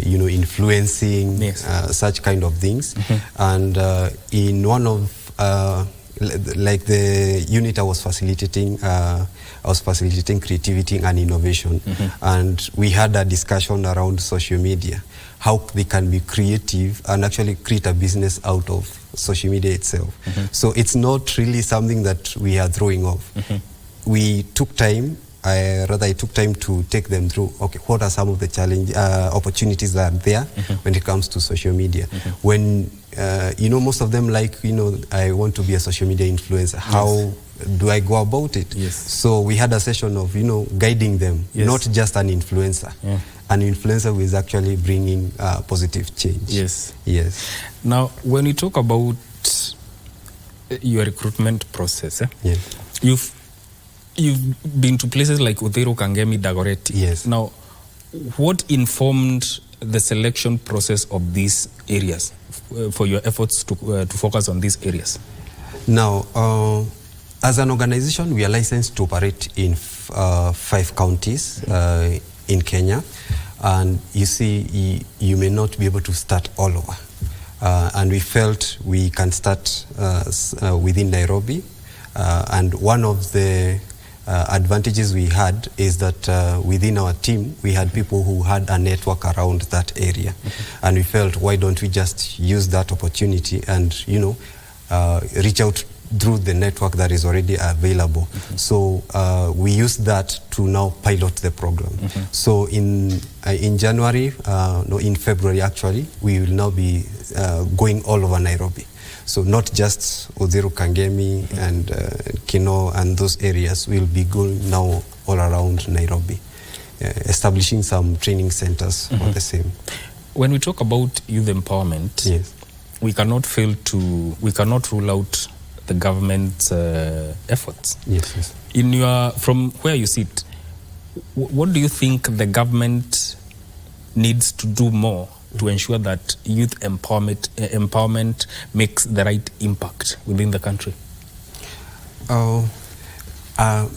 you know, influencing such kind of things. And in one of like the unit I was facilitating creativity and innovation, and we had a discussion around social media, how they can be creative and actually create a business out of social media itself. So it's not really something that we are throwing off. We took time, I took time to take them through, okay, what are some of the opportunities that are there when it comes to social media. When, you know, most of them like, you know, I want to be a social media influencer. How do I go about it? So we had a session of, you know, guiding them, not just an influencer. An influencer who is actually bringing positive change. Now, when you talk about your recruitment process, you've been to places like Uthiru, Kangemi, Dagoretti. Now, what informed the selection process of these areas for your efforts to focus on these areas? Now, as an organization, we are licensed to operate in 5 counties in Kenya. And you see, you may not be able to start all over. And we felt we can start within Nairobi. And one of the advantages we had is that within our team, we had people who had a network around that area. And we felt, why don't we just use that opportunity and, you know, reach out through the network that is already available. So we used that to now pilot the program. So in January, no, in February actually, we will now be going all over Nairobi. So not just Uthiru, Kangemi, and Kino and those areas. We'll be going now all around Nairobi, establishing some training centers for the same. When we talk about youth empowerment, we cannot rule out the government's efforts. From where you sit, what do you think the government needs to do more to ensure that youth empowerment makes the right impact within the country?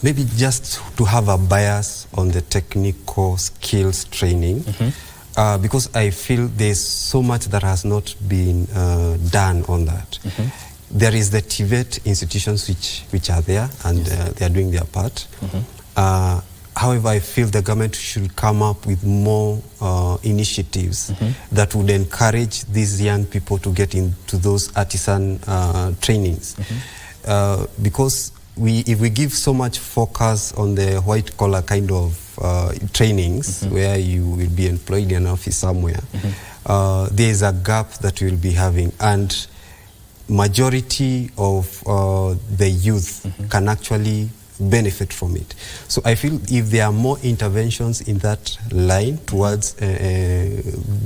Maybe just to have a bias on the technical skills training, because I feel there's so much that has not been done on that. There is the TVET institutions which are there, and they are doing their part. However, I feel the government should come up with more initiatives that would encourage these young people to get into those artisan trainings. Because if we give so much focus on the white-collar kind of trainings, where you will be employed in an office somewhere, there is a gap that we will be having. And majority of the youth can actually benefit from it. So I feel if there are more interventions in that line towards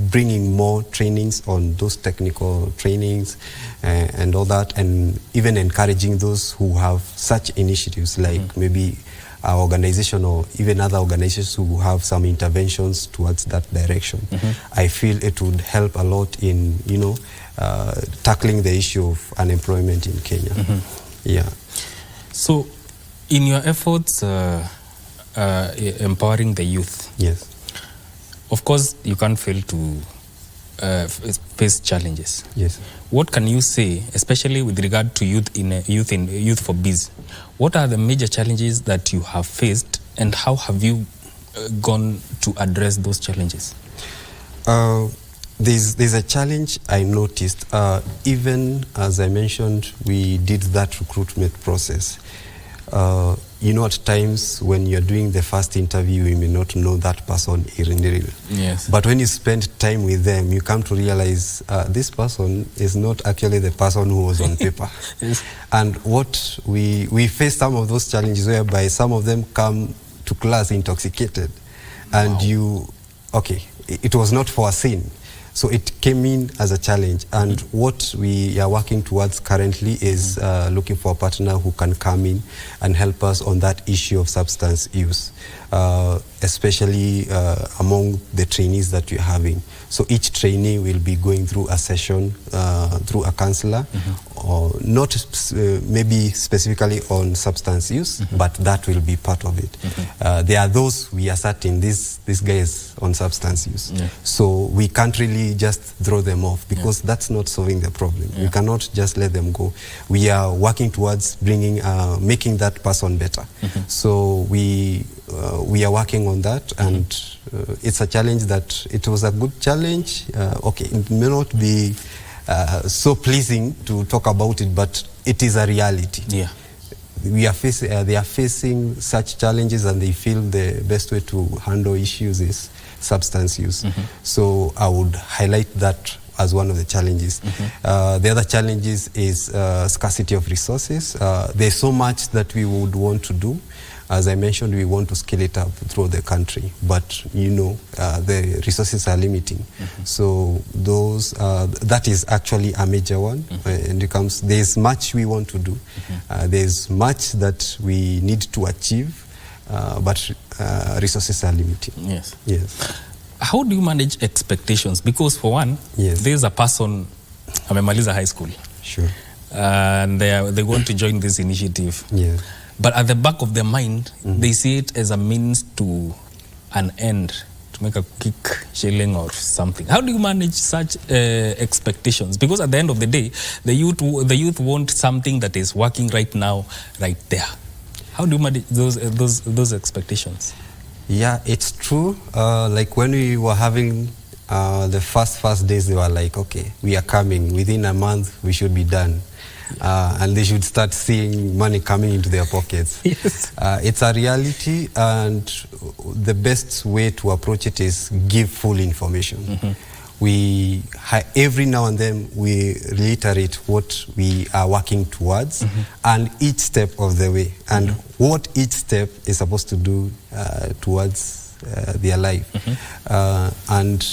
bringing more trainings on those technical trainings and all that, and even encouraging those who have such initiatives, like maybe our organization or even other organizations who have some interventions towards that direction, I feel it would help a lot in, you know, tackling the issue of unemployment in Kenya. So in your efforts empowering the youth, of course you can't fail to face challenges. What can you say, especially with regard to youth for biz? What are the major challenges that you have faced, and how have you gone to address those challenges? There's a challenge I noticed. Even as I mentioned, we did that recruitment process. you know, at times when you're doing the first interview, you may not know that person in real. Yes. But when you spend time with them, you come to realize this person is not actually the person who was on paper. Yes. And what we face some of those challenges whereby some of them come to class intoxicated. And it was not foreseen. So it came in as a challenge. And what we are working towards currently is looking for a partner who can come in and help us on that issue of substance use, especially among the trainees that we're having. So each trainee will be going through a session through a counselor, or not maybe specifically on substance use, but that will be part of it. There are those we are certain these guys on substance use. Yeah. So we can't really just throw them off because that's not solving the problem. We cannot just let them go. We are working towards making that person better. So we are working on that, and it's a challenge that it was a good challenge. It may not be so pleasing to talk about it, but it is a reality. Yeah. They are facing such challenges, and they feel the best way to handle issues is substance use. So I would highlight that as one of the challenges. The other challenges is scarcity of resources. There's so much that we would want to do. As I mentioned, we want to scale it up throughout the country, but the resources are limiting. So that is actually a major one. And there's much we want to do. There's much that we need to achieve, but resources are limiting. Yes. Yes. How do you manage expectations? Because for one, there's a person, amemaliza high school. Sure. And they want to join this initiative. Yeah. But at the back of their mind, they see it as a means to an end, to make a quick shilling or something. How do you manage such expectations? Because at the end of the day, the youth want something that is working right now, right there. How do you manage those expectations? Yeah, it's true. Like when we were having the first days, they were like, okay, we are coming. Within a month, we should be done. And they should start seeing money coming into their pockets. Yes. It's a reality, and the best way to approach it is give full information. Every now and then we reiterate what we are working towards and each step of the way, and what each step is supposed to do towards their life. And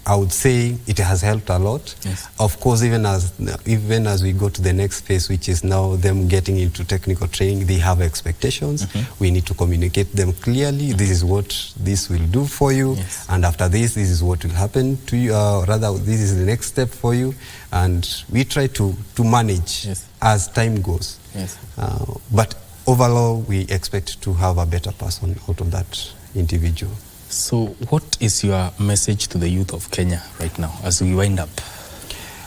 I would say it has helped a lot. Yes. Of course, even as we go to the next phase, which is now them getting into technical training, they have expectations. We need to communicate them clearly. This is what this will do for you, and after this is what will happen to you. Rather, this is the next step for you, and we try to manage as time goes. Yes. But overall, we expect to have a better person out of that individual. So what is your message to the youth of Kenya right now as we wind up?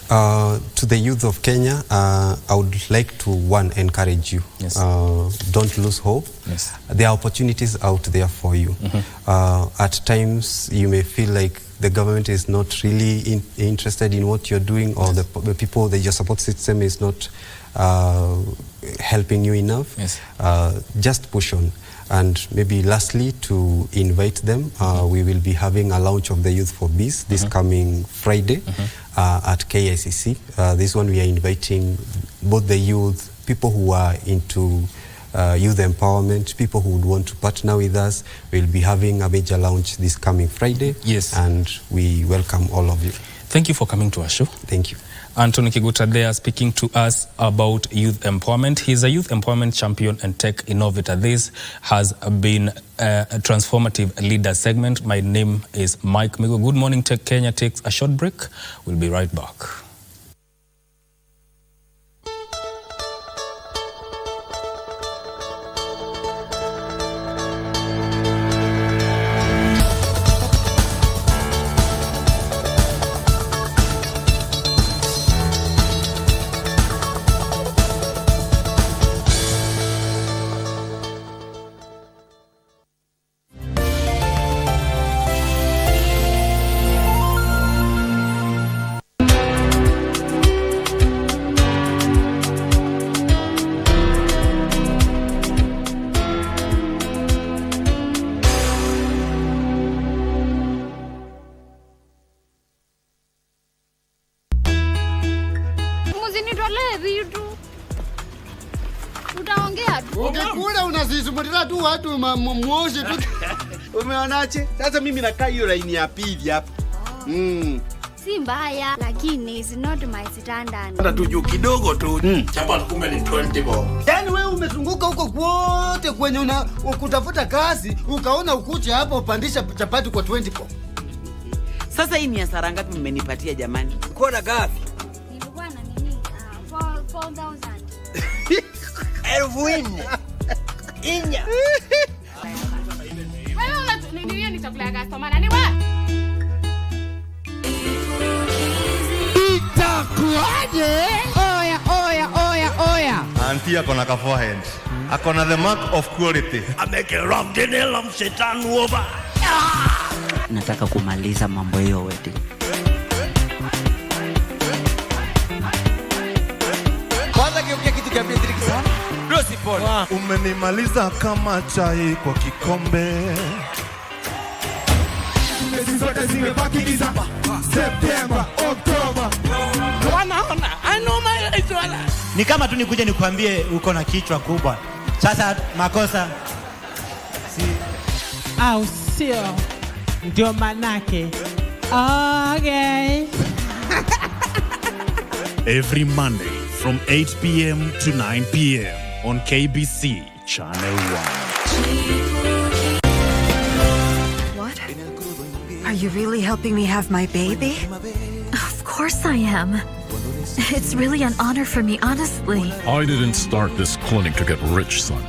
To the youth of Kenya, I would like to, encourage you. Yes. Don't lose hope. Yes. There are opportunities out there for you. At times, you may feel like the government is not really interested in what you're doing, or the people, your support system is not helping you enough. Yes. Just push on. And maybe lastly, to invite them, we will be having a launch of the Youth for Biz this coming Friday at KICC. This one we are inviting both the youth, people who are into youth empowerment, people who would want to partner with us. We'll be having a major launch this coming Friday. Yes. And we welcome all of you. Thank you for coming to our show. Thank you. Anthony Kiguta there speaking to us about youth empowerment. He's a youth empowerment champion and tech innovator. This has been a transformative leader segment. My name is Mike Migo. Good Morning Tech Kenya takes a short break. We'll be right back. Kula unazizumutira tu watu muoshe tu. Umeonaje? Sasa mimi nakaa hiyo line ya pili hapa. Si mbaya lakini is not my standard. Hata tu kidogo tu. Chapa kumbe ni 20 bob. Yaani wewe umezunguka huko kwote kwenye kutafuta kazi, ukaona ukuche hapo upandisha chapati kwa 20 bob. Sasa hii ni hasara ngapi mmenipatia jamani? Uko na gapi? Nilikuwa na nini? 4,000. 4,000. Inya. Wewe ndio ni chakula ya customer nani wewe? Itakuaje? Oya. Auntie akona ka forehead. Akona the mark of quality. Amekeram dinelo mshetani over. Nataka kumaliza mambo hiyo wedding. Kwanza kiukia kitu cha Patrick sana. Rosi Paul. Umenimaliza kama chai kwa kikombe. Hizi zote zimebaki December, September, October. Wanaona, I know my Israel. Ni kama tu nikuje nikwambie uko na kichwa kubwa. Sasa makosa si au sio? Ndio manake. Okay. Every Monday from 8 p.m. to 9 p.m. on KBC Channel 1. What? Are you really helping me have my baby? Of course I am. It's really an honor for me, honestly. I didn't start this clinic to get rich, son.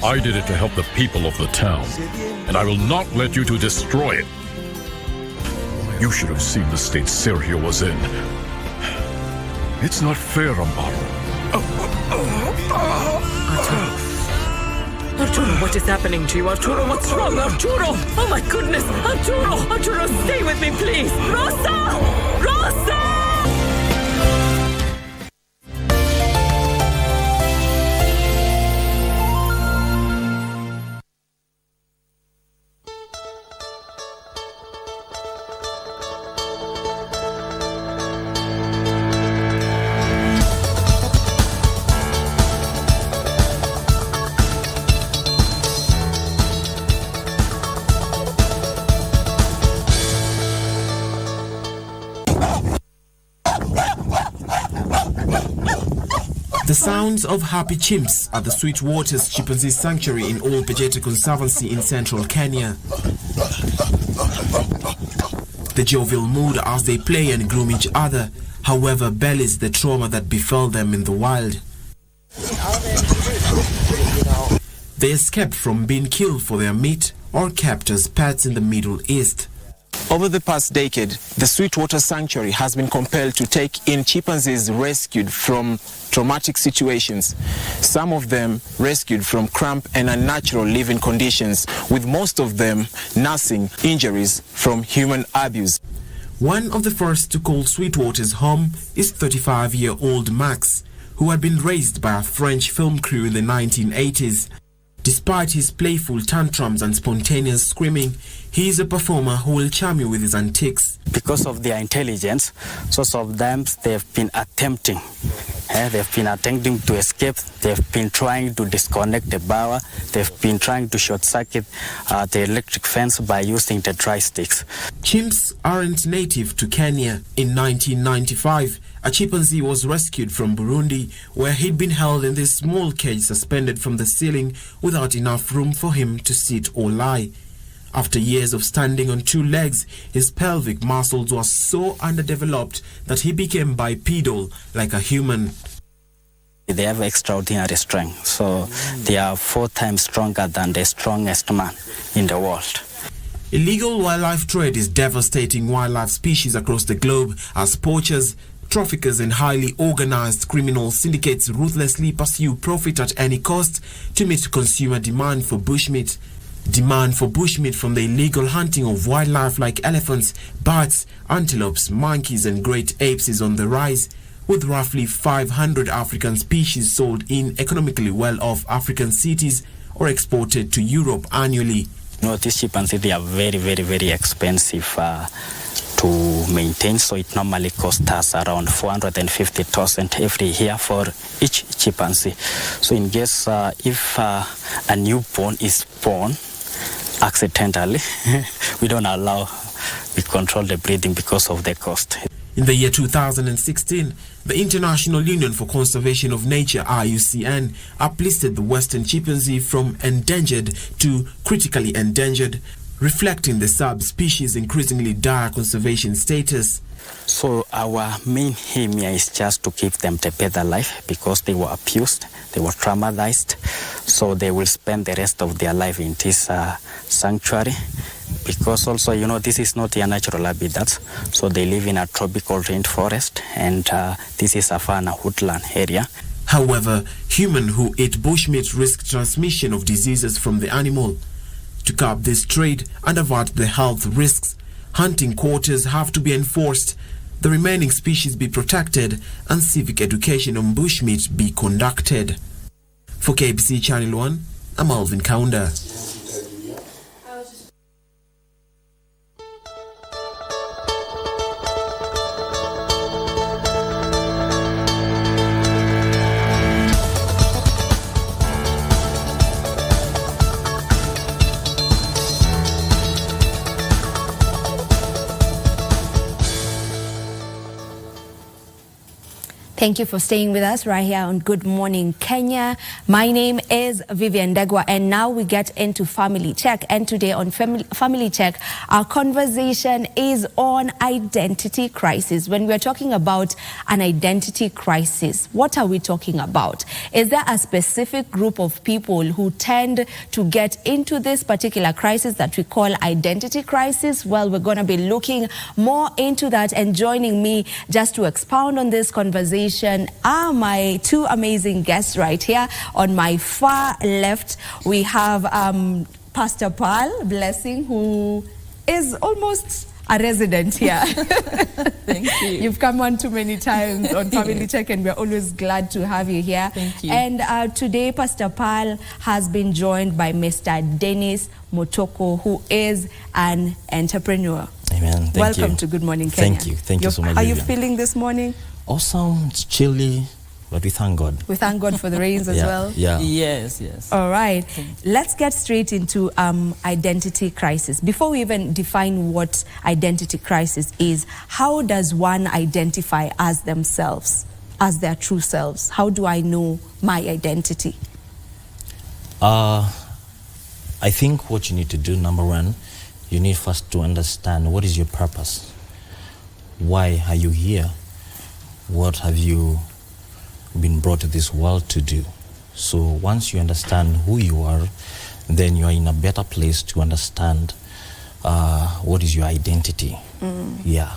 I did it to help the people of the town. And I will not let you to destroy it. You should have seen the state Sergio was in. It's not fair, Amparo. Arturo, what is happening to you? Arturo, what's wrong? Arturo! Oh my goodness! Arturo, stay with me, please! Rosa! The sounds of happy chimps at the Sweet Waters Chimpanzee Sanctuary in Old Pejeta Conservancy in central Kenya. The jovial mood as they play and groom each other, however, belies the trauma that befell them in the wild. They escaped from being killed for their meat or kept as pets in the Middle East. Over the past decade, the Sweetwater Sanctuary has been compelled to take in chimpanzees rescued from traumatic situations, some of them rescued from cramped and unnatural living conditions, with most of them nursing injuries from human abuse. One of the first to call Sweetwater's home is 35-year-old Max, who had been raised by a French film crew in the 1980s. Despite his playful tantrums and spontaneous screaming, he is a performer who will charm you with his antics. Because of their intelligence, most of them they've been attempting to escape. They've been trying to disconnect the power. They've been trying to short circuit the electric fence by using the dry sticks. Chimps aren't native to Kenya. In 1995, a chimpanzee was rescued from Burundi, where he'd been held in this small cage suspended from the ceiling without enough room for him to sit or lie. After years of standing on two legs, his pelvic muscles were so underdeveloped that he became bipedal, like a human. They have extraordinary strength, so they are 4 times stronger than the strongest man in the world. Illegal wildlife trade is devastating wildlife species across the globe as poachers, traffickers and highly organized criminal syndicates ruthlessly pursue profit at any cost to meet consumer demand for bushmeat. Demand for bushmeat from the illegal hunting of wildlife like elephants, bats, antelopes, monkeys and great apes is on the rise, with roughly 500 African species sold in economically well-off African cities or exported to Europe annually. These chimpanzees, they are very, very, very expensive to maintain. So it normally costs us around 450,000 every year for each chimpanzee. So in case if a newborn is born accidentally, we don't allow, we control the breeding because of the cost. In the year 2016, the International Union for Conservation of Nature, IUCN, uplisted the western chimpanzee from endangered to critically endangered, reflecting the subspecies' increasingly dire conservation status. So our main aim here is just to give them the better life because they were abused, they were traumatized, so they will spend the rest of their life in this sanctuary. Because also, you know, this is not their natural habitat, so they live in a tropical rainforest, and this is a fauna woodland area. However, humans who eat bushmeat risk transmission of diseases from the animal. To curb this trade and avert the health risks, hunting quotas have to be enforced, the remaining species be protected, and civic education on bushmeat be conducted. For KBC Channel 1, I'm Alvin Kaunda. Thank you for staying with us right here on Good Morning Kenya. My name is Vivian Degwa, and now we get into Family Check. And today on Family Check, our conversation is on identity crisis. When we're talking about an identity crisis, what are we talking about? Is there a specific group of people who tend to get into this particular crisis that we call identity crisis? Well, we're going to be looking more into that, and joining me just to expound on this conversation are my two amazing guests right here. On my far left, we have Pastor Paul Blessing, who is almost a resident here. Thank you. You've come on too many times on Family Check, and we're always glad to have you here. Thank you. And today, Pastor Paul has been joined by Mr. Dennis Motoko, who is an entrepreneur. Amen. Thank Welcome you. to Good Morning Kenya. Thank you. Thank you so much. How are you Vivian. feeling this morning? Awesome. It's chilly, but we thank God. We thank God for the rains as well. Yeah. Yes, yes. All right. Let's get straight into identity crisis. Before we even define what identity crisis is, how does one identify as themselves, as their true selves? How do I know my identity? I think what you need to do, number one, you need first to understand what is your purpose. Why are you here? What have you been brought to this world to do? So once you understand who you are, then you are in a better place to understand what is your identity. Yeah.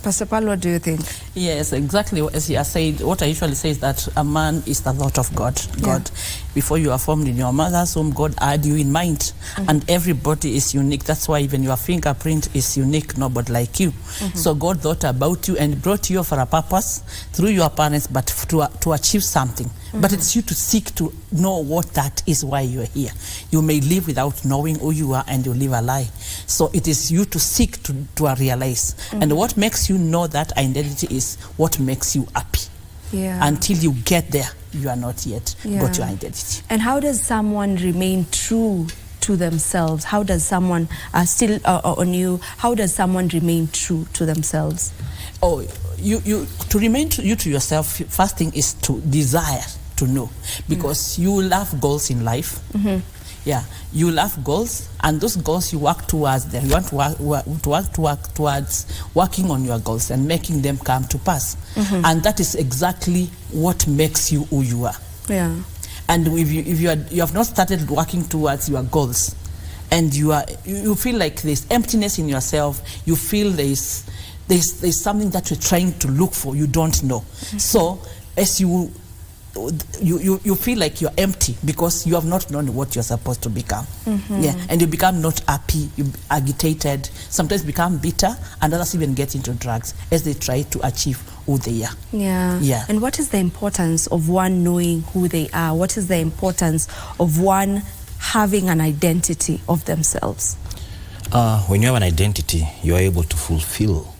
Pastor Paul, what do you think? Yes, exactly as you said. What I usually say is that a man is the thought of God. God, before you are formed in your mother's womb, God had you in mind. And everybody is unique. That's why even your fingerprint is unique, nobody like you. So God thought about you and brought you for a purpose through your parents, but to achieve something. But it's you to seek to know what that is, why you are here. You may live without knowing who you are, and you live a lie. So it is you to seek to realize. And what makes you know that identity is what makes you happy. Until you get there, you are not yet got your identity. And how does someone remain true to themselves? How does someone how does someone remain true to themselves? Oh, you to remain true to yourself, first thing is to desire to know, because you will have goals in life. Yeah, you will have goals, and those goals you work towards them. You want to work towards working on your goals and making them come to pass. And that is exactly what makes you who you are. Yeah. And if you have not started working towards your goals, and you feel like there's emptiness in yourself, you feel there's something that you're trying to look for, you don't know. So as you feel like you're empty because you have not known what you're supposed to become. And you become not happy, you agitated, sometimes become bitter, and others even get into drugs as they try to achieve who they are. Yeah. And what is the importance of one knowing who they are? What is the importance of one having an identity of themselves? When you have an identity, you are able to fulfill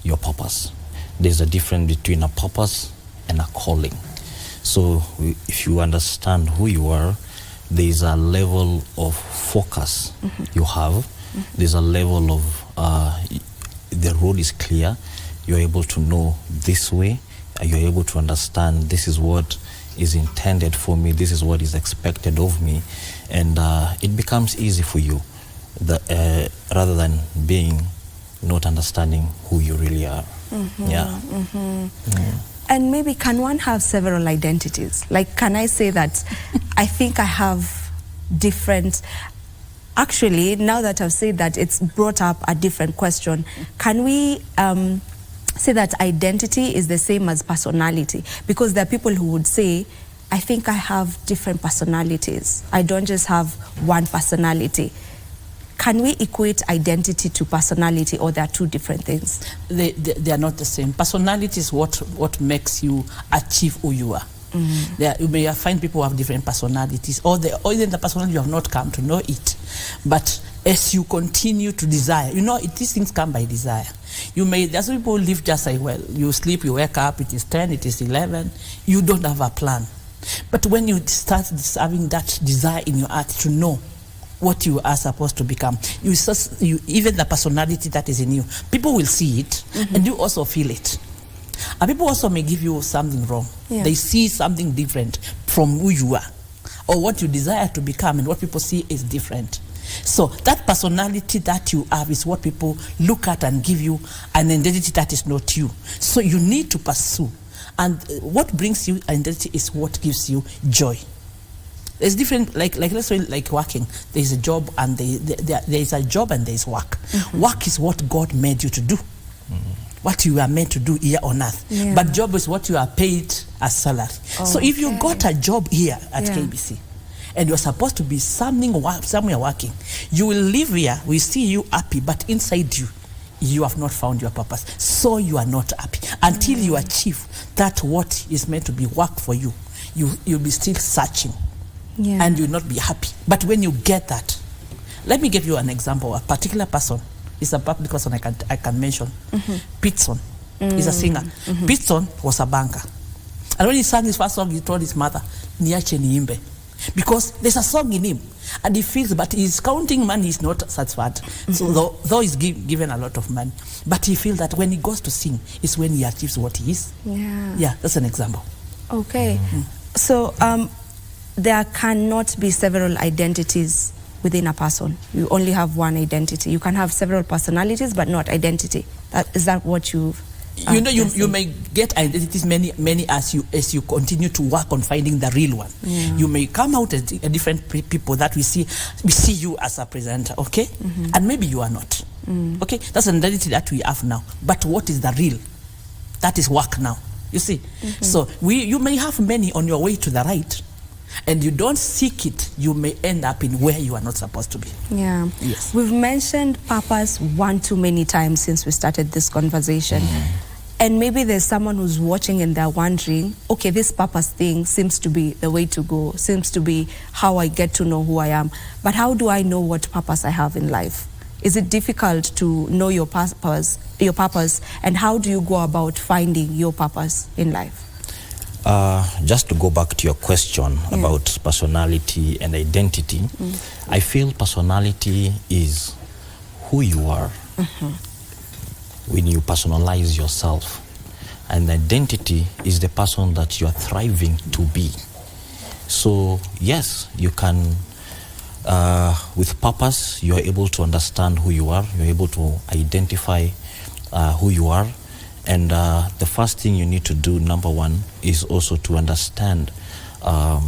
your purpose. There's a difference between a purpose and a calling. So if you understand who you are, there's a level of focus you have. There's a level of the road is clear. You're able to know this way. You're able to understand this is what is intended for me. This is what is expected of me. And it becomes easy for you rather than being not understanding who you really are. Yeah. And maybe can one have several identities? Like, can I say that I think I have different... Actually, now that I've said that, it's brought up a different question. Can we say that identity is the same as personality? Because there are people who would say, I think I have different personalities. I don't just have one personality. Can we equate identity to personality, or they are two different things? They are not the same. Personality is what makes you achieve who you are. You may find people who have different personalities, or even the personality you have not come to know it. But as you continue to desire, these things come by desire. There's people who live just like, well, you sleep, you wake up, it is 10, it is 11, you don't have a plan. But when you start having that desire in your heart to know what you are supposed to become, even the personality that is in you, people will see it, and you also feel it. And people also may give you something wrong. Yeah. They see something different from who you are, or what you desire to become, and what people see is different. So that personality that you have is what people look at and give you an identity that is not you. So you need to pursue. And what brings you identity is what gives you joy. There's different, like let's say, like working. There's a job and there is a job and there is work. Work is what God made you to do. What you are meant to do here on earth. Yeah. But job is what you are paid as salary. So if you got a job here at KBC, and you're supposed to be somewhere working, you will live here, we see you happy, but inside you, you have not found your purpose. So you are not happy. Until you achieve that what is meant to be work for you, you'll be still searching. And you'll not be happy. But when you get that, let me give you an example. A particular person is a public person I can mention. Pitson is a singer. Pitson was a banker. And when he sang his first song, he told his mother, Niache niimbe. Because there's a song in him, and he feels, but he's counting money, he's not satisfied. So though he's given a lot of money, but he feels that when he goes to sing, is when he achieves what he is. Yeah, that's an example. Okay. So there cannot be several identities within a person. You only have one identity. You can have several personalities, but not identity. Is that what you've... you may get identities many as you continue to work on finding the real one. You may come out as different people that we see you as a presenter, okay? And maybe you are not. Okay? That's an identity that we have now. But what is the real? That is work now. You see? So you may have many on your way to the right, and you don't seek it, you may end up in where you are not supposed to be. Yeah. Yes. We've mentioned purpose one too many times since we started this conversation. And maybe there's someone who's watching and they're wondering, okay, this purpose thing seems to be the way to go, seems to be how I get to know who I am. But how do I know what purpose I have in life? Is it difficult to know your purpose, and how do you go about finding your purpose in life? Just to go back to your question about personality and identity, I feel personality is who you are when you personalize yourself, and identity is the person that you are thriving to be. So yes, you can, with purpose, you are able to understand who you are, you're able to identify who you are. And the first thing you need to do, number one, is also to understand, are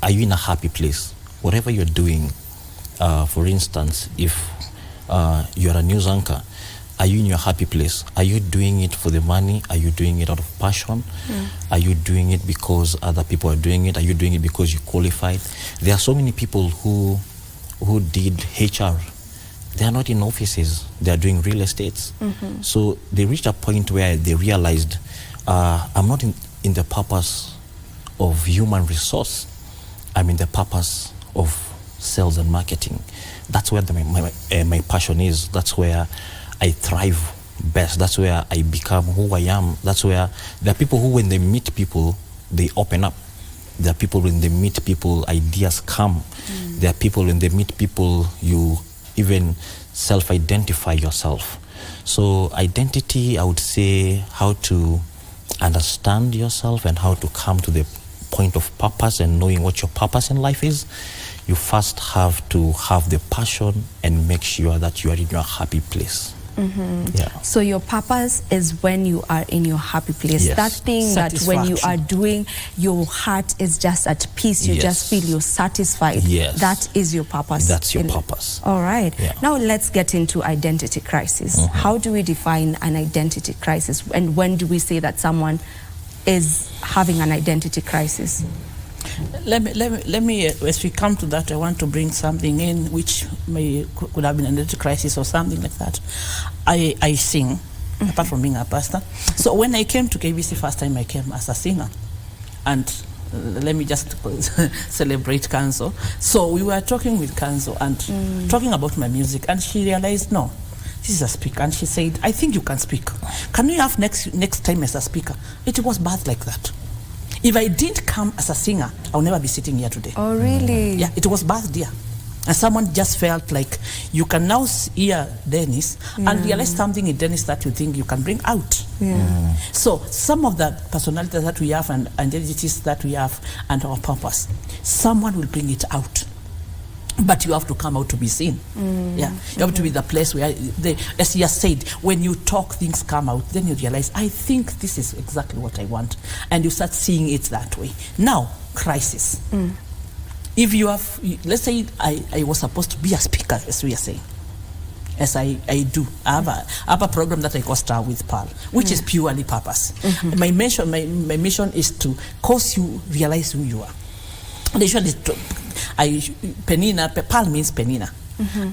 you in a happy place? Whatever you're doing, for instance, if you're a news anchor, are you in your happy place? Are you doing it for the money? Are you doing it out of passion? Are you doing it because other people are doing it? Are you doing it because you qualified? There are so many people who did HR. They are not in offices, they are doing real estates. So they reached a point where they realized, I'm not in the purpose of human resource, I'm in the purpose of sales and marketing. That's where my passion is. That's where I thrive best. That's where I become who I am. That's where there are people who, when they meet people, they open up. There are people, when they meet people, ideas come. There are people, when they meet people, you even self-identify yourself. So identity, I would say, how to understand yourself and how to come to the point of purpose and knowing what your purpose in life is. You first have to have the passion and make sure that you are in your happy place. Yeah. So your purpose is when you are in your happy place. Yes. That thing that when you are doing, your heart is just at peace. You just feel you're satisfied. Yes. That is your purpose. That's your purpose. All right. Yeah. Now let's get into identity crisis. How do we define an identity crisis? And when do we say that someone is having an identity crisis? Let me as we come to that, I want to bring something in which could have been an identity crisis or something like that. I sing, apart from being a pastor. So when I came to KBC first time, I came as a singer. And let me just celebrate Kanzo. So we were talking with Kanzo and talking about my music, and she realized, no, this is a speaker. And she said, I think you can speak. Can we have next time as a speaker? It was birthed like that. If I didn't come as a singer, I'll never be sitting here today. Oh, really? Yeah, it was birthed here. And someone just felt like you can now hear Dennis and realize something in Dennis that you think you can bring out. So some of the personalities that we have and identities that we have and our purpose, someone will bring it out. But you have to come out to be seen. Yeah, you have to be the place where, as he has said, when you talk, things come out. Then you realize, I think this is exactly what I want, and you start seeing it that way. Now, crisis. If you have, let's say, I was supposed to be a speaker, as we are saying, as I do. I have a program that I co-star with Pearl, which is purely purpose. My mission is to cause you realize who you are. And usually, Penina, Pearl means Penina.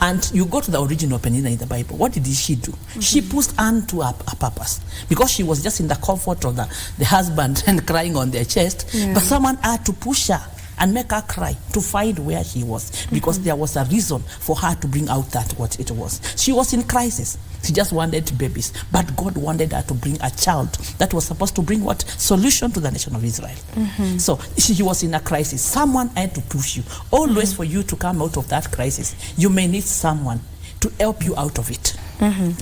And you go to the original Penina in the Bible. What did she do? She pushed on to a purpose. Because she was just in the comfort of the husband and crying on their chest. But someone had to push her and make her cry to find where she was. Because there was a reason for her to bring out that what it was. She was in crisis. She just wanted babies. But God wanted her to bring a child that was supposed to bring what? Solution to the nation of Israel. So she was in a crisis. Someone had to push you. Always for you to come out of that crisis, you may need someone to help you out of it.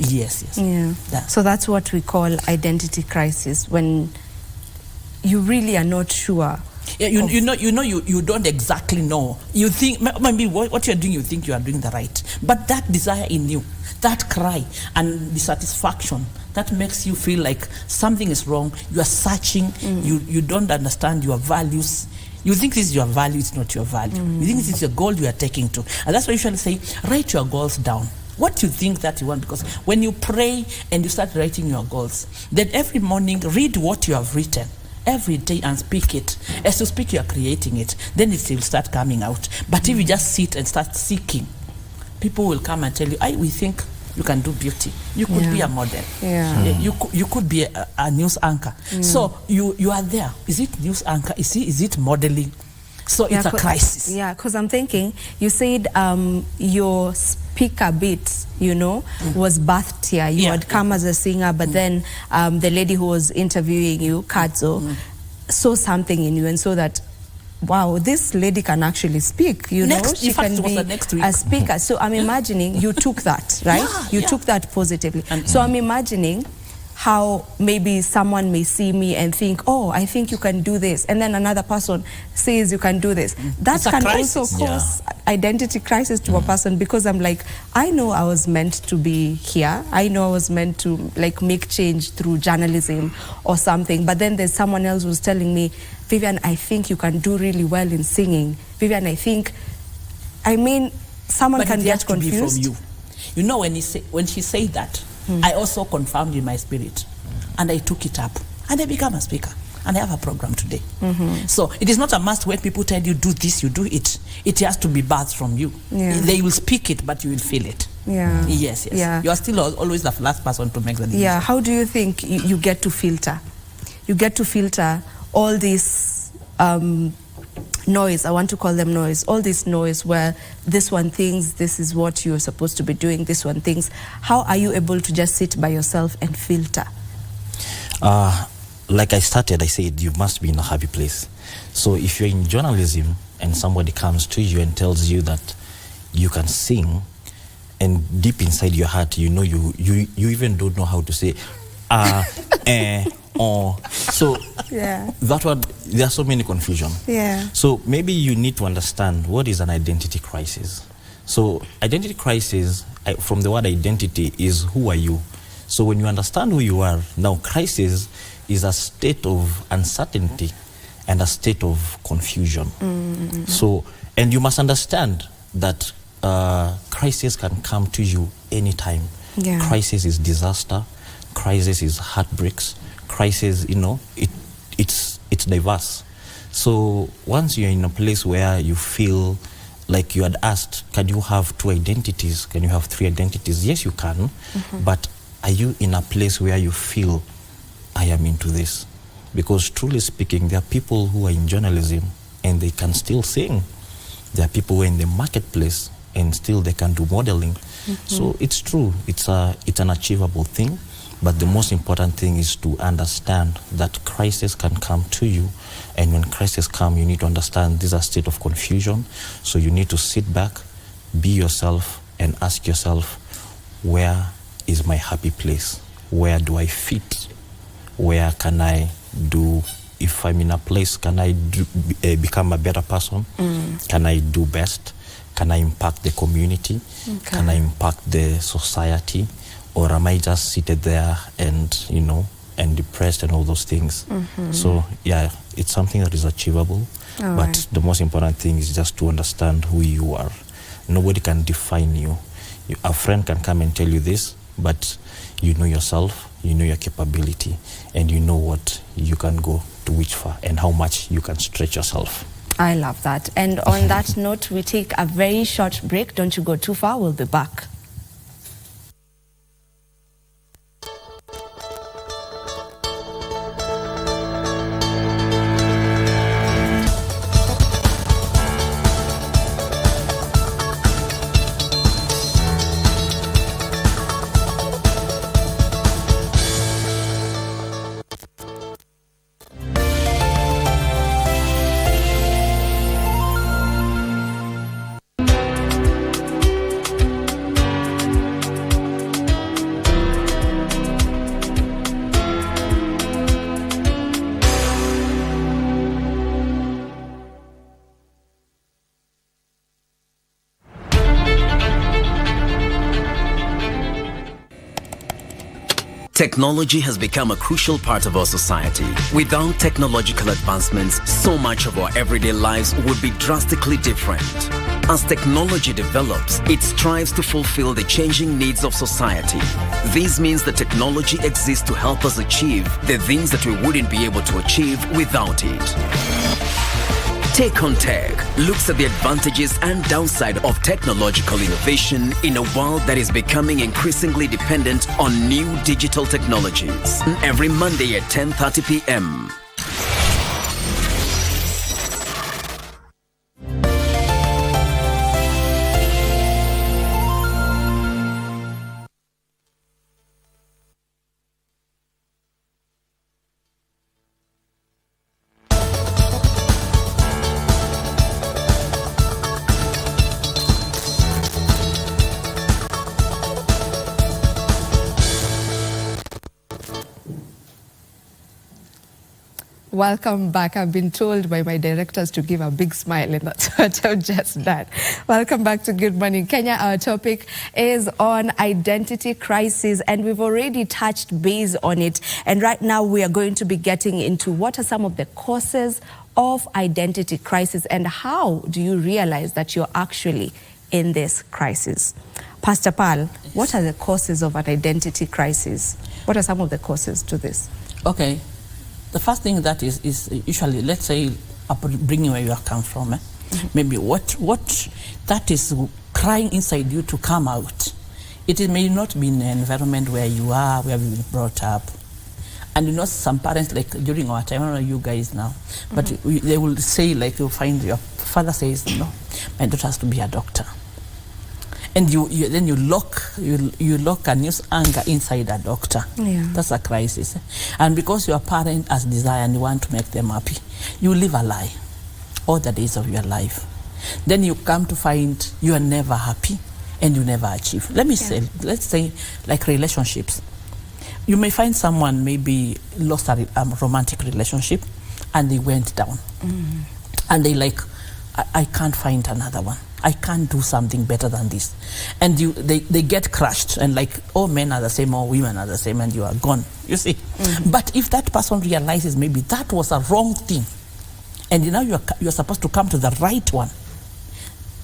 Yes. Yeah. So that's what we call identity crisis, when you really are not sure. Yeah, you don't exactly know. You think maybe what you're doing, you think you are doing the right, but that desire in you, that cry and dissatisfaction, that makes you feel like something is wrong. You are searching. You don't understand your values. You think this is your value, it's not your value. You think this is your goal you are taking to, and that's why you usually say, write your goals down. What you think that you want, because when you pray and you start writing your goals, then every morning read what you have written every day and speak it. As you speak, you are creating it. Then it will start coming out. But if you just sit and start seeking, people will come and tell you, we think you can do beauty. You could be a model. You could be a news anchor. So you are there. Is it news anchor? Is it modeling? So it's a crisis. Yeah, because I'm thinking, you said your speaker bit, was birthed here. You had come as a singer, but then the lady who was interviewing you, Kadzo, saw something in you and saw that, wow, this lady can actually speak, she can be a speaker. So I'm imagining you took that, right? You took that positively. So I'm imagining how maybe someone may see me and think, oh, I think you can do this. And then another person says you can do this. That can also cause identity crisis to a person, because I'm like, I know I was meant to be here. I know I was meant to make change through journalism or something. But then there's someone else who's telling me, Vivian, I think you can do really well in singing. Vivian, someone can get confused. From you. When she said that, I also confirmed in my spirit, and I took it up, and I became a speaker, and I have a program today. So it is not a must when people tell you do this, you do it. It has to be birthed from you. They will speak it, but you will feel it. Yes. You are still always the last person to make the decision. How do you think you get to filter? You get to filter all these noise, I want to call them noise, all this noise where this one thinks this is what you're supposed to be doing, this one thinks, how are you able to just sit by yourself and filter? Like I said, you must be in a happy place. So if you're in journalism and somebody comes to you and tells you that you can sing, and deep inside your heart, you know, you even don't know how to say so yeah, that one, there are so many confusion. Yeah. So maybe you need to understand what is an identity crisis. So identity crisis, from the word identity, is who are you. So when you understand who you are, now crisis is a state of uncertainty and a state of confusion. Mm-hmm. So, and you must understand that crisis can come to you anytime. Yeah. Crisis is disaster, crisis is heartbreaks, crisis, you know, it's diverse. So once you're in a place where you feel like you had asked, can you have 2 identities? Can you have 3 identities? Yes, you can. Mm-hmm. But are you in a place where you feel, I am into this? Because truly speaking, there are people who are in journalism and they can still sing. There are people who are in the marketplace and still they can do modeling. Mm-hmm. So it's true, it's an achievable thing. But the most important thing is to understand that crisis can come to you. And when crisis come, you need to understand this is a state of confusion. So you need to sit back, be yourself, and ask yourself, where is my happy place? Where do I fit? Where can I do, if I'm in a place, can I become a better person? Can I do best? Can I impact the community? Okay. Can I impact the society? Or am I just seated there and, you know, and depressed and all those things? Mm-hmm. So, yeah, it's something that is achievable. All but right. the most important thing is just to understand who you are. Nobody can define you. A friend can come and tell you this, but you know yourself, you know your capability, and you know what you can go to which far and how much you can stretch yourself. I love that. And on that note, we take a very short break. Don't you go too far. We'll be back. Technology has become a crucial part of our society. Without technological advancements, so much of our everyday lives would be drastically different. As technology develops, it strives to fulfill the changing needs of society. This means that technology exists to help us achieve the things that we wouldn't be able to achieve without it. Take on Tech looks at the advantages and downside of technological innovation in a world that is becoming increasingly dependent on new digital technologies. Every Monday at 10:30 p.m. Welcome back. I've been told by my directors to give a big smile, and that's what I've just done. Welcome back to Good Morning Kenya. Our topic is on identity crisis, and we've already touched base on it. And right now we are going to be getting into what are some of the causes of identity crisis and how do you realize that you're actually in this crisis. Pastor Pal, what are the causes of an identity crisis? What are some of the causes to this? Okay. The first thing that is usually, let's say, bringing where you come from. Maybe what that is crying inside you to come out. It may not be in an environment where you are, where you've been brought up. And you know, some parents, like during our time, I don't know you guys now, but they will say, like, you'll find your father says, no, my daughter has to be a doctor. And then you lock a news anger inside a doctor. Yeah. That's a crisis. And because your parent has desire and you want to make them happy, you live a lie all the days of your life. Then you come to find you are never happy and you never achieve. Let's say like relationships. You may find someone maybe lost a romantic relationship and they went down. And they like, I can't find another one. I can't do something better than this. And they get crushed and like, all men are the same, all women are the same, and you are gone, you see. But if that person realizes maybe that was a wrong thing, and now you're supposed to come to the right one,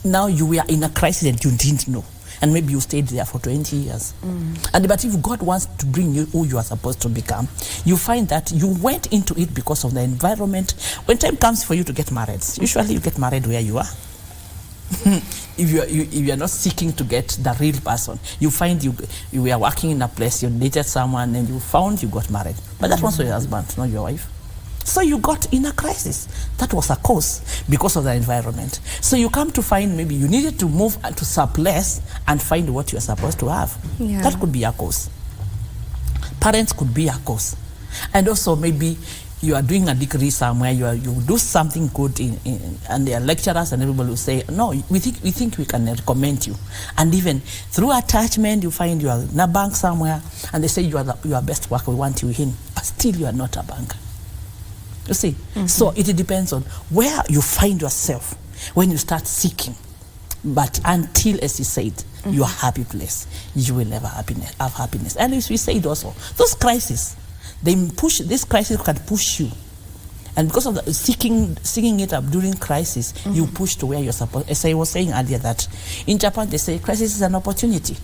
now you were in a crisis and you didn't know. And maybe you stayed there for 20 years. But if God wants to bring you who you are supposed to become, you find that you went into it because of the environment. When time comes for you to get married, usually you get married where you are. If you are not seeking to get the real person, you find you were working in a place, you dated someone, and you found you got married. But that was your husband, not your wife. So you got in a crisis. That was a cause because of the environment. So you come to find maybe you needed to move to surplus and find what you're supposed to have. Yeah. That could be a cause. Parents could be a cause. And also maybe you are doing a degree somewhere, you do something good and there are lecturers and everybody will say, no, we think we can recommend you. And even through attachment, you find you are in a bank somewhere and they say you are best worker, we want you in, but still you are not a banker. You see? So it depends on where you find yourself when you start seeking. But until, as you said, your happy place, you will never have happiness. And as we said also, those crises, this crisis can push you. And because of the seeking it up during crisis, you push to where you're supposed. As I was saying earlier, that in Japan they say crisis is an opportunity.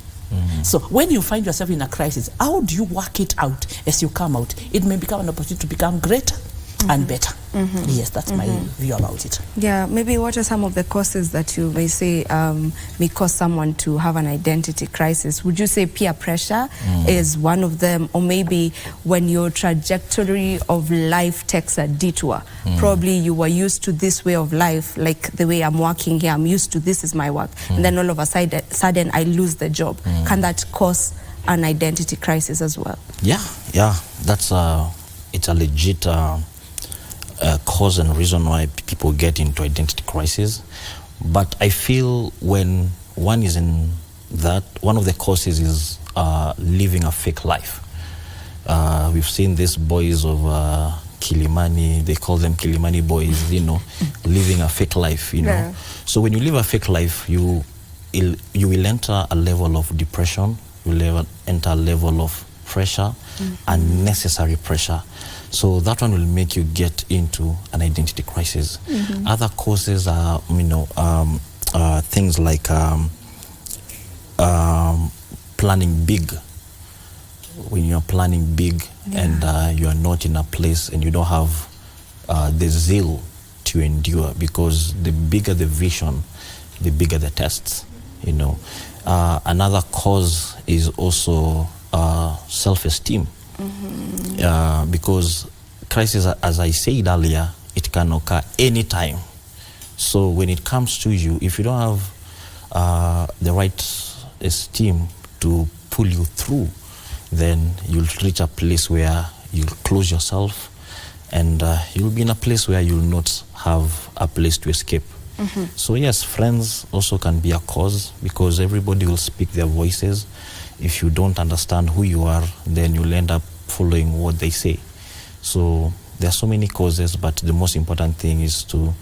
So when you find yourself in a crisis, how do you work it out as you come out? It may become an opportunity to become greater and better. Yes, that's my view about it. Yeah, maybe what are some of the causes that you may say may cause someone to have an identity crisis? Would you say peer pressure is one of them, or maybe when your trajectory of life takes a detour? Probably you were used to this way of life, like the way I'm working here, I'm used to this is my work, and then all of a sudden I lose the job. Can that cause an identity crisis as well? Yeah, that's it's a legit cause and reason why people get into identity crisis. But I feel when one is in that, one of the causes is living a fake life. We've seen these boys of Kilimani, they call them Kilimani boys, living a fake life, Yeah. So when you live a fake life, you will enter a level of depression, you will enter a level of pressure, unnecessary pressure. So that one will make you get into an identity crisis. Other causes are, things like planning big. When you're planning big and you are not in a place and you don't have the zeal to endure, because the bigger the vision, the bigger the tests, Another cause is also self-esteem. Because crisis, as I said earlier, it can occur anytime. So when it comes to you, if you don't have the right esteem to pull you through, then you'll reach a place where you'll close yourself, and you'll be in a place where you'll not have a place to escape. So yes, friends also can be a cause, because everybody will speak their voices. If you don't understand who you are, then you'll end up following what they say. So there are so many causes, but the most important thing is to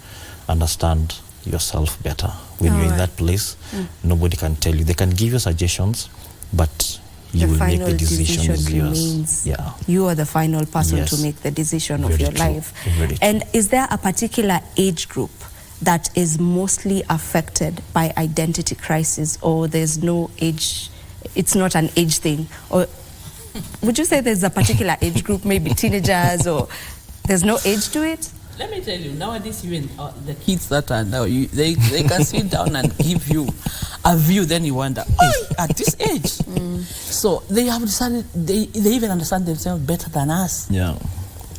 understand yourself better. When you're in that place, nobody can tell you. They can give you suggestions, but you will make the decision is yours. Yeah. You are the final person to make the decision of your life. And is there a particular age group that is mostly affected by identity crisis, or there's no age, it's not an age thing? Or would you say there's a particular age group, maybe teenagers, or there's no age to it? Let me tell you, nowadays even the kids that are now, they can sit down and give you a view, then you wonder, at this age. So they have decided, they even understand themselves better than us. Yeah.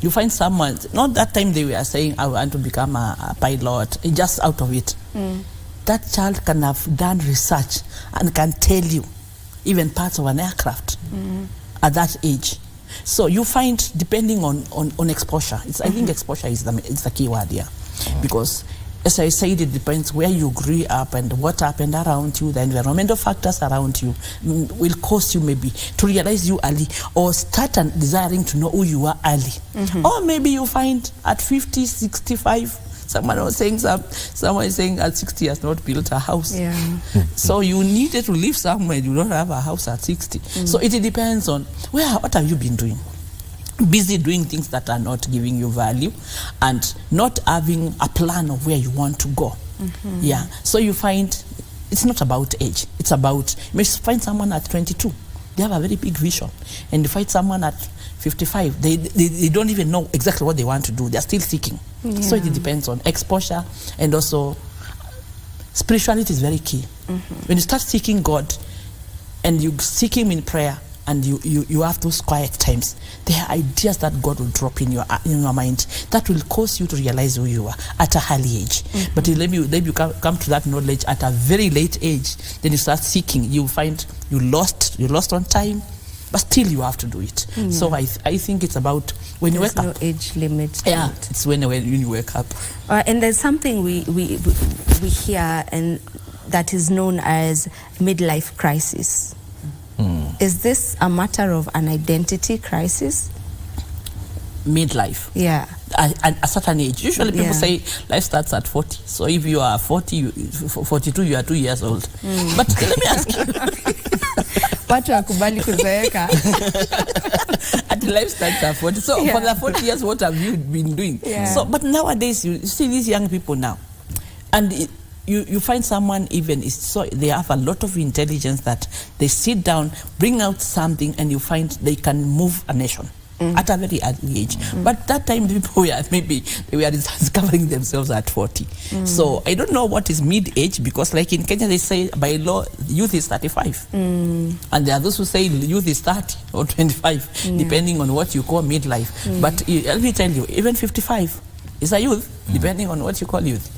You find someone, not that time they were saying, I want to become a pilot, just out of it. That child can have done research and can tell you even parts of an aircraft at that age. So you find, depending on exposure, I think exposure is the key word here. Because as I said, it depends where you grew up and what happened around you. The environmental factors around you will cause you maybe to realize you early, or start desiring to know who you are early. Or maybe you find at 50, 65, someone is saying at 60 has not built a house. So you needed to live somewhere. You don't have a house at 60. So it depends on what have you been doing. Busy doing things that are not giving you value, and not having a plan of where you want to go. Yeah. So you find it's not about age. It's about, you may find someone at 22. They have a very big vision. And you find someone at 55. They don't even know exactly what they want to do. They're still seeking. So it depends on exposure, and also spirituality is very key. When you start seeking God and you seek Him in prayer, and you have those quiet times, there are ideas that God will drop in your mind that will cause you to realize who you are at an early age. But let you come to that knowledge at a very late age, then you start seeking. You find you lost on time, but still you have to do it. So I think it's about when you wake up. There's no age limit. Yeah, it's when you wake up. And there's something we hear, and that is known as midlife crisis. Is this a matter of an identity crisis? Midlife. Yeah. At a certain age. Usually people say life starts at 40. So if you are 40, 42, you are 2 years old. But let me ask you. Watu wakubali kuzeeka. At life starts at 40. So for the 40 years, what have you been doing? So, but nowadays, you see these young people now. And you find someone they have a lot of intelligence that they sit down, bring out something, and you find they can move a nation at a very early age. But that time people were they were discovering themselves at 40. So I don't know what is mid-age, because like in Kenya they say by law youth is 35. And there are those who say youth is 30 or 25, depending on what you call midlife. But let me tell you, even 55 is a youth, depending on what you call youth.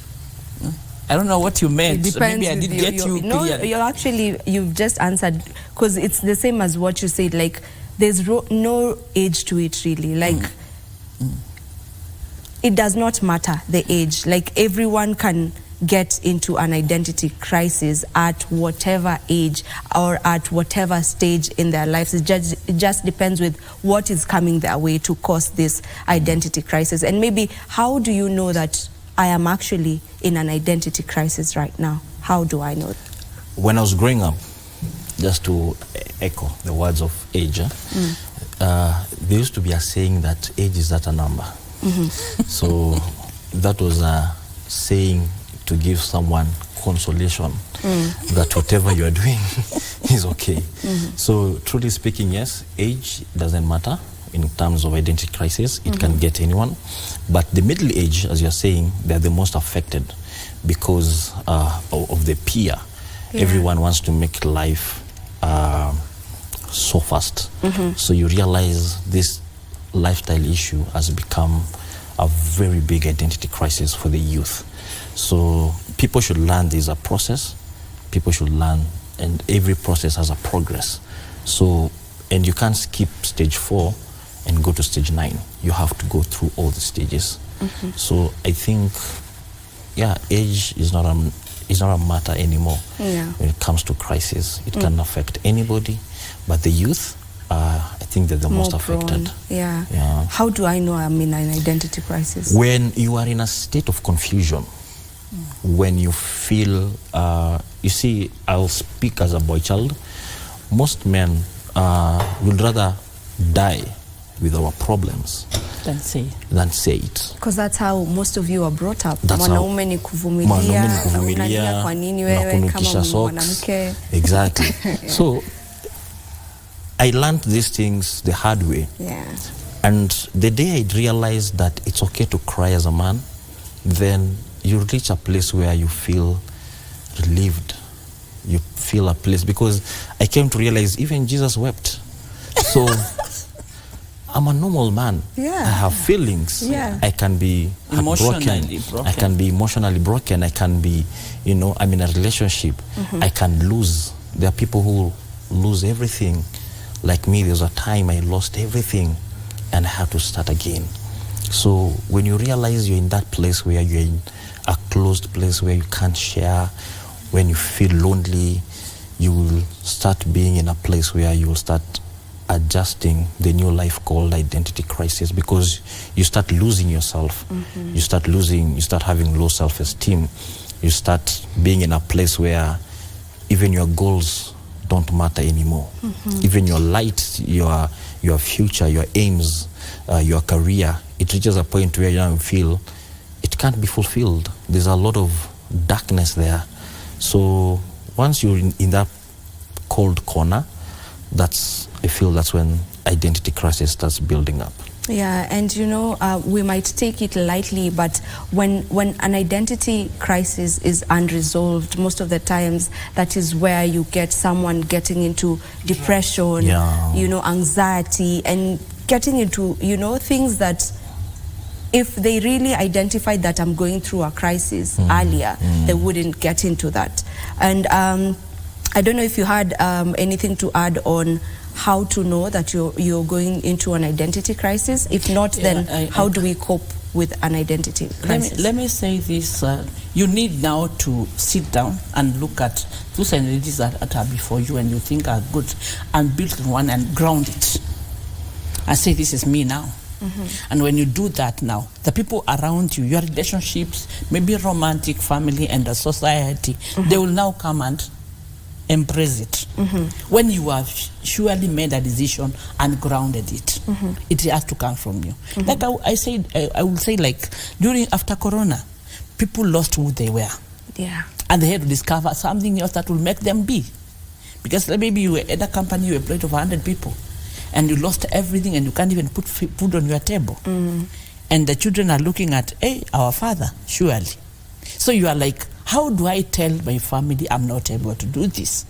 I don't know what you meant. So maybe I did get you clearly. You've just answered, because it's the same as what you said. Like, there's no age to it, really. Like, it does not matter the age. Like, everyone can get into an identity crisis at whatever age or at whatever stage in their lives. It just depends with what is coming their way to cause this identity crisis. And maybe, how do you know that I am actually in an identity crisis right now? How do I know that? When I was growing up, just to echo the words of age, there used to be a saying that age is not a number. So that was a saying to give someone consolation that whatever you are doing is okay. So truly speaking, yes, age doesn't matter. In terms of identity crisis, it can get anyone. But the middle age, as you're saying, they're the most affected because of the peer. Everyone wants to make life so fast. So you realize this lifestyle issue has become a very big identity crisis for the youth. So people should learn there's a process. People should learn, and every process has a progress. So, and you can't skip stage 4 and go to stage 9. You have to go through all the stages. So I think, age is not a matter anymore when it comes to crisis. It can affect anybody, but the youth, I think they're the most affected. How do I know I'm in an identity crisis? When you are in a state of confusion, when you feel, you see, I'll speak as a boy child. Most men would rather die with our problems than say it. Because that's how most of you are brought up. Mwanaume ni kuvumilia, kwa nini wewe kama mwanamke. Exactly. So I learned these things the hard way. And the day I realized that it's okay to cry as a man, then you reach a place where you feel relieved. You feel a place, because I came to realize even Jesus wept. So I'm a normal man. Yeah. I have feelings. Yeah. I can be Emotionally broken. I can be emotionally broken. I can be, I'm in a relationship. I can lose. There are people who lose everything. Like me, there was a time I lost everything and I had to start again. So when you realize you're in that place where you're in a closed place where you can't share, when you feel lonely, you will start being in a place where you will start adjusting the new life called identity crisis, because you start losing yourself. You start having low self-esteem. You start being in a place where even your goals don't matter anymore. Even your light, your future, your aims, your career, it reaches a point where you feel it can't be fulfilled. There's a lot of darkness there. So once you're in that cold corner, I feel that's when identity crisis starts building up. Yeah, and we might take it lightly, but when an identity crisis is unresolved, most of the times that is where you get someone getting into depression, anxiety, and getting into, things that if they really identified that I'm going through a crisis earlier, they wouldn't get into that. And I don't know if you had anything to add on how to know that you're going into an identity crisis. If not, then how do we cope with an identity crisis? Let me say this. You need now to sit down and look at those identities that are before you and you think are good, and build one and ground it. And say, this is me now. And when you do that now, the people around you, your relationships, maybe romantic, family, and the society, they will now come and embrace it. When you have surely made a decision and grounded it, it has to come from you. Like I would say, like after Corona, people lost who they were. Yeah. And they had to discover something else that will make them be. Because maybe you were at a company, you employed over 100 people, and you lost everything and you can't even put food on your table. And the children are looking at, hey, our father, surely. So you are like, how do I tell my family I'm not able to do this?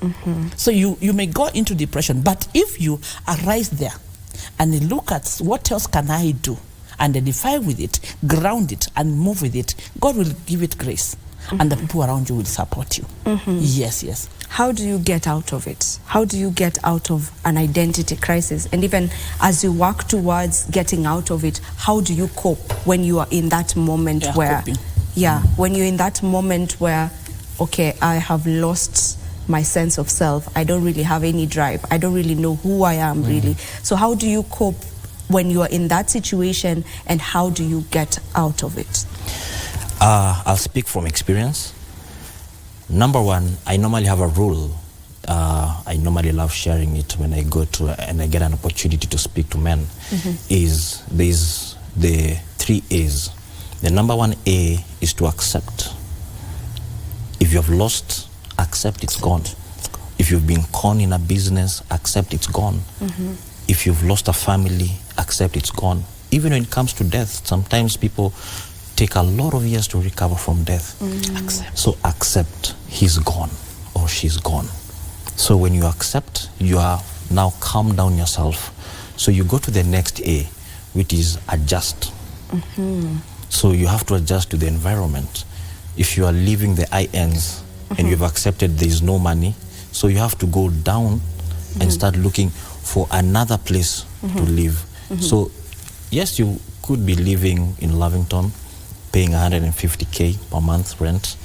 So you may go into depression, but if you arise there and look at what else can I do, and identify with it, ground it, and move with it, God will give it grace. And the people around you will support you. Yes. How do you get out of it? How do you get out of an identity crisis? And even as you work towards getting out of it, how do you cope when you are in that moment when you're in that moment where, okay, I have lost my sense of self. I don't really have any drive. I don't really know who I am really. So how do you cope when you are in that situation, and how do you get out of it? I'll speak from experience. Number one, I normally have a rule. I normally love sharing it when I go to and I get an opportunity to speak to men. Is there's the 3 A's. The number 1 A is to accept. If you have lost, accept it's gone. If you've been conned in a business, accept it's gone. If you've lost a family, accept it's gone. Even when it comes to death, sometimes people take a lot of years to recover from death. So accept he's gone or she's gone. So when you accept, you are now calm down yourself. So you go to the next A, which is adjust. So you have to adjust to the environment. If you are leaving the INs and you've accepted there is no money, so you have to go down and start looking for another place to live. So yes, you could be living in Lavington, paying 150K per month rent,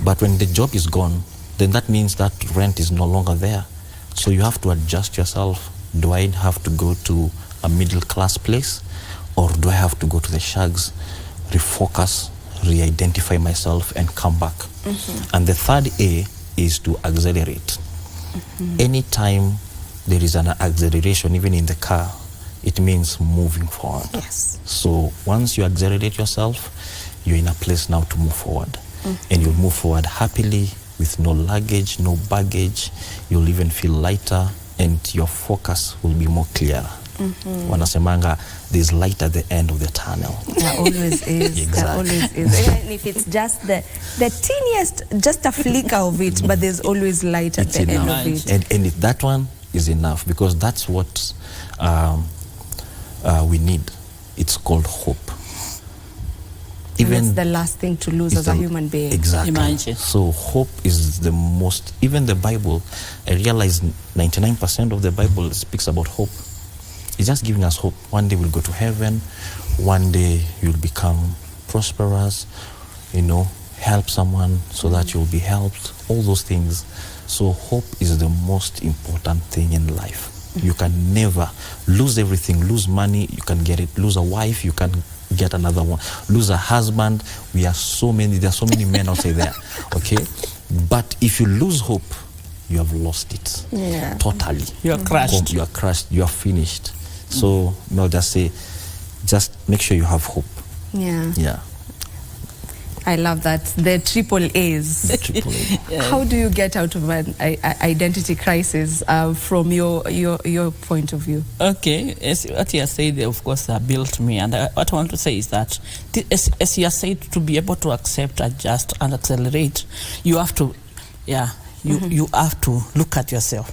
but when the job is gone, then that means that rent is no longer there. So you have to adjust yourself. Do I have to go to a middle class place, or do I have to go to the shags, refocus, re-identify myself, and come back? And the 3rd A is to accelerate. Anytime there is an acceleration, even in the car, it means moving forward. So once you accelerate yourself, you're in a place now to move forward. And you'll move forward happily with no luggage, no baggage. You'll even feel lighter, and your focus will be more clear. Wanasemanga, there's light at the end of the tunnel. There always is. Exactly. There always is. Even if it's just the teeniest, just a flicker of it, but there's always light at the end of it. And if that one is enough, because that's what we need. It's called hope. Even it's the last thing to lose as a human being. Exactly. Imagine. So hope is the most, even the Bible, I realize 99% of the Bible speaks about hope. It's just giving us hope. One day we'll go to heaven. One day you'll become prosperous, help someone so that you'll be helped. All those things. So hope is the most important thing in life. You can never lose everything. Lose money, you can get it. Lose a wife, you can get another one. Lose a husband. There are so many men outside there. Okay? But if you lose hope, you have lost it. Yeah. Totally. You are crushed. You are crushed. You are finished. So, I'll just say, just make sure you have hope. Yeah. Yeah. I love that. The triple A's. The triple A. Yeah. How do you get out of an identity crisis from your point of view? Okay, as what you said, of course, built me. And what I want to say is that, as you said, to be able to accept, adjust, and accelerate, you have to, you have to look at yourself.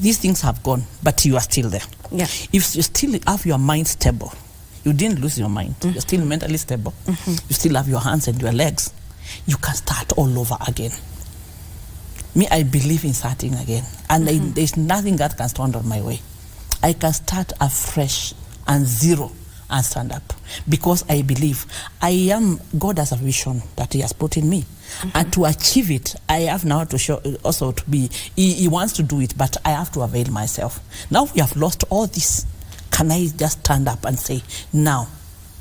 These things have gone, but you are still there. Yeah. If you still have your mind stable, you didn't lose your mind. You're still mentally stable. You still have your hands and your legs. You can start all over again. Me, I believe in starting again. And there's nothing that can stand on my way. I can start afresh and zero and stand up. Because I believe God has a vision that he has put in me. And to achieve it, I have now to show also to be, he wants to do it, but I have to avail myself. Now we have lost all this. Can I just stand up and say, now,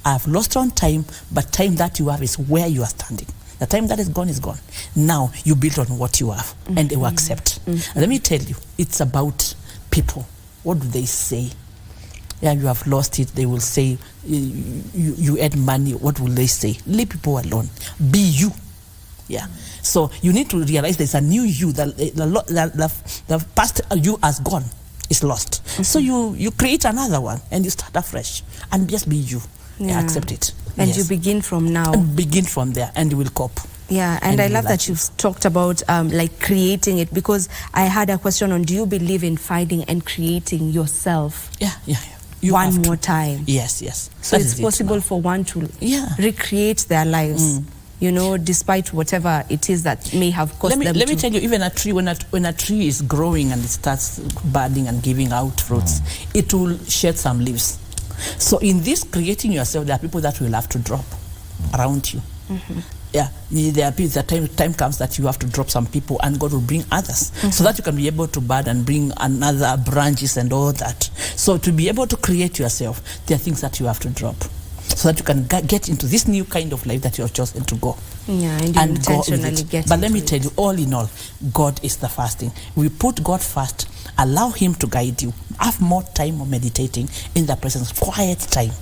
I have lost on time, but time that you have is where you are standing. The time that is gone is gone. Now, you build on what you have, and they will accept. And let me tell you, it's about people. What do they say? Yeah, you have lost it. They will say, you had money. What will they say? Leave people alone. Be you. Yeah. So you need to realize there's a new you. The past you has gone. Is lost. So you create another one and you start afresh and just be you. Yeah. Accept it. And you begin from now. And begin from there and you will cope. Yeah, and I love that you've talked about like creating it, because I had a question on, do you believe in finding and creating yourself? Yeah. One more time. Yes. So it's possible for one to recreate their lives. Despite whatever it is that may have caused them. Let me tell you, even a tree, when a tree is growing and it starts budding and giving out fruits, it will shed some leaves. So in this creating yourself, there are people that will have to drop around you. Yeah, there are people, the time comes that you have to drop some people and God will bring others so that you can be able to bud and bring another branches and all that. So to be able to create yourself, there are things that you have to drop, so that you can get into this new kind of life that you have chosen to go. Yeah, and you intentionally get. But let me tell you, all in all, God is the first thing. We put God first, allow him to guide you. Have more time of meditating in the presence, quiet time.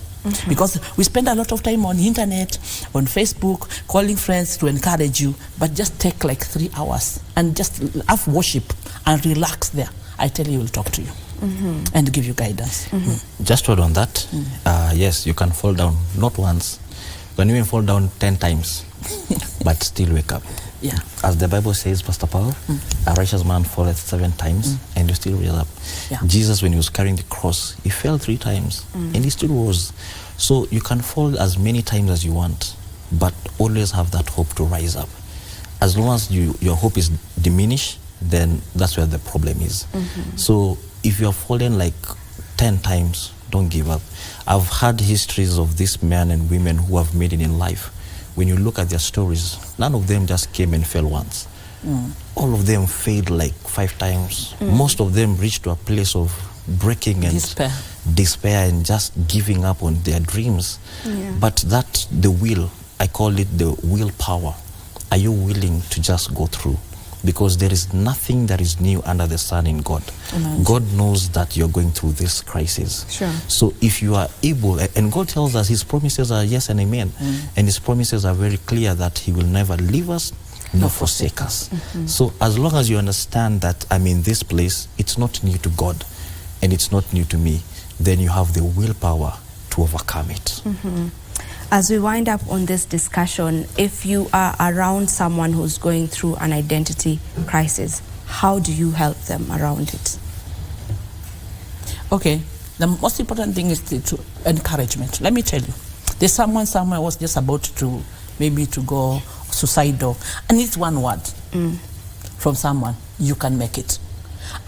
Because we spend a lot of time on internet, on Facebook, calling friends to encourage you, but just take like 3 hours and just have worship and relax there. I tell you, he will talk to you. And give you guidance. Just hold on that. Yes, you can fall down, not once. You can even fall down 10 times, but still wake up. Yeah. As the Bible says, Pastor Paul, a righteous man falleth 7 times, and you still raise up. Yeah. Jesus, when he was carrying the cross, he fell 3 times, and he still rose. So you can fall as many times as you want, but always have that hope to rise up. As long as your hope is diminished, then that's where the problem is. So if you have fallen like 10 times, don't give up. I've had histories of these men and women who have made it in life. When you look at their stories, none of them just came and fell once. All of them failed like 5 times. Most of them reached to a place of breaking and despair and just giving up on their dreams. But that, the will, I call it the willpower. Are you willing to just go through? Because there is nothing that is new under the sun in God. God knows that you're going through this crisis. So if you are able, and God tells us his promises are yes and amen, and his promises are very clear that he will never leave us nor forsake us. So as long as you understand that I'm in this place, it's not new to God and it's not new to me. then you have the willpower to overcome it. As we wind up on this discussion, if you are around someone who's going through an identity crisis, how do you help them around it? Okay, the most important thing is to encouragement. Let me tell you, there's someone somewhere was just about to maybe to go suicidal, and it's one word from someone, you can make it.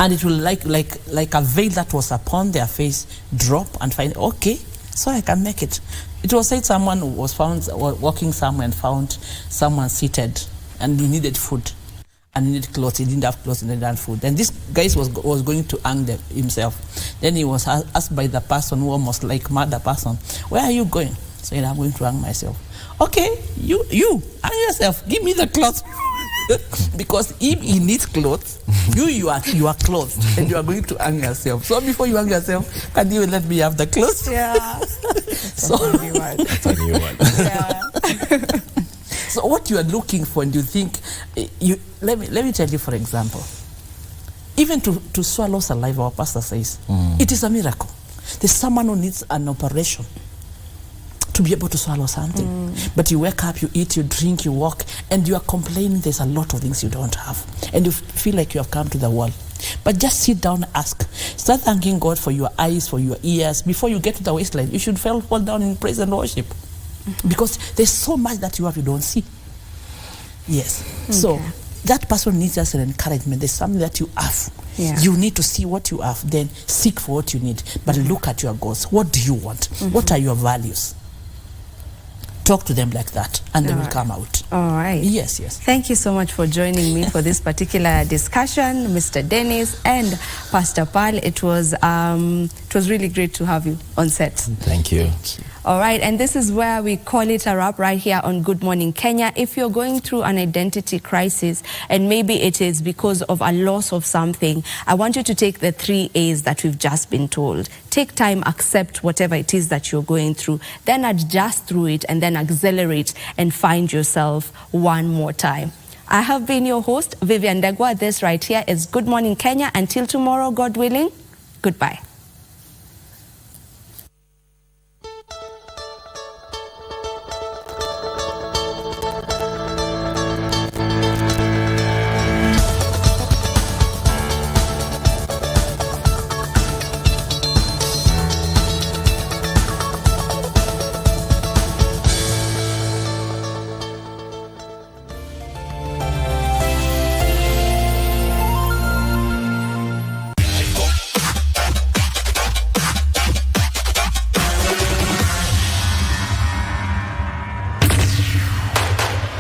And it will like a veil that was upon their face drop and find, okay, so I can make it. It was said someone was found walking somewhere and found someone seated and he needed food and he needed clothes. He didn't have clothes and he didn't have food. And this guy was going to hang himself. Then he was asked by the person who almost like murder person, where are you going? So he said, I'm going to hang myself. Okay, you hang yourself. Give me the clothes. Because if he needs clothes, you are clothed and you are going to hang yourself. So before you hang yourself, can you let me have the clothes? Yeah. So That's a new one. Yeah. So what you are looking for, and you think, let me tell you, for example, even to swallow saliva, our pastor says, it is a miracle. There's someone who needs an operation to be able to swallow something. But you wake up, you eat, you drink, you walk, and you are complaining there's a lot of things you don't have. And you feel like you have come to the wall. But just sit down and ask. Start thanking God for your eyes, for your ears. Before you get to the waistline, you should fall down in praise and worship. Because there's so much that you have you don't see. Yes. Okay. So that person needs just an encouragement. There's something that you have. Yeah. You need to see what you have, then seek for what you need. But look at your goals. What do you want? What are your values? Talk to them like that, and they will come out. All right. Yes, yes. Thank you so much for joining me for this particular discussion, Mr. Dennis and Pastor Pal. It was really great to have you on set. Thank you. All right, and this is where we call it a wrap right here on Good Morning Kenya. If you're going through an identity crisis, and maybe it is because of a loss of something, I want you to take the 3 A's that we've just been told. Take time, accept whatever it is that you're going through, then adjust through it, and then accelerate and find yourself one more time. I have been your host, Vivian Degwa. This right here is Good Morning Kenya. Until tomorrow, God willing, goodbye.